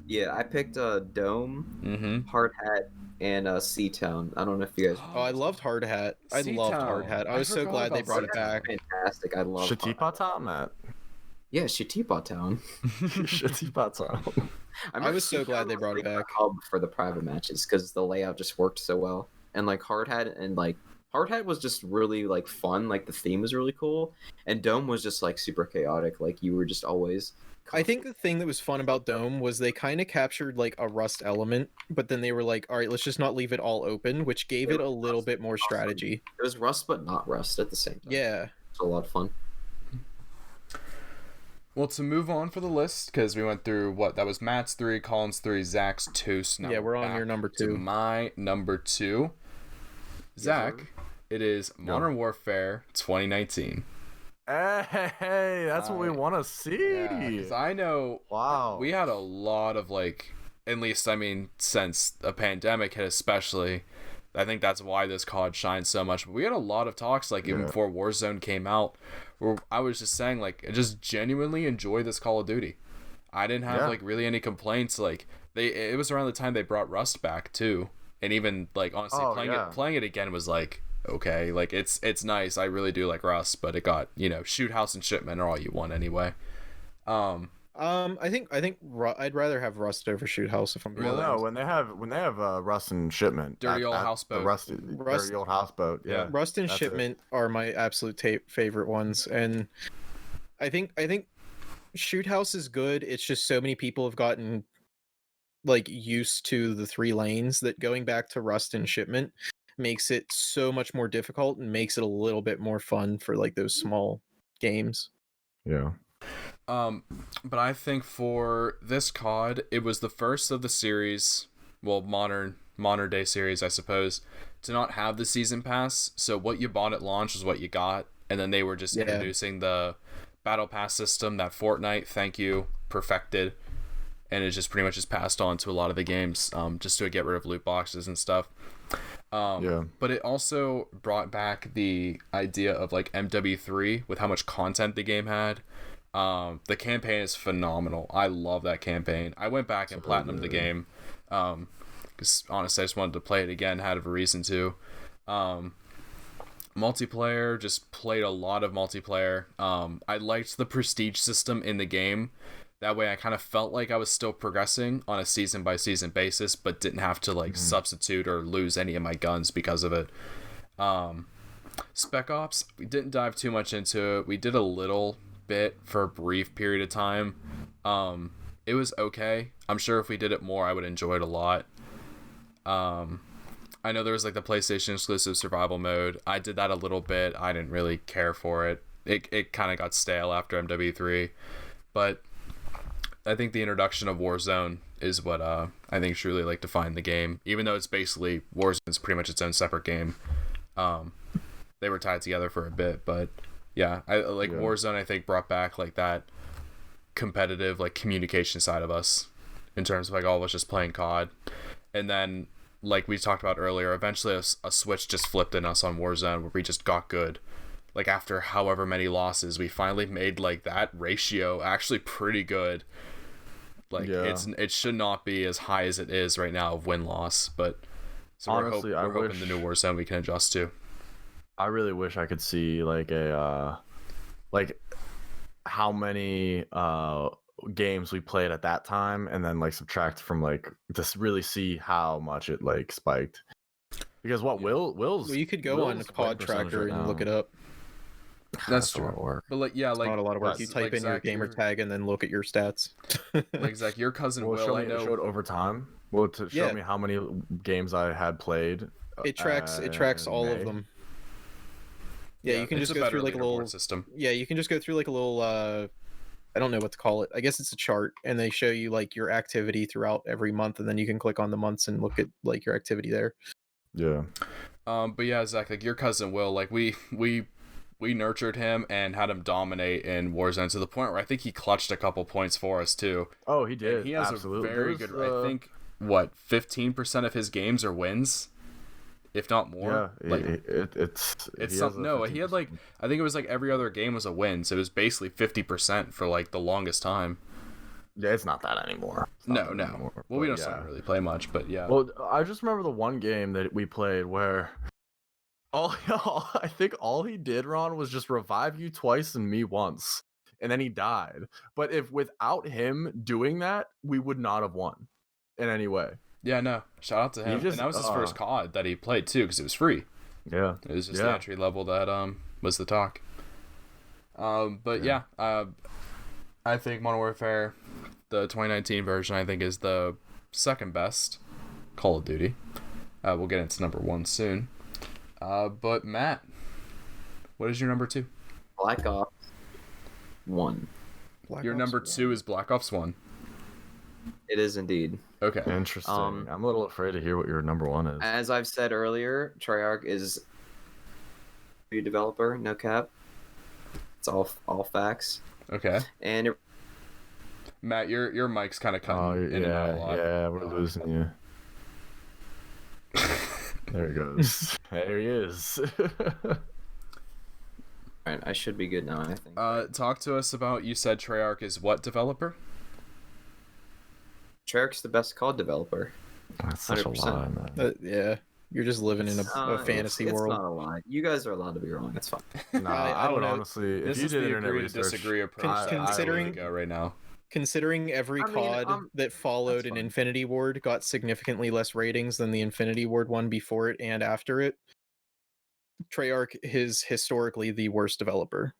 Yeah, I picked Dome, Mm-hmm. Hard Hat, and Seatown. I don't know if you guys. Oh, I loved Hard Hat. I loved Hard Sea-Town. Hat. I I was so forgot glad they about brought it Sea-Town. back. Fantastic! I love Hard Shatipa Hat. Town, Matt. Yeah, Shatipa Town. Shatipa Town. remember was so glad Seatown they was, brought it like, the back. hub for the private matches because the layout just worked so well, and like Hard Hat was just really like fun. Like the theme was really cool, and Dome was just like super chaotic. Like you were just always. I think the thing that was fun about Dome was they kind of captured like a Rust element, but then they were like, all right, let's just not leave it all open, which gave it a little bit more strategy. It was Rust, but not Rust at the same time. Yeah. It's a lot of fun. Well, to move on for the list, because we went through that was Matt's 3, Collins 3, Zach's 2. So now Yeah, we're on your back number to 2. my number 2. Zach, it is Modern Warfare 2019. Hey, that's what we want to see. Yeah, 'cause I know Wow. we had a lot of like, at least I mean, since a pandemic hit, especially. I think that's why this COD shines so much. But we had a lot of talks, like even before Warzone came out, where I was just saying, like, I just genuinely enjoy this Call of Duty. I didn't have like really any complaints. Like it was around the time they brought Rust back too, and even like honestly playing it again was like okay, like it's nice. I really do like Rust, but it got Shoot House and Shipment are all you want anyway. I think I'd rather have Rust over Shoot House if I'm being Well, honest. no, when they have Rust and Shipment, Dirty old houseboat. Dirty old houseboat. Yeah, Rust and that's Shipment are my absolute favorite ones, and I think Shoot House is good. It's just so many people have gotten like used to the 3 lanes that going back to Rust and Shipment makes it so much more difficult and makes it a little bit more fun for like those small games. Yeah. But I think for this COD, it was the first of the series, well, modern day series, I suppose, to not have the season pass. So what you bought at launch was what you got, and then they were just introducing the battle pass system that Fortnite, thank you, perfected, and it just pretty much just passed on to a lot of the games, just to get rid of loot boxes and stuff. But it also brought back the idea of like MW3 with how much content the game had. The campaign is phenomenal. I love that campaign. I went back and platinumed the game. Because honestly, I just wanted to play it again. Had a reason to. Multiplayer, just played a lot of multiplayer. I liked the prestige system in the game. That way I kind of felt like I was still progressing on a season by season basis, but didn't have to like substitute or lose any of my guns because of it. Spec Ops, we didn't dive too much into it. We did a little bit for a brief period of time. It was okay. I'm sure if we did it more, I would enjoy it a lot. I know there was like the PlayStation exclusive survival mode. I did that a little bit. I didn't really care for it. It kind of got stale after MW3, but I think the introduction of Warzone is what I think truly like defined the game. Even though it's basically Warzone's pretty much its own separate game. They were tied together for a bit, but yeah, Warzone I think brought back like that competitive like communication side of us in terms of like all of us just playing COD. And then like we talked about earlier, eventually a switch just flipped in us on Warzone where we just got good. Like after however many losses, we finally made like that ratio actually pretty good. Like it should not be as high as it is right now of win-loss, but so honestly, we're hoping the new Warzone we can adjust to. I really wish I could see like a like how many games we played at that time and then like subtract from like to really see how much it like spiked. Because Will's you could go on a COD tracker and look it up. That's true. But like it's not a lot of work. You type in Zach, your gamer tag and then look at your stats. Like Zach, your cousin Will, show it over time. Will to show me how many games I had played. It tracks all of them. Yeah, you can just go through like a little system. Yeah, you can just go through like a little I don't know what to call it. I guess it's a chart, and they show you like your activity throughout every month, and then you can click on the months and look at like your activity there. Yeah. But yeah, Zach, like your cousin Will, like we nurtured him and had him dominate in Warzone to the point where I think he clutched a couple points for us too. Oh, he did. And he has a very good. I think 15% of his games are wins, if not more. Yeah, like it's something. No, he had like I think it was like every other game was a win, so it was basically 50% for like the longest time. Yeah, it's not that anymore. No. Well, we don't really play much, but yeah. Well, I just remember the one game that we played where I think all he did, Ron, was just revive you twice and me once, and then he died. But if without him doing that, we would not have won in any way. Yeah, no. Shout out to him. And that was his first COD that he played too, because it was free. Yeah, it was just the entry level that was the talk. But yeah, I think Modern Warfare, the 2019 version, I think is the second best Call of Duty. We'll get into number 1 soon. But Matt, what is your number 2? Black Ops 1. Your number 2 is Black Ops 1. It is indeed. Okay. Interesting. I'm a little afraid to hear what your number 1 is. As I've said earlier, Treyarch is a developer, no cap. It's all facts. Okay. And Matt, your mic's kind of cutting in and out a lot. Yeah, we're losing you. There he goes. There he is. Alright, I should be good now, I think. Talk to us about, you said Treyarch is what developer? Treyarch's the best COD developer. That's such 100%. A lie, man. Yeah, you're just living in a fantasy world. It's not a lie. You guys are allowed to be wrong. It's fine. No, I would honestly. This if you is did the internet agree research, to disagree approach. Considering go right now. Considering every COD that followed an Infinity Ward got significantly less ratings than the Infinity Ward one before it and after it, Treyarch is historically the worst developer.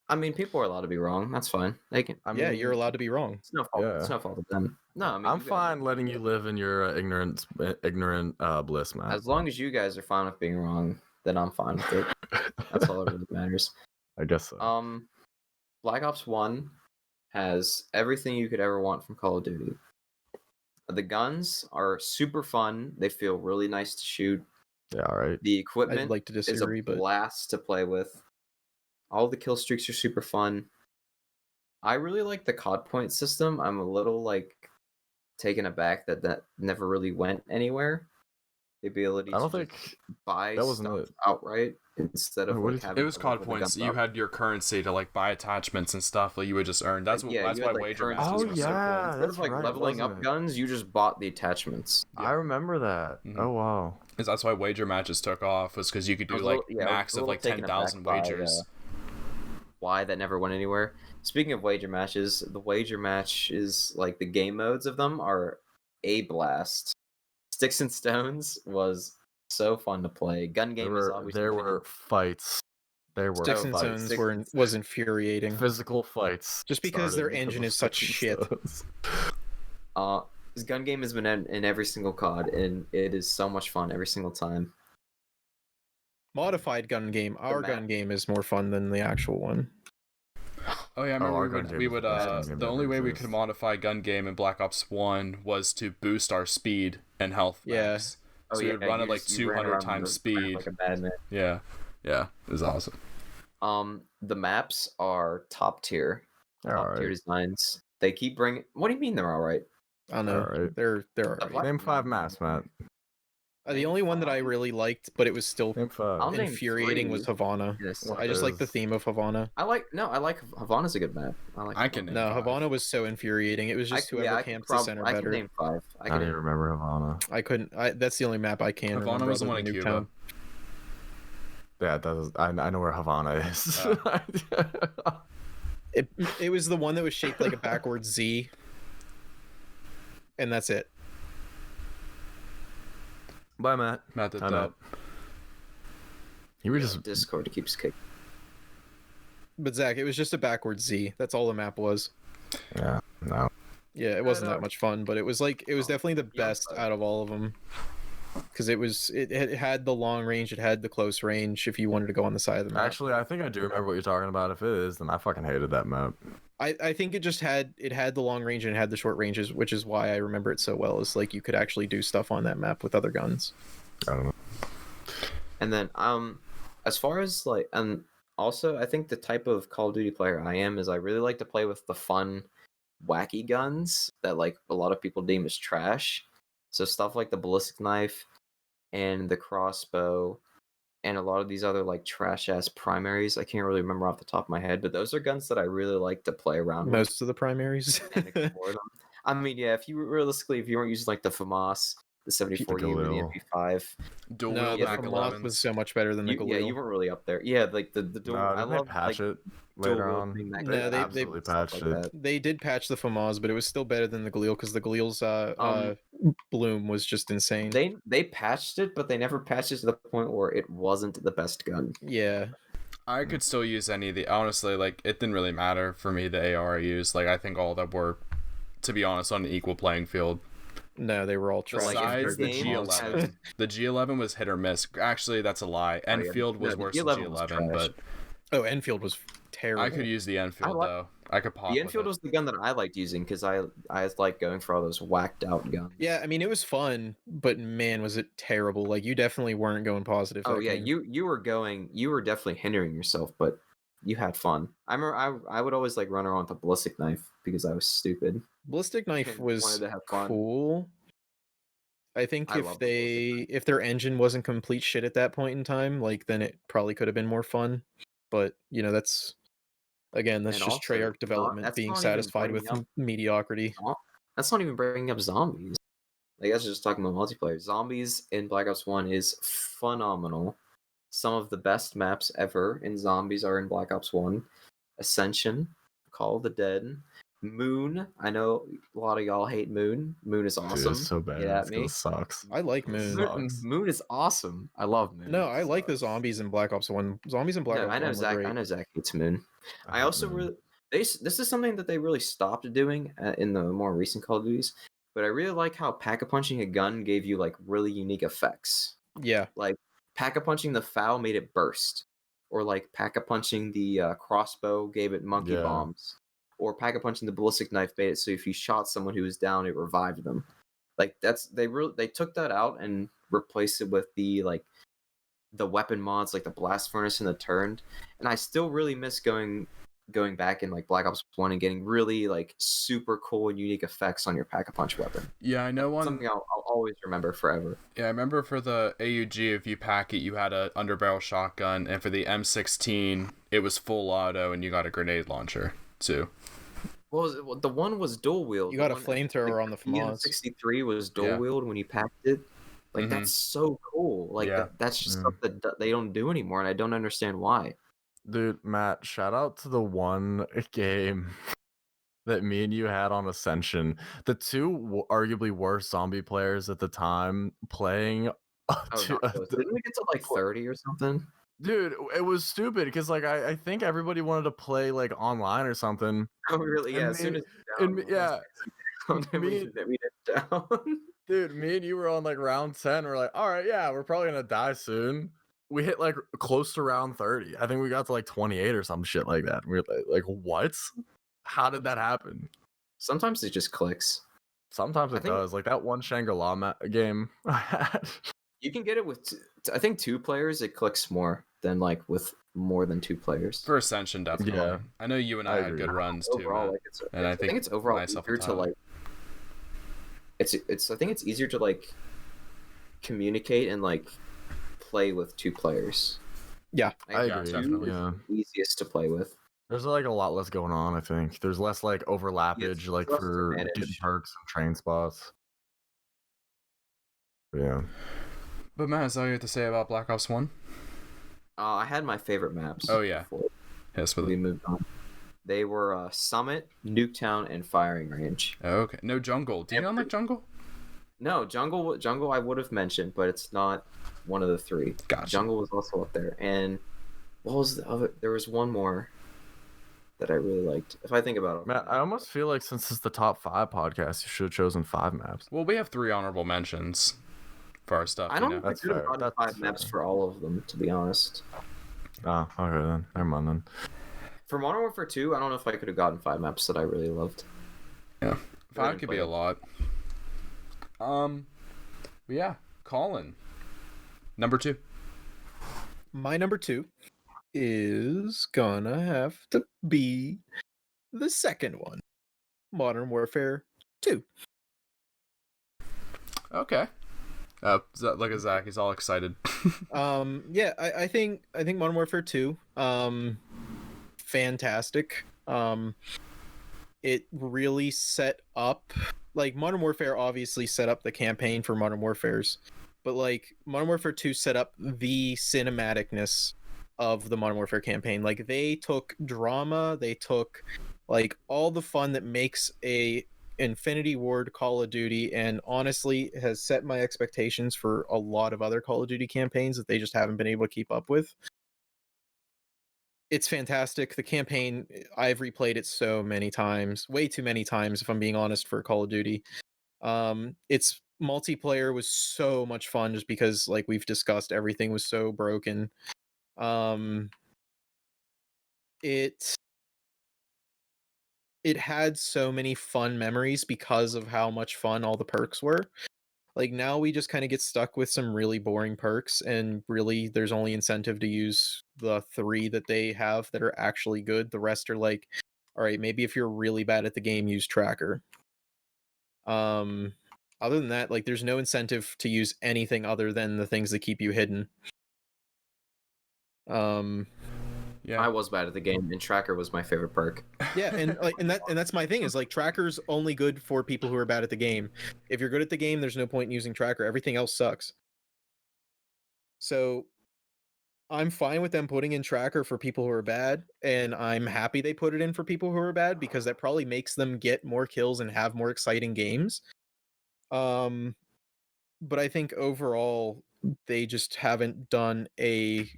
I mean, people are allowed to be wrong. That's fine. They can. Yeah, you're allowed to be wrong. It's no fault. It's no fault of them. No, I mean, I'm fine letting you live in your ignorant bliss, man. As long as you guys are fine with being wrong, then I'm fine with it. That's all that really matters. I guess so. Black Ops 1 has everything you could ever want from Call of Duty. The guns are super fun. They feel really nice to shoot. Yeah, all right. The equipment I'd like to disagree, is a blast to play with. All the kill streaks are super fun. I really like the COD point system. I'm a little taken aback that never really went anywhere. the ability I don't to just think buy that wasn't stuff it. outright instead of Wait, what like is- having It was to COD level the points. guns You up. had your currency to like buy attachments and stuff that you would just earn. That's Yeah, that's you why had, like, wager currency. matches Oh were so cool. yeah, Instead that's of like right. leveling wasn't up it? guns, you just bought the attachments. Yeah. I remember that. Mhm. Oh wow. That's why wager matches took off, was because you could I do was a like little- yeah, I was max a of little like taken aback 10,000 by, wagers. Why that never went anywhere. Speaking of wager matches, the wager match is like the game modes of them are a blast. Sticks and Stones was so fun to play. Gun game is obviously There winning. were fights. There were Sticks and fights. Stones was infuriating. Physical fights. Just because their started engine of is such Sticks shit. and Stones. This gun game has been in every single COD, and it is so much fun every single time. Modified gun game. Our map. gun game is more fun than the actual one. Oh yeah, I our remember gun we game would is the best gun game the that only ever way we could exists. modify gun game in Black Ops 1 was to boost our speed and health Yeah. max. So we would run at like you ran 200 around times the- speed. like a madman. Yeah. Yeah, it was awesome. The maps are top tier. They're Top tier alright. designs. They keep bringing. What do you mean they're all right? I don't know. Alright. They're The alright. black- Name 5 maps, Matt. The only one that I really liked, but it was still Name 5. I'll name infuriating, was 3. Havana. Yes. What I just like the is- theme of Havana. I like Havana's a good map. I can name No, 5. Havana was so infuriating. It was just whoever camped the center I can better. name 5. I don't even remember Havana. I couldn't. That's the only map I can Havana remember. was the other one in than Cuba. Nuketown. Yeah, I know where Havana is. Oh. It was the one that was shaped like a backwards Z, and that's it. Bye, Matt. Matt did Time that. out. You were just Discord keeps kicking. But Zach, it was just a backwards Z. That's all the map was. yeah. No. Yeah, it wasn't no. that much fun, but it was definitely the Yeah, best but- out of all of them. Because it had the long range, it had the close range. If you wanted to go on the side of the map, Actually, I think I do remember what you're talking about. If it is, then I fucking hated that map. I think it just had the long range and it had the short ranges, which is why I remember it so well. Is like you could actually do stuff on that map with other guns. I don't know. And then as far as like, and also I think the type of Call of Duty player I am is I really like to play with the fun, wacky guns that like a lot of people deem as trash. So stuff like the ballistic knife and the crossbow and a lot of these other like trash ass primaries. I can't really remember off the top of my head, but those are guns that I really like to play around with Most of the primaries. and explore them. I mean, yeah, if you weren't using like the FAMAS, the 74U, and the Galil. MP5, Dual No, wield the yeah, Mac FAMAS 11s. was so much better than the yeah, Galil. you weren't really up there. Yeah, like the dual. No, I didn't they love patch like it later dual on? wielding Mac No, they- absolutely stuff patched like it. that. They did patch the FAMAS, but it was still better than the Galil because the Galil's bloom was just insane. They patched it, but they never patched it to the point where it wasn't the best gun. Yeah, I could still use any of the. Honestly, like it didn't really matter for me the AR I used. Like I think all of them were, to be honest, on an equal playing field. no, they were all trash. like, Besides the game has- G11, the G11 was hit or miss. Actually, that's a lie. Oh, yeah. Enfield was No, the worse than G11 was G11, trash. but Oh, Enfield was terrible. I could use the Enfield like- though. I could pop. The with Enfield it. was the gun that I liked using because I like going for all those whacked out guns. Yeah, I mean it was fun, but man, was it terrible. Like you definitely weren't going positive. Oh that yeah, game. you were definitely hindering yourself, but you had fun. I remember I would always like run around with a ballistic knife because I was stupid. Ballistic knife and was wanted to have fun. cool. I think I if love the ballistic knife. if their engine wasn't complete shit at that point in time, like then it probably could have been more fun. But that's And just also, Treyarch development that's being not even satisfied with bringing up- mediocrity. That's not even bringing up zombies. Like that's just talking about multiplayer. Zombies in Black Ops 1 is phenomenal. Some of the best maps ever in zombies are in Black Ops 1. Ascension, Call of the Dead, Moon. I know a lot of y'all hate Moon. Moon is Dude, awesome. it's so bad. Get at It's me. 'cause it sucks. I like Moon. Sucks. Moon is awesome. I love Moon. No, I like the sucks. zombies in Black Ops 1. Zombies in Black No, Ops I know 1 were Zach. great. I know Zach hates Moon. I hate also Moon. really this is something that they really stopped doing in the more recent Call of Duties. But I really like how pack-a-punching a gun gave you like really unique effects. Yeah. Like pack-a-punching the FAL made it burst, or like pack-a-punching the crossbow gave it monkey Yeah. bombs, or pack-a-punching the ballistic knife made it so if you shot someone who was down, it revived them. Like they took that out and replaced it with the weapon mods like the blast furnace and the turned. And I still really miss going going back in like Black Ops 1 and getting really like super cool and unique effects on your pack-a-punch weapon. Yeah, I know one. Something I'll always remember forever. Yeah, I remember for the AUG, if you pack it, you had a underbarrel shotgun, and for the M16, it was full auto, and you got a grenade launcher too. Well, the one was dual wield. You got a flamethrower on the FAMAS. 63 was dual wield when you packed it. Like that's so cool. Like that's just stuff that they don't do anymore, and I don't understand why. Dude, Matt, shout out to the one game that me and you had on Ascension. The two arguably worst zombie players at the time playing. Didn't we get to like 30 or something? Dude, it was stupid because like I think everybody wanted to play like online or something. Oh really? Yeah. As soon as we did down. Dude, me and you were on like round 10. We're like, all right, yeah, we're probably gonna die soon. We hit like close to round 30. I think we got to like 28 or some shit like that. We were like what? How did that happen? Sometimes it just clicks. Sometimes it does. Like that one Shangri-La game I had. You can get it with, I think 2 players, it clicks more than like with more than 2 players. For Ascension, definitely. Yeah. I know you and I had good runs overall, too. Like and I think it's overall easier to like. I think it's easier to like communicate and like play with 2 players. Yeah, I agree. Definitely. Yeah, easiest to play with. There's like a lot less going on. I think there's less like overlappage, like for getting perks and train spots. Yeah. But Matt, is that all you have to say about Black Ops 1? I had my favorite maps. Oh yeah. Yes, we moved on. They were Summit, Nuketown, and Firing Range. Oh, okay. No jungle. Do you not like jungle? No, jungle. I would have mentioned, but it's not one of the 3. Gotcha. Jungle was also up there, and what was the other? There was one more that I really liked. If I think about it, Matt, I almost feel like since it's the top 5 podcast, you should have chosen 5 maps. Well, we have 3 honorable mentions for our stuff. I don't know if I could have gotten 5 maps for all of them, to be honest. Oh, okay then. Never mind then. For Modern Warfare 2, I don't know if I could have gotten 5 maps that I really loved. Yeah, 5 could be a lot. But yeah, Colin, number 2. My number 2 is gonna have to be the second one, Modern Warfare 2. Okay. Look at Zach, he's all excited. Yeah, I think Modern Warfare 2, fantastic. It really set up, like, Modern Warfare obviously set up the campaign for Modern Warfare's, but like Modern Warfare 2 set up the cinematicness of the Modern Warfare campaign. Like, they took drama, they took like all the fun that makes a Infinity Ward Call of Duty, and honestly has set my expectations for a lot of other Call of Duty campaigns that they just haven't been able to keep up with. It's fantastic. The campaign, I've replayed it so many times, way too many times if I'm being honest, for Call of Duty. Its multiplayer was so much fun just because, like we've discussed, everything was so broken. It had so many fun memories because of how much fun all the perks were. Like, now we just kind of get stuck with some really boring perks, and really there's only incentive to use the 3 that they have that are actually good. The rest are like, all right, maybe if you're really bad at the game, use Tracker. Other than that, like, there's no incentive to use anything other than the things that keep you hidden. Yeah, I was bad at the game, and Tracker was my favorite perk. Yeah, and that's my thing, is like, Tracker's only good for people who are bad at the game. If you're good at the game, there's no point in using Tracker. Everything else sucks. So I'm fine with them putting in Tracker for people who are bad, and I'm happy they put it in for people who are bad, because that probably makes them get more kills and have more exciting games. But I think overall they just haven't done a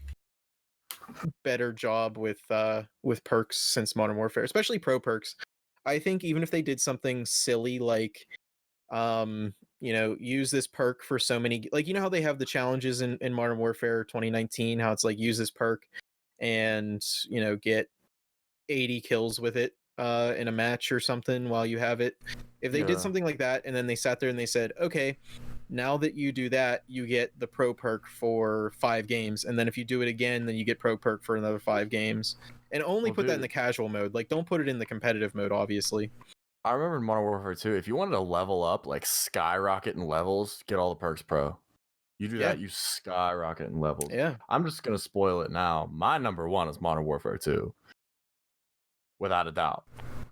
better job with perks since Modern Warfare, especially pro perks. I think even if they did something silly like use this perk for so many, like, how they have the challenges in Modern Warfare 2019, how it's like, use this perk and get 80 kills with it in a match or something while you have it. If they did something like that, and then they sat there and they said, okay, now that you do that, you get the pro perk for 5 games, and then if you do it again, then you get pro perk for another 5 games, And only Well, put that in dude. the casual mode. Like, don't put it in the competitive mode, obviously. I remember in Modern Warfare 2, if you wanted to level up, like skyrocket in levels, get all the perks pro. You do Yeah. that, you skyrocket in levels. Yeah. I'm just gonna spoil it now. My number one is Modern Warfare 2, without a doubt.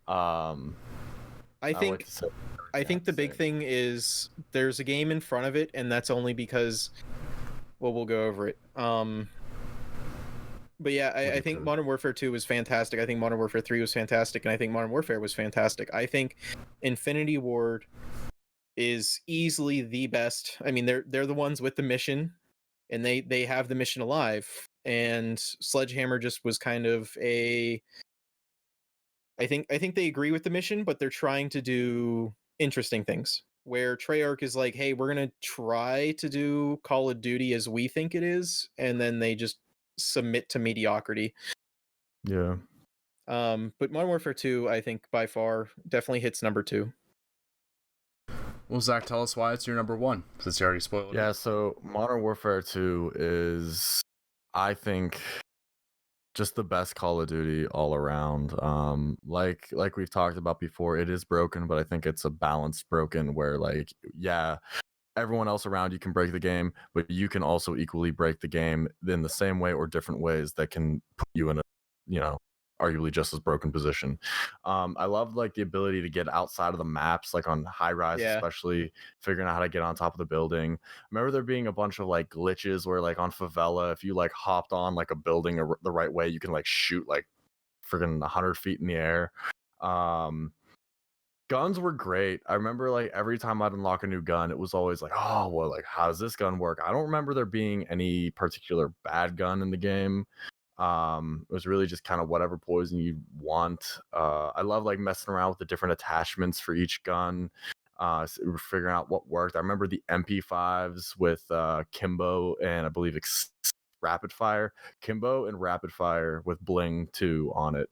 I think the big thing is there's a game in front of it, and that's only because, well, we'll go over it. But yeah, I think Modern Warfare 2 was fantastic. I think Modern Warfare 3 was fantastic, and I think Modern Warfare was fantastic. I think Infinity Ward is easily the best. I mean, they're the ones with the mission, and they have the mission alive. And Sledgehammer just was kind of a. I think they agree with the mission, but they're trying to do interesting things. Where Treyarch is like, hey, we're gonna try to do Call of Duty as we think it is, and then they just submit to mediocrity. Yeah. But Modern Warfare 2, I think by far definitely hits number 2. Well, Zach, tell us why it's your number 1, since you already spoiled it. Yeah, so Modern Warfare 2 is, I think, just the best Call of Duty all around. Like we've talked about before, it is broken, but I think it's a balanced broken where, like, yeah, everyone else around you can break the game, but you can also equally break the game in the same way or different ways that can put you in a, arguably just as broken position. I love like the ability to get outside of the maps, like on high rise, especially figuring out how to get on top of the building. I remember there being a bunch of like glitches where, like, on Favela, if you like hopped on like a building the right way, you can like shoot like friggin' 100 feet in the air. Guns were great. I remember like every time I'd unlock a new gun, it was always like, oh, well, like, how does this gun work? I don't remember there being any particular bad gun in the game. It was really just kind of whatever poison you want. I love like messing around with the different attachments for each gun, figuring out what worked. I remember the MP5s with Kimbo and I believe Rapid Fire. Kimbo and Rapid Fire with Bling 2 on it.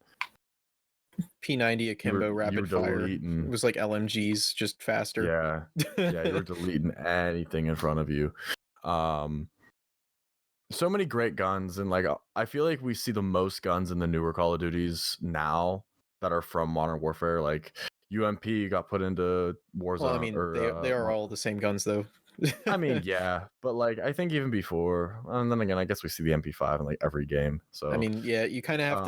P90 Akimbo Rapid Fire. It was like LMGs, just faster. Yeah, you were deleting anything in front of you. So many great guns, and like I feel like we see the most guns in the newer Call of Duties now that are from Modern Warfare. Like UMP got put into Warzone. Well, I mean, they are all the same guns though. I mean, yeah, but like I think even before, and then again, I guess we see the MP5 in like every game. So I mean, yeah, you kind of have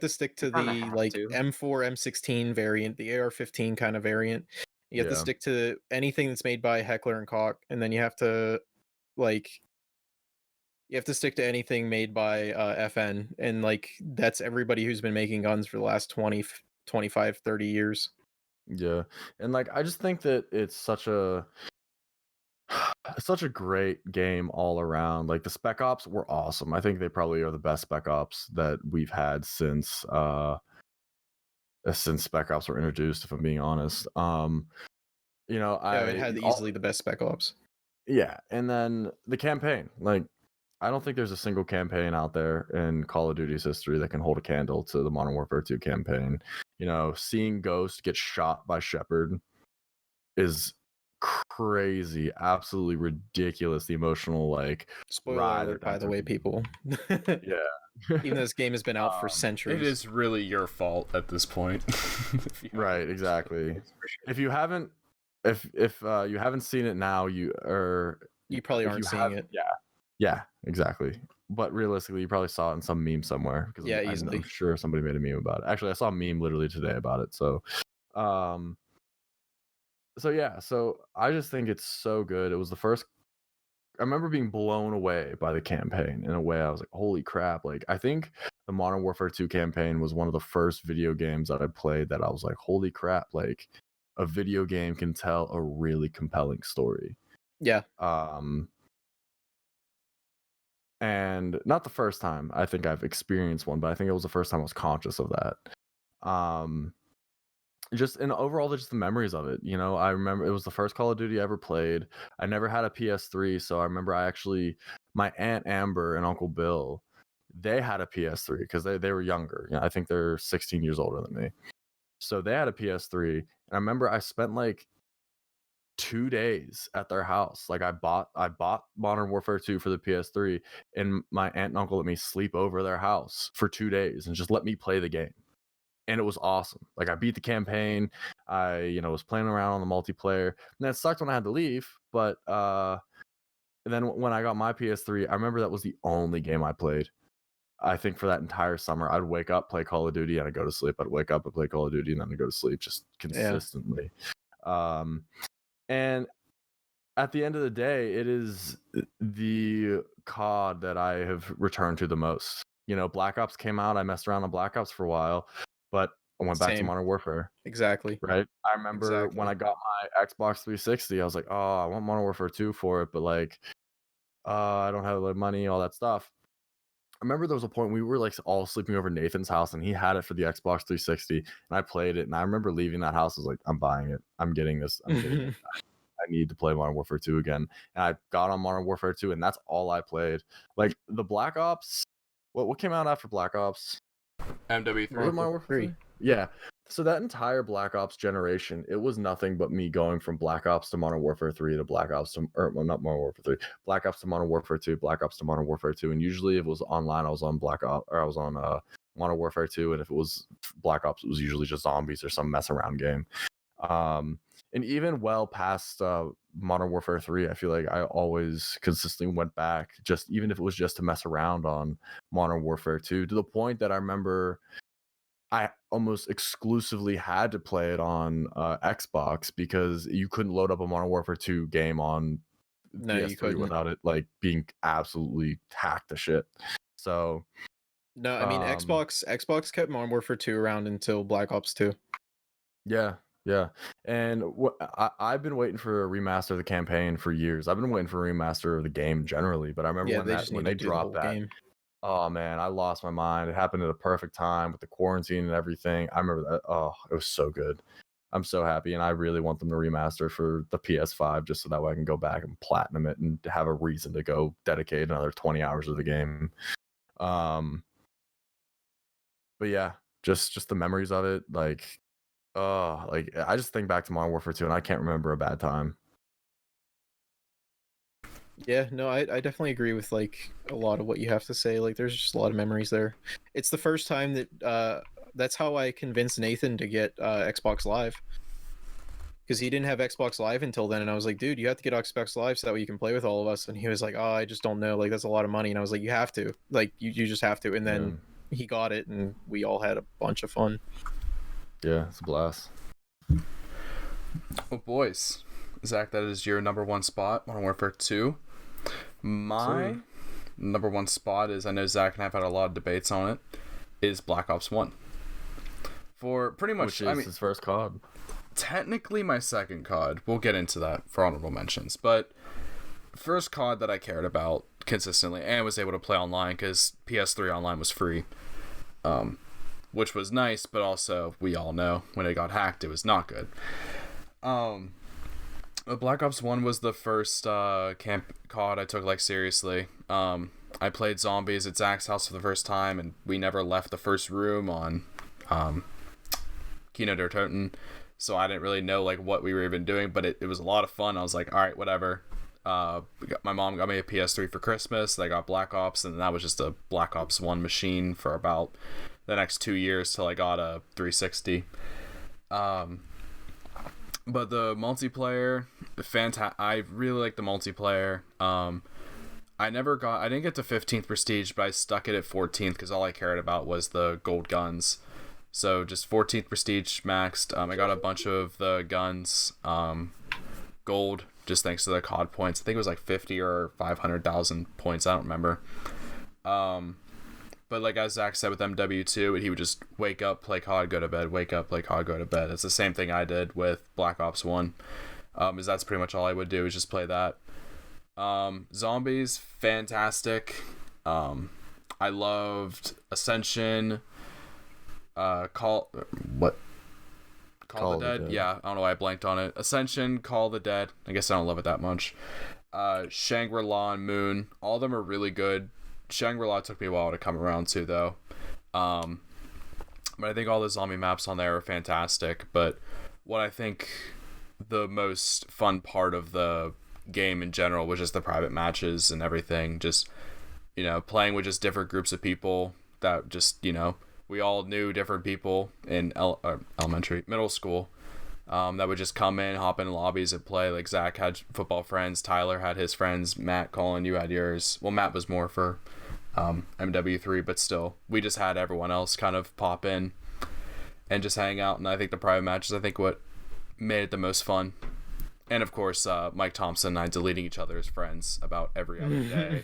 to stick to the like M4, M16 variant, the AR-15 kind of variant. You have to stick to anything that's made by Heckler and Koch, and then you have to stick to anything made by FN, and like that's everybody who's been making guns for the last 20, 25, 30 years. Yeah, and like I just think that it's such a great game all around. Like the Spec Ops were awesome. I think they probably are the best Spec Ops that we've had since Spec Ops were introduced, if I'm being honest. It had easily the best Spec Ops. Yeah, and then the campaign. Like, I don't think there's a single campaign out there in Call of Duty's history that can hold a candle to the Modern Warfare 2 campaign. Seeing Ghost get shot by Shepard is crazy, absolutely ridiculous. The emotional like spoiler alert, by the way, people. Yeah. Even though this game has been out for centuries. It is really your fault at this point. Right, exactly. If you haven't seen it now, you probably aren't seeing it. Yeah, exactly. But realistically, you probably saw it in some meme somewhere. Because easily. I'm sure somebody made a meme about it. Actually, I saw a meme literally today about it. So, so I just think it's so good. It was the first. I remember being blown away by the campaign in a way. I was like, holy crap. Like, I think the Modern Warfare 2 campaign was one of the first video games that I played that I was like, holy crap. Like, a video game can tell a really compelling story. Yeah. And not the first time I think I've experienced one, but I think it was the first time I was conscious of that. Just and overall, just the memories of it. I remember it was the first Call of Duty I ever played. I never had a PS3, so I remember my Aunt Amber and Uncle Bill, they had a PS3 because they were younger. I think they're 16 years older than me. So they had a PS3, and I remember I spent like 2 days at their house. Like I bought Modern Warfare 2 for the PS3, and my aunt and uncle let me sleep over their house for 2 days and just let me play the game. And it was awesome. Like I beat the campaign. I, was playing around on the multiplayer. And that sucked when I had to leave, but then when I got my PS3, I remember that was the only game I played. I think for that entire summer, I'd wake up, play Call of Duty, and I'd go to sleep. I'd wake up and play Call of Duty, and then I'd go to sleep just consistently. And at the end of the day, it is the COD that I have returned to the most. Black Ops came out. I messed around on Black Ops for a while, but I went back to Modern Warfare. Exactly. Right? I remember when I got my Xbox 360, I was like, oh, I want Modern Warfare 2 for it, but like, I don't have the money, all that stuff. I remember there was a point we were like all sleeping over Nathan's house, and he had it for the Xbox 360, and I played it, and I remember leaving that house. I was like, I'm buying it. I'm getting this. I'm getting it. I need to play Modern Warfare 2 again. And I got on Modern Warfare 2, and that's all I played. Like the Black Ops, what came out after Black Ops? MW3. Modern Warfare 3? Yeah. So that entire Black Ops generation, it was nothing but me going from Black Ops to Modern Warfare 3 to Black Ops to, or well, not Modern Warfare 3, Black Ops to Modern Warfare 2, Black Ops to Modern Warfare 2. And usually if it was online, I was on Black Ops, or I was on Modern Warfare 2. And if it was Black Ops, it was usually just zombies or some mess around game. And even well past Modern Warfare 3, I feel like I always consistently went back, just even if it was just to mess around on Modern Warfare 2, to the point that I remember I almost exclusively had to play it on Xbox because you couldn't load up a Modern Warfare 2 game on PS3 without it like being absolutely hacked to shit. So no, I mean Xbox kept Modern Warfare 2 around until Black Ops 2. Yeah. And I've been waiting for a remaster of the campaign for years. I've been waiting for a remaster of the game generally, but I remember when they dropped that game. Oh man, I lost my mind. It happened at a perfect time with the quarantine and everything. I remember that. Oh, it was so good. I'm so happy, and I really want them to remaster for the PS5 just so that way I can go back and platinum it and have a reason to go dedicate another 20 hours of the game. But yeah, just the memories of it, like I just think back to Modern Warfare 2 and I can't remember a bad time. Yeah, no, I definitely agree with like a lot of what you have to say. Like there's just a lot of memories there. It's the first time that that's how I convinced Nathan to get Xbox Live. Because he didn't have Xbox Live until then, and I was like, dude, you have to get Xbox Live so that way you can play with all of us. And he was like, oh, I just don't know, like that's a lot of money. And I was like, you have to. Like you just have to. And then he got it and we all had a bunch of fun. Yeah, it's a blast. Oh boys. Zach, that is your number one spot, Modern Warfare 2. My number one spot is, I know Zach and I have had a lot of debates on it, is Black Ops 1. For pretty much, which is his first COD. Technically my second COD. We'll get into that for honorable mentions. But first COD that I cared about consistently and was able to play online because PS3 online was free. Which was nice, but also, we all know, when it got hacked, it was not good. Black Ops 1 was the first camp COD I took, like, seriously. I played zombies at Zach's house for the first time, and we never left the first room on Kino der Toten, so I didn't really know, like, what we were even doing, but it was a lot of fun. I was like, alright, whatever. My mom got me a PS3 for Christmas. I got Black Ops, and that was just a Black Ops 1 machine for about the next 2 years till I got a 360. But the multiplayer, I really like the multiplayer. I didn't get to 15th prestige, but I stuck it at 14th because all I cared about was the gold guns. So just 14th prestige maxed. I got a bunch of the guns gold just thanks to the COD points. I think it was like 50 or 500,000 points. I don't remember. But like as Zach said with MW2, he would just wake up, play COD, go to bed, wake up, play COD, go to bed. It's the same thing I did with Black Ops 1. Is that's pretty much all I would do is just play that. Zombies, fantastic. I loved Ascension. Call the Dead? Yeah, I don't know why I blanked on it. Ascension, Call the Dead. I guess I don't love it that much. Shangri-La and Moon. All of them are really good. Shangri-La took me a while to come around to, though. But I think all the zombie maps on there are fantastic. But what I think the most fun part of the game in general was just the private matches and everything. Just, playing with just different groups of people that just, we all knew different people in middle school. That would just come in, hop in lobbies and play. Like Zach had football friends, Tyler had his friends, Matt, Colin, you had yours. Well, Matt was more for MW3, but still, we just had everyone else kind of pop in and just hang out. And I think the private matches, what made it the most fun. And of course, Mike Thompson and I deleting each other as friends about every other day,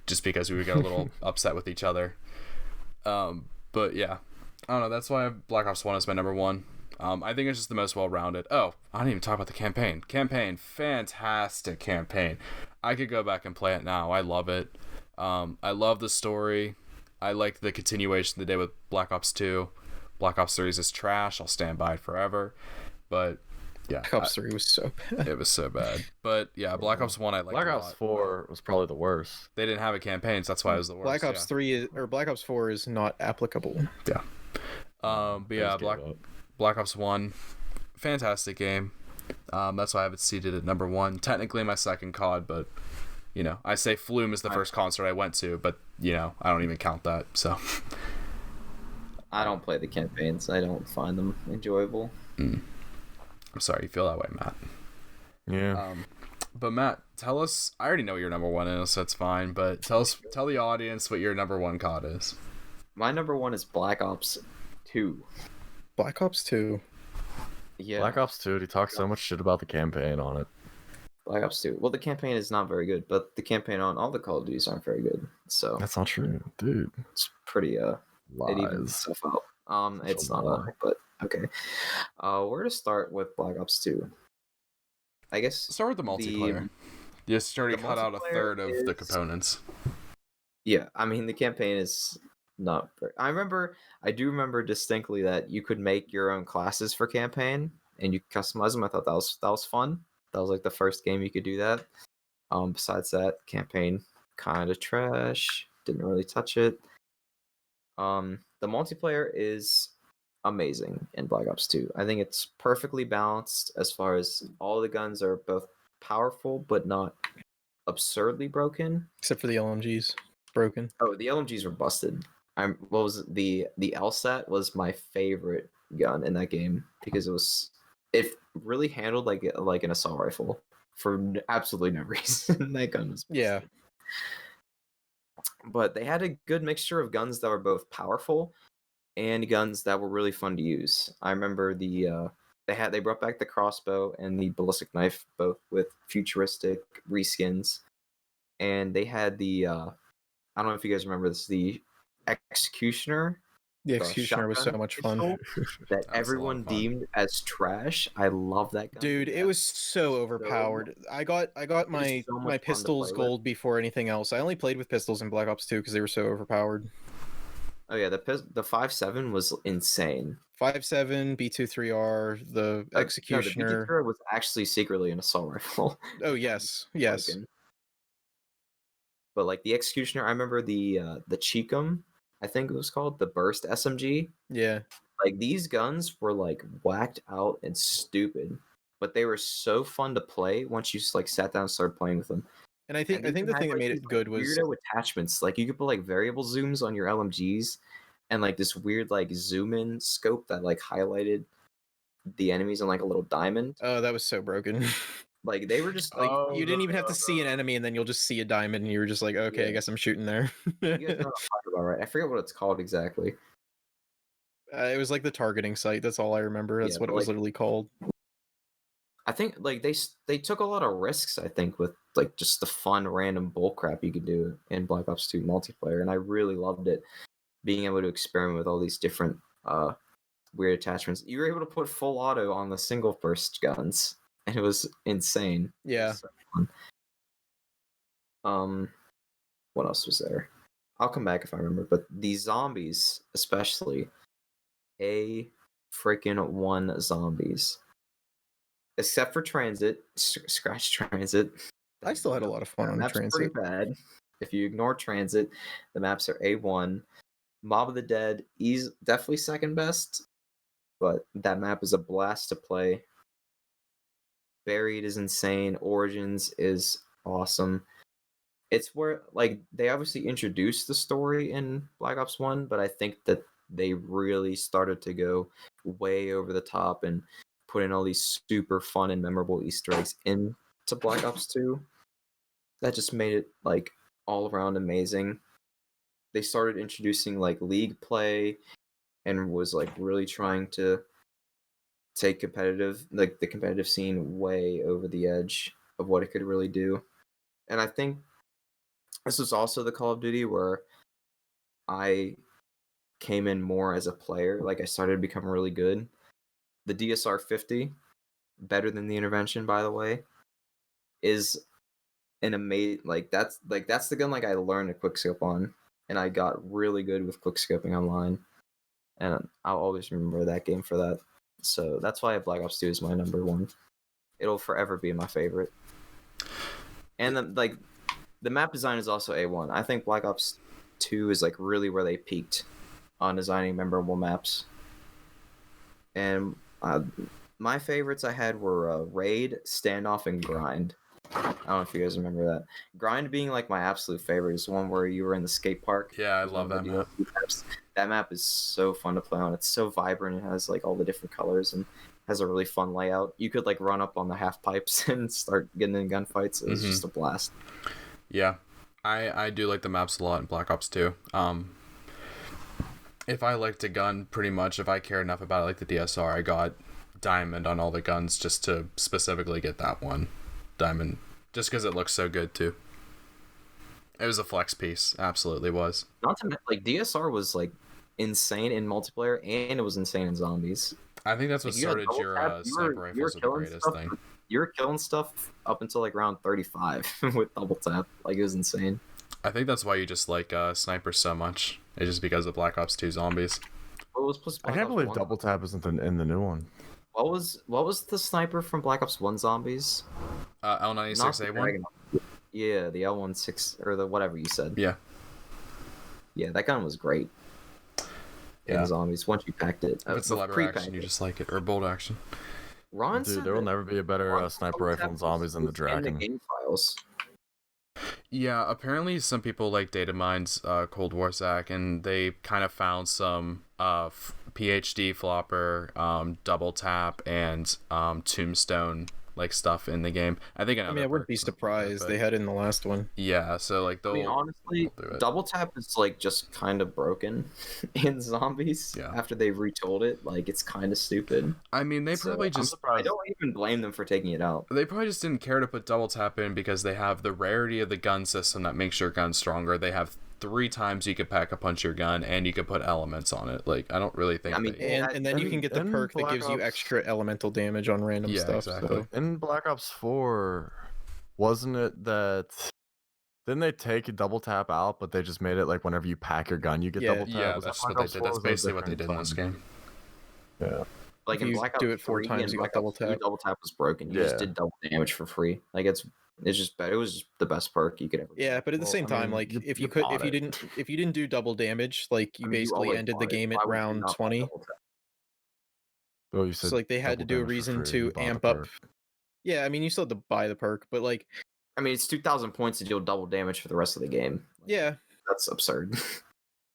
just because we would get a little upset with each other. But yeah, I don't know. That's why Black Ops 1 is my number one. I think it's just the most well-rounded. Oh, I didn't even talk about the campaign. Fantastic campaign. I could go back and play it now. I love it. I love the story. I like the continuation they did with Black Ops 2. Black Ops 3 is just trash. I'll stand by it forever. But yeah, Black Ops 3 was so bad. It was so bad. But yeah, Black Ops 1 I liked Black a Ops lot. 4 was probably the worst. They didn't have a campaign, so that's why it was the worst. Black Ops 3 or Black Ops 4 is not applicable. Yeah. But yeah, Black Ops 1, fantastic game. That's why I have it seated at number 1. Technically my second COD, but I say Flume is the first concert I went to, but I don't even count that. So I don't play the campaigns. I don't find them enjoyable. I'm sorry you feel that way, Matt. Yeah. But Matt, tell us. I already know what your number 1 is, so that's fine. But tell the audience what your number 1 COD is. My number 1 is Black Ops 2. Black Ops 2. Yeah. Black Ops 2. He talks so much shit about the campaign on it. Black Ops 2. Well, the campaign is not very good, but the campaign on all the Call of Duties aren't very good. So that's not true, dude. It's pretty lies. It evens stuff out. It's not but okay. Where to start with Black Ops 2? I guess start with the multiplayer. You just already cut out a third of the components. Yeah, I mean the campaign is not very... I do remember distinctly that you could make your own classes for campaign and you could customize them. I thought that was fun. That was like the first game you could do that. Besides that, campaign kind of trash. Didn't really touch it. The multiplayer is amazing in Black Ops 2. I think it's perfectly balanced as far as all the guns are both powerful but not absurdly broken. Except for the LMGs. Broken. Oh, the LMGs were busted. What was it? The LSAT was my favorite gun in that game because it really handled like an assault rifle for absolutely no reason. That gun was busted. Yeah. But they had a good mixture of guns that were both powerful and guns that were really fun to use. I remember they brought back the crossbow and the ballistic knife, both with futuristic reskins, and they had the I don't know if you guys remember this, the Executioner. The Executioner was so much fun. That everyone deemed as trash. I love that gun. Dude, it was so overpowered. I got my pistols gold before anything else. I only played with pistols in Black Ops 2 because they were so overpowered. Oh yeah, the 5.7 was insane. 5.7, B23R, the Executioner. No, the B23R was actually secretly an assault rifle. Oh yes. But like the Executioner, I remember the Cheekum, I think it was called, the Burst SMG. Yeah. Like these guns were like whacked out and stupid, but they were so fun to play once you just like sat down and started playing with them. And I think the thing that made it good was weirdo attachments. Like you could put like variable zooms on your LMGs and like this weird like zoom in scope that like highlighted the enemies on like a little diamond. Oh, that was so broken. Like they were just like you didn't even have to see an enemy and then you'll just see a diamond and you were just like, okay, yeah. I guess I'm shooting there. You guys know what I'm talking about, right? I forget what it's called exactly. It was like the targeting site. That's all I remember. That's what it was literally called. I think like they took a lot of risks, I think, with like just the fun random bullcrap you could do in Black Ops 2 multiplayer, and I really loved it, being able to experiment with all these different weird attachments. You were able to put full auto on the single burst guns, and it was insane. Yeah. Was so fun. What else was there? I'll come back if I remember, but the zombies, especially, a freaking one zombies. Except for Transit, scratch Transit. I still had a lot of fun on Transit. Pretty bad. If you ignore Transit, the maps are A1. Mob of the Dead is definitely second best, but that map is a blast to play. Buried is insane. Origins is awesome. It's where like they obviously introduced the story in Black Ops 1, but I think that they really started to go way over the top and put in all these super fun and memorable Easter eggs into Black Ops 2. That just made it like all around amazing. They started introducing like league play and was like really trying to take the competitive scene way over the edge of what it could really do. And I think this was also the Call of Duty where I came in more as a player. Like I started to become really good. The DSR 50, better than the Intervention, by the way, is an amazing. That's the gun like I learned to quickscope on, and I got really good with quickscoping online, and I'll always remember that game for that. So that's why Black Ops 2 is my number one. It'll forever be my favorite. And the map design is also A1. I think Black Ops 2 is like really where they peaked on designing memorable maps. And my favorites I had were Raid, Standoff, and Grind. I don't know if you guys remember that. Grind being like my absolute favorite is the one where you were in the skate park. Yeah, I love that map. That map is so fun to play on. It's so vibrant. It has like all the different colors and has a really fun layout. You could like run up on the half pipes and start getting in gunfights. It was just a blast. Yeah, I do like the maps a lot in Black Ops 2. If I liked a gun, pretty much, if I cared enough about it, like the DSR, I got Diamond on all the guns just to specifically get that one. Diamond, just because it looks so good, too. It was a flex piece, absolutely was. Not to like, DSR was, like, insane in multiplayer, and it was insane in zombies. I think that's what started your sniper rifles with the greatest thing. You were killing stuff up until, like, round 35 with double tap. Like, it was insane. I think that's why you just like snipers so much. It's just because of Black Ops 2 zombies. I can't believe double tap isn't in the new one. What was the sniper from Black Ops 1 zombies? L96A1? Yeah, the L16 or the whatever you said. Yeah. Yeah, that gun was great. In zombies, once you packed it. If it's a lever action, you just like it. Or bolt action. Ron Dude, there will never be a better sniper rifle in zombies than the Dragon. Game files. Yeah, apparently some people like data mines Cold War Zach, and they kind of found some PhD flopper, double tap, and tombstone like stuff in the game. I wouldn't be surprised. They had it in the last one. Yeah, so like honestly, double tap is like just kind of broken in zombies. Yeah. After they've retold it, like it's kind of stupid. I mean, they probably just. I don't even blame them for taking it out. They probably just didn't care to put double tap in because they have the rarity of the gun system that makes your gun stronger. They have 3 times you could pack a punch your gun, and you could put elements on it. Like, I don't really think. And then you can get the perk that gives you extra elemental damage on random stuff. Exactly. So. In Black Ops 4, wasn't it that? Didn't they take a double tap out, but they just made it like whenever you pack your gun, you get double tap? Yeah, that's what they did. That's basically what they did in this game. Yeah. Like if in Black Ops do it 4 times, you got double tap. Double tap was broken. You just did double damage for free. Like it's just better. It was just the best perk you could ever. Yeah, but at the same time, like if you didn't do double damage, like you basically ended the game at round 20. Oh, you said so like they had to do a reason to amp up. Yeah, I mean you still had to buy the perk, but like, I mean it's 2,000 points to deal double damage for the rest of the game. Like, yeah, that's absurd.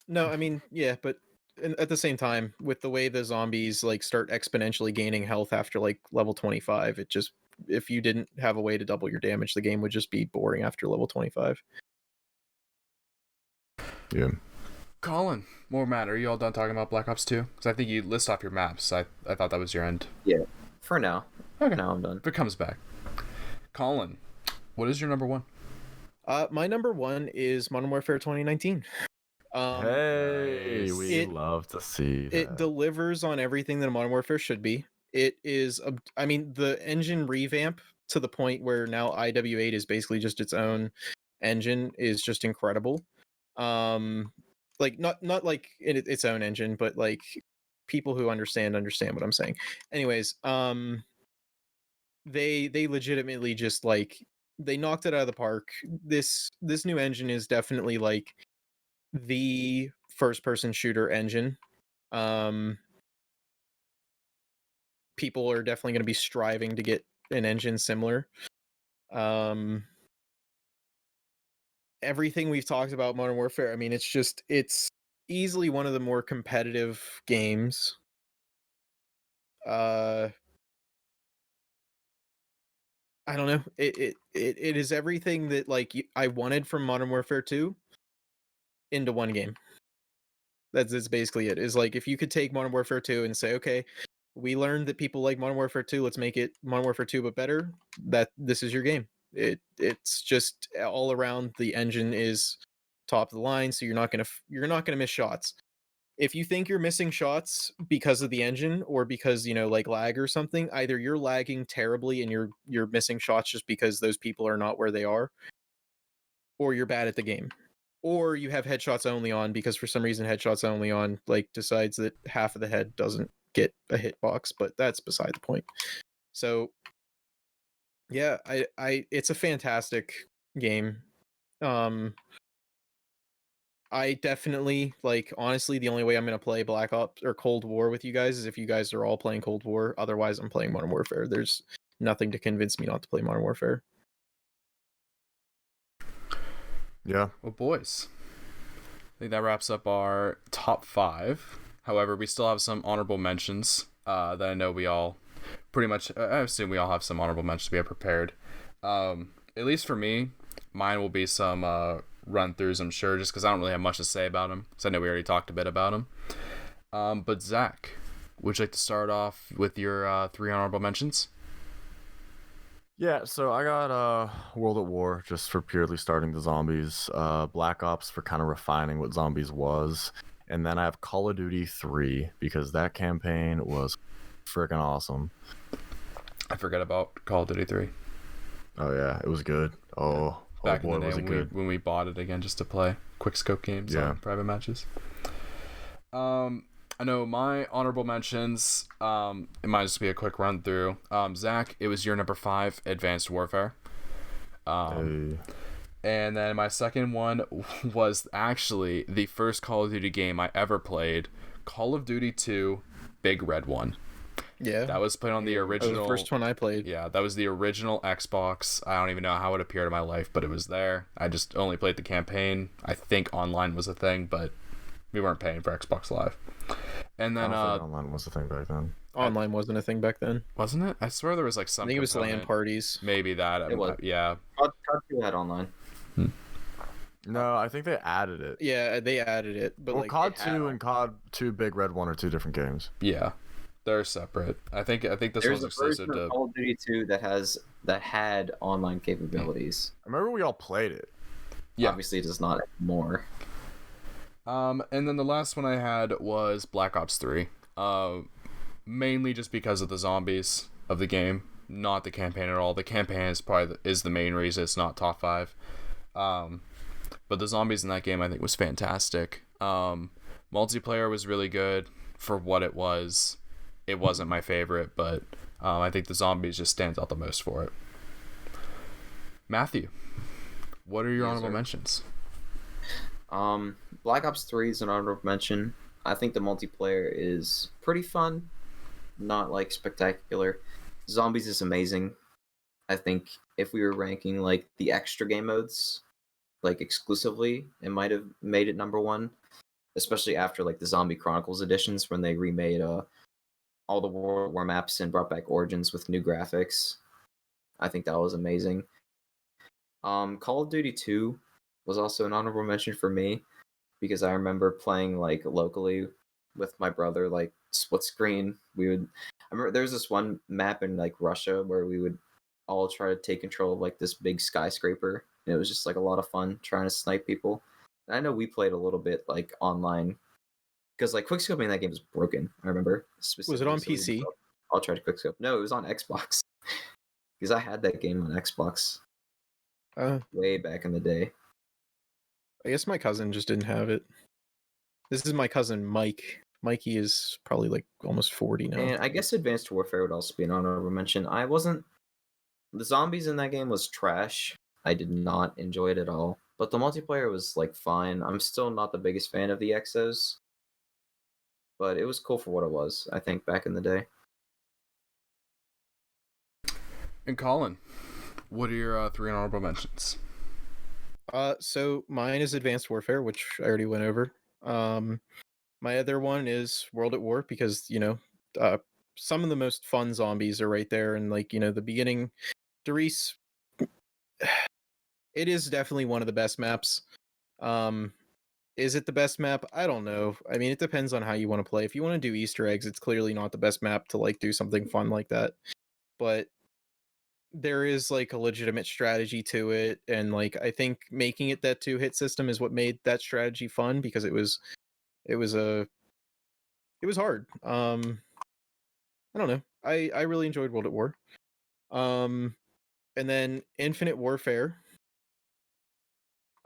No, I mean yeah, but at the same time, with the way the zombies like start exponentially gaining health after like level 25, it just, if you didn't have a way to double your damage, the game would just be boring after level 25. Yeah. Colin, more Matt, are you all done talking about Black Ops 2? Because I think you list off your maps. I thought that was your end. Yeah, for now. Okay. Now I'm done. If it comes back. Colin, what is your number one? My number one is Modern Warfare 2019. Hey, we love to see that. It delivers on everything that a Modern Warfare should be. It is, I mean, the engine revamp to the point where now IW8 is basically just its own engine is just incredible. Like not like its own engine, but like people who understand what I'm saying. Anyways, they legitimately just like they knocked it out of the park. This new engine is definitely like the first person shooter engine. People are definitely going to be striving to get an engine similar. Everything we've talked about Modern Warfare, I mean, it's easily one of the more competitive games. I don't know. It is everything that like I wanted from Modern Warfare 2 into one game. That's basically it. Is like if you could take Modern Warfare 2 and say, okay, we learned that people like Modern Warfare 2, let's make it Modern Warfare 2 but better. This is your game. It's just all around. The engine is top of the line, so you're not gonna miss shots. If you think you're missing shots because of the engine or because like lag or something, either you're lagging terribly and you're missing shots just because those people are not where they are, or you're bad at the game, or you have headshots only on because for some reason headshots only on like decides that half of the head doesn't get a hitbox, but that's beside the point. So yeah, I it's a fantastic game. I definitely like honestly the only way I'm gonna play Black Ops or Cold War with you guys is if you guys are all playing Cold War. Otherwise, I'm playing Modern Warfare. There's nothing to convince me not to play Modern Warfare. Yeah. Well, boys, I think that wraps up our top 5. However, we still have some honorable mentions that I know we all pretty much. I assume we all have some honorable mentions we have prepared. At least for me, mine will be some run-throughs, I'm sure, just because I don't really have much to say about them, because I know we already talked a bit about them. But Zach, would you like to start off with your 3 honorable mentions? Yeah, so I got World at War just for purely starting the zombies, Black Ops for kind of refining what zombies was, and then I have Call of Duty 3 because that campaign was freaking awesome. I forgot about Call of Duty 3. Oh yeah, it was good. Oh, Back boy, in the was day it good. when we bought it again just to play quick scope games on private matches. I know my honorable mentions, it might just be a quick run through. Zach, it was your number 5, Advanced Warfare. And then my second one was actually the first Call of Duty game I ever played, Call of Duty 2, Big Red One. Yeah. That was played on the original. That was the first one I played. Yeah, that was the original Xbox. I don't even know how it appeared in my life, but it was there. I just only played the campaign. I think online was a thing, but we weren't paying for Xbox Live. And then online was a thing back then. Online wasn't a thing back then, wasn't it? I swear there was like some. I think it was component. LAN parties. Maybe that. It was. Yeah. COD 2 had online. No, I think they added it. Yeah, they added it, but well, like COD 2 and COD 2 Big Red One are 2 different games. Yeah, they're separate. I think this There's one's exclusive to Call of Duty 2 that had online capabilities. I remember we all played it. Yeah. Obviously, it does not anymore. And then the last one I had was Black Ops 3. Mainly just because of the zombies of the game, not the campaign at all. The campaign is probably is the main reason it's not top 5. But the zombies in that game I think was fantastic. Multiplayer was really good for what it was. It wasn't my favorite, but I think the zombies just stands out the most for it. Matthew, what are your honorable mentions? Black Ops 3 is an honorable mention. I think the multiplayer is pretty fun, not like spectacular. Zombies is amazing. I think if we were ranking like the extra game modes, like exclusively, it might have made it number 1, especially after like the Zombie Chronicles editions when they remade all the World War maps and brought back Origins with new graphics. I think that was amazing. Call of Duty 2 was also an honorable mention for me because I remember playing like locally with my brother, like split screen. I remember there was this one map in like Russia where we would all try to take control of like this big skyscraper, and it was just like a lot of fun trying to snipe people. And I know we played a little bit like online because like quickscoping in that game was broken. I remember. Was it on PC? I'll try to quickscope. No, it was on Xbox because I had that game on Xbox way back in the day. I guess my cousin just didn't have it. This is my cousin Mike. Mikey is probably like almost 40 now. And I guess Advanced Warfare would also be an honorable mention. The zombies in that game was trash. I did not enjoy it at all. But the multiplayer was like fine. I'm still not the biggest fan of the Exos. But it was cool for what it was, I think, back in the day. And Colin, what are your 3 honorable mentions? So mine is Advanced Warfare, which I already went over. My other one is World at War because some of the most fun zombies are right there, and like the beginning, Doris. It is definitely one of the best maps. Is it the best map? I don't know. I mean, it depends on how you want to play. If you want to do Easter eggs, it's clearly not the best map to like do something fun like that. But there is like a legitimate strategy to it, and like I think making it that 2-hit system is what made that strategy fun because it was hard. I don't know. I really enjoyed World at War. And then Infinite Warfare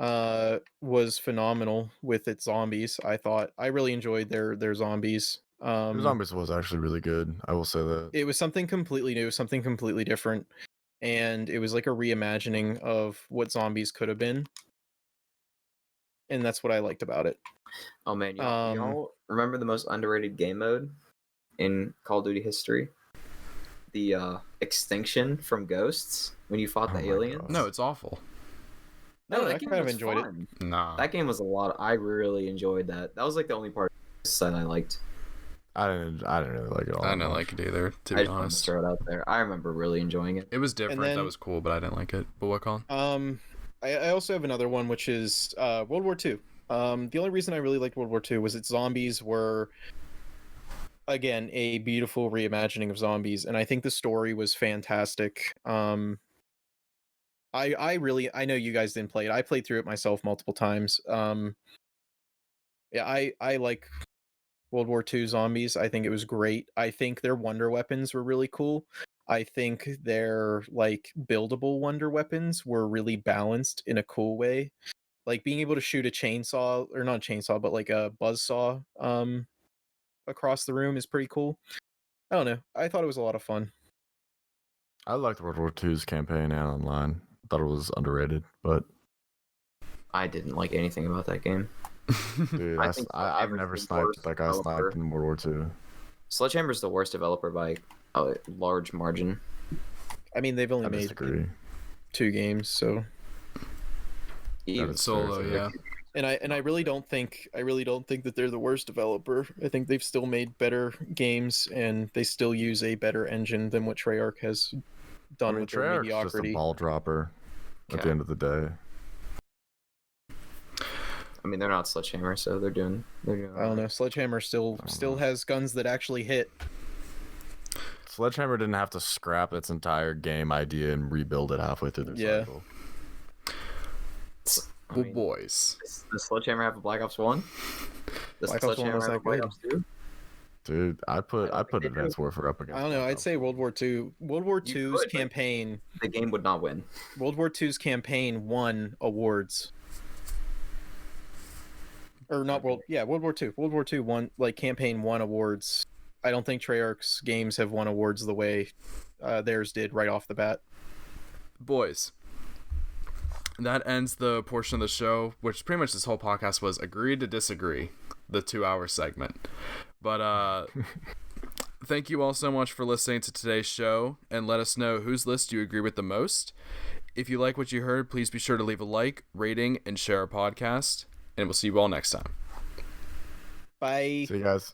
was phenomenal with its zombies. I really enjoyed their zombies. Zombies was actually really good. I will say that. It was something completely new, something completely different, and it was like a reimagining of what zombies could have been. And that's what I liked about it. Oh man, y'all remember the most underrated game mode in Call of Duty history? The extinction from Ghosts when you fought the aliens. No, it's awful. No, I that game kind of was enjoyed fun. it. Nah. That game was a lot. I really enjoyed that. That was like the only part that I liked. I didn't really like it all. I didn't like it either, to be honest. Just throw it out there. I remember really enjoying it. It was different. Then, that was cool, but I didn't like it. But what, Colin? I also have another one, which is World War II. The only reason I really liked World War II was its zombies were, again, a beautiful reimagining of zombies, and I think the story was fantastic. I know you guys didn't play it. I played through it myself multiple times. Yeah, I like World War II zombies. I think it was great. I think their wonder weapons were really cool. I think their like buildable wonder weapons were really balanced in a cool way. Like being able to shoot a chainsaw, or not a chainsaw, but like a buzzsaw across the room is pretty cool. I don't know. I thought it was a lot of fun. I liked World War II's campaign and online. Thought it was underrated, but I didn't like anything about that game. dude, I've never sniped like I sniped in World War II. Sledgehammer's the worst developer by a large margin. I mean, they've only made 2 games, so even solo, yeah. And I really don't think that they're the worst developer. I think they've still made better games, and they still use a better engine than what Treyarch has done with their mediocrity. Just a ball dropper at the end of the day. I mean, they're not Sledgehammer, so they're doing. I don't know. Sledgehammer still has guns that actually hit. Sledgehammer didn't have to scrap its entire game idea and rebuild it halfway through their cycle. Well, boys. Does Sledgehammer have a Black Ops 1? Does Black Ops 1 was that good? Dude, I put Advanced Warfare up against. I don't know. I'd say World War II. World War II's campaign. The game would not win. World War II's campaign won awards. Or not World. Yeah, World War II. World War II won campaign won awards. I don't think Treyarch's games have won awards the way theirs did right off the bat. Boys. That ends the portion of the show, which pretty much this whole podcast was agree to disagree, the 2-hour segment. But thank you all so much for listening to today's show, and let us know whose list you agree with the most. If you like what you heard, please be sure to leave a like, rating, and share our podcast, and we'll see you all next time. Bye. See you guys.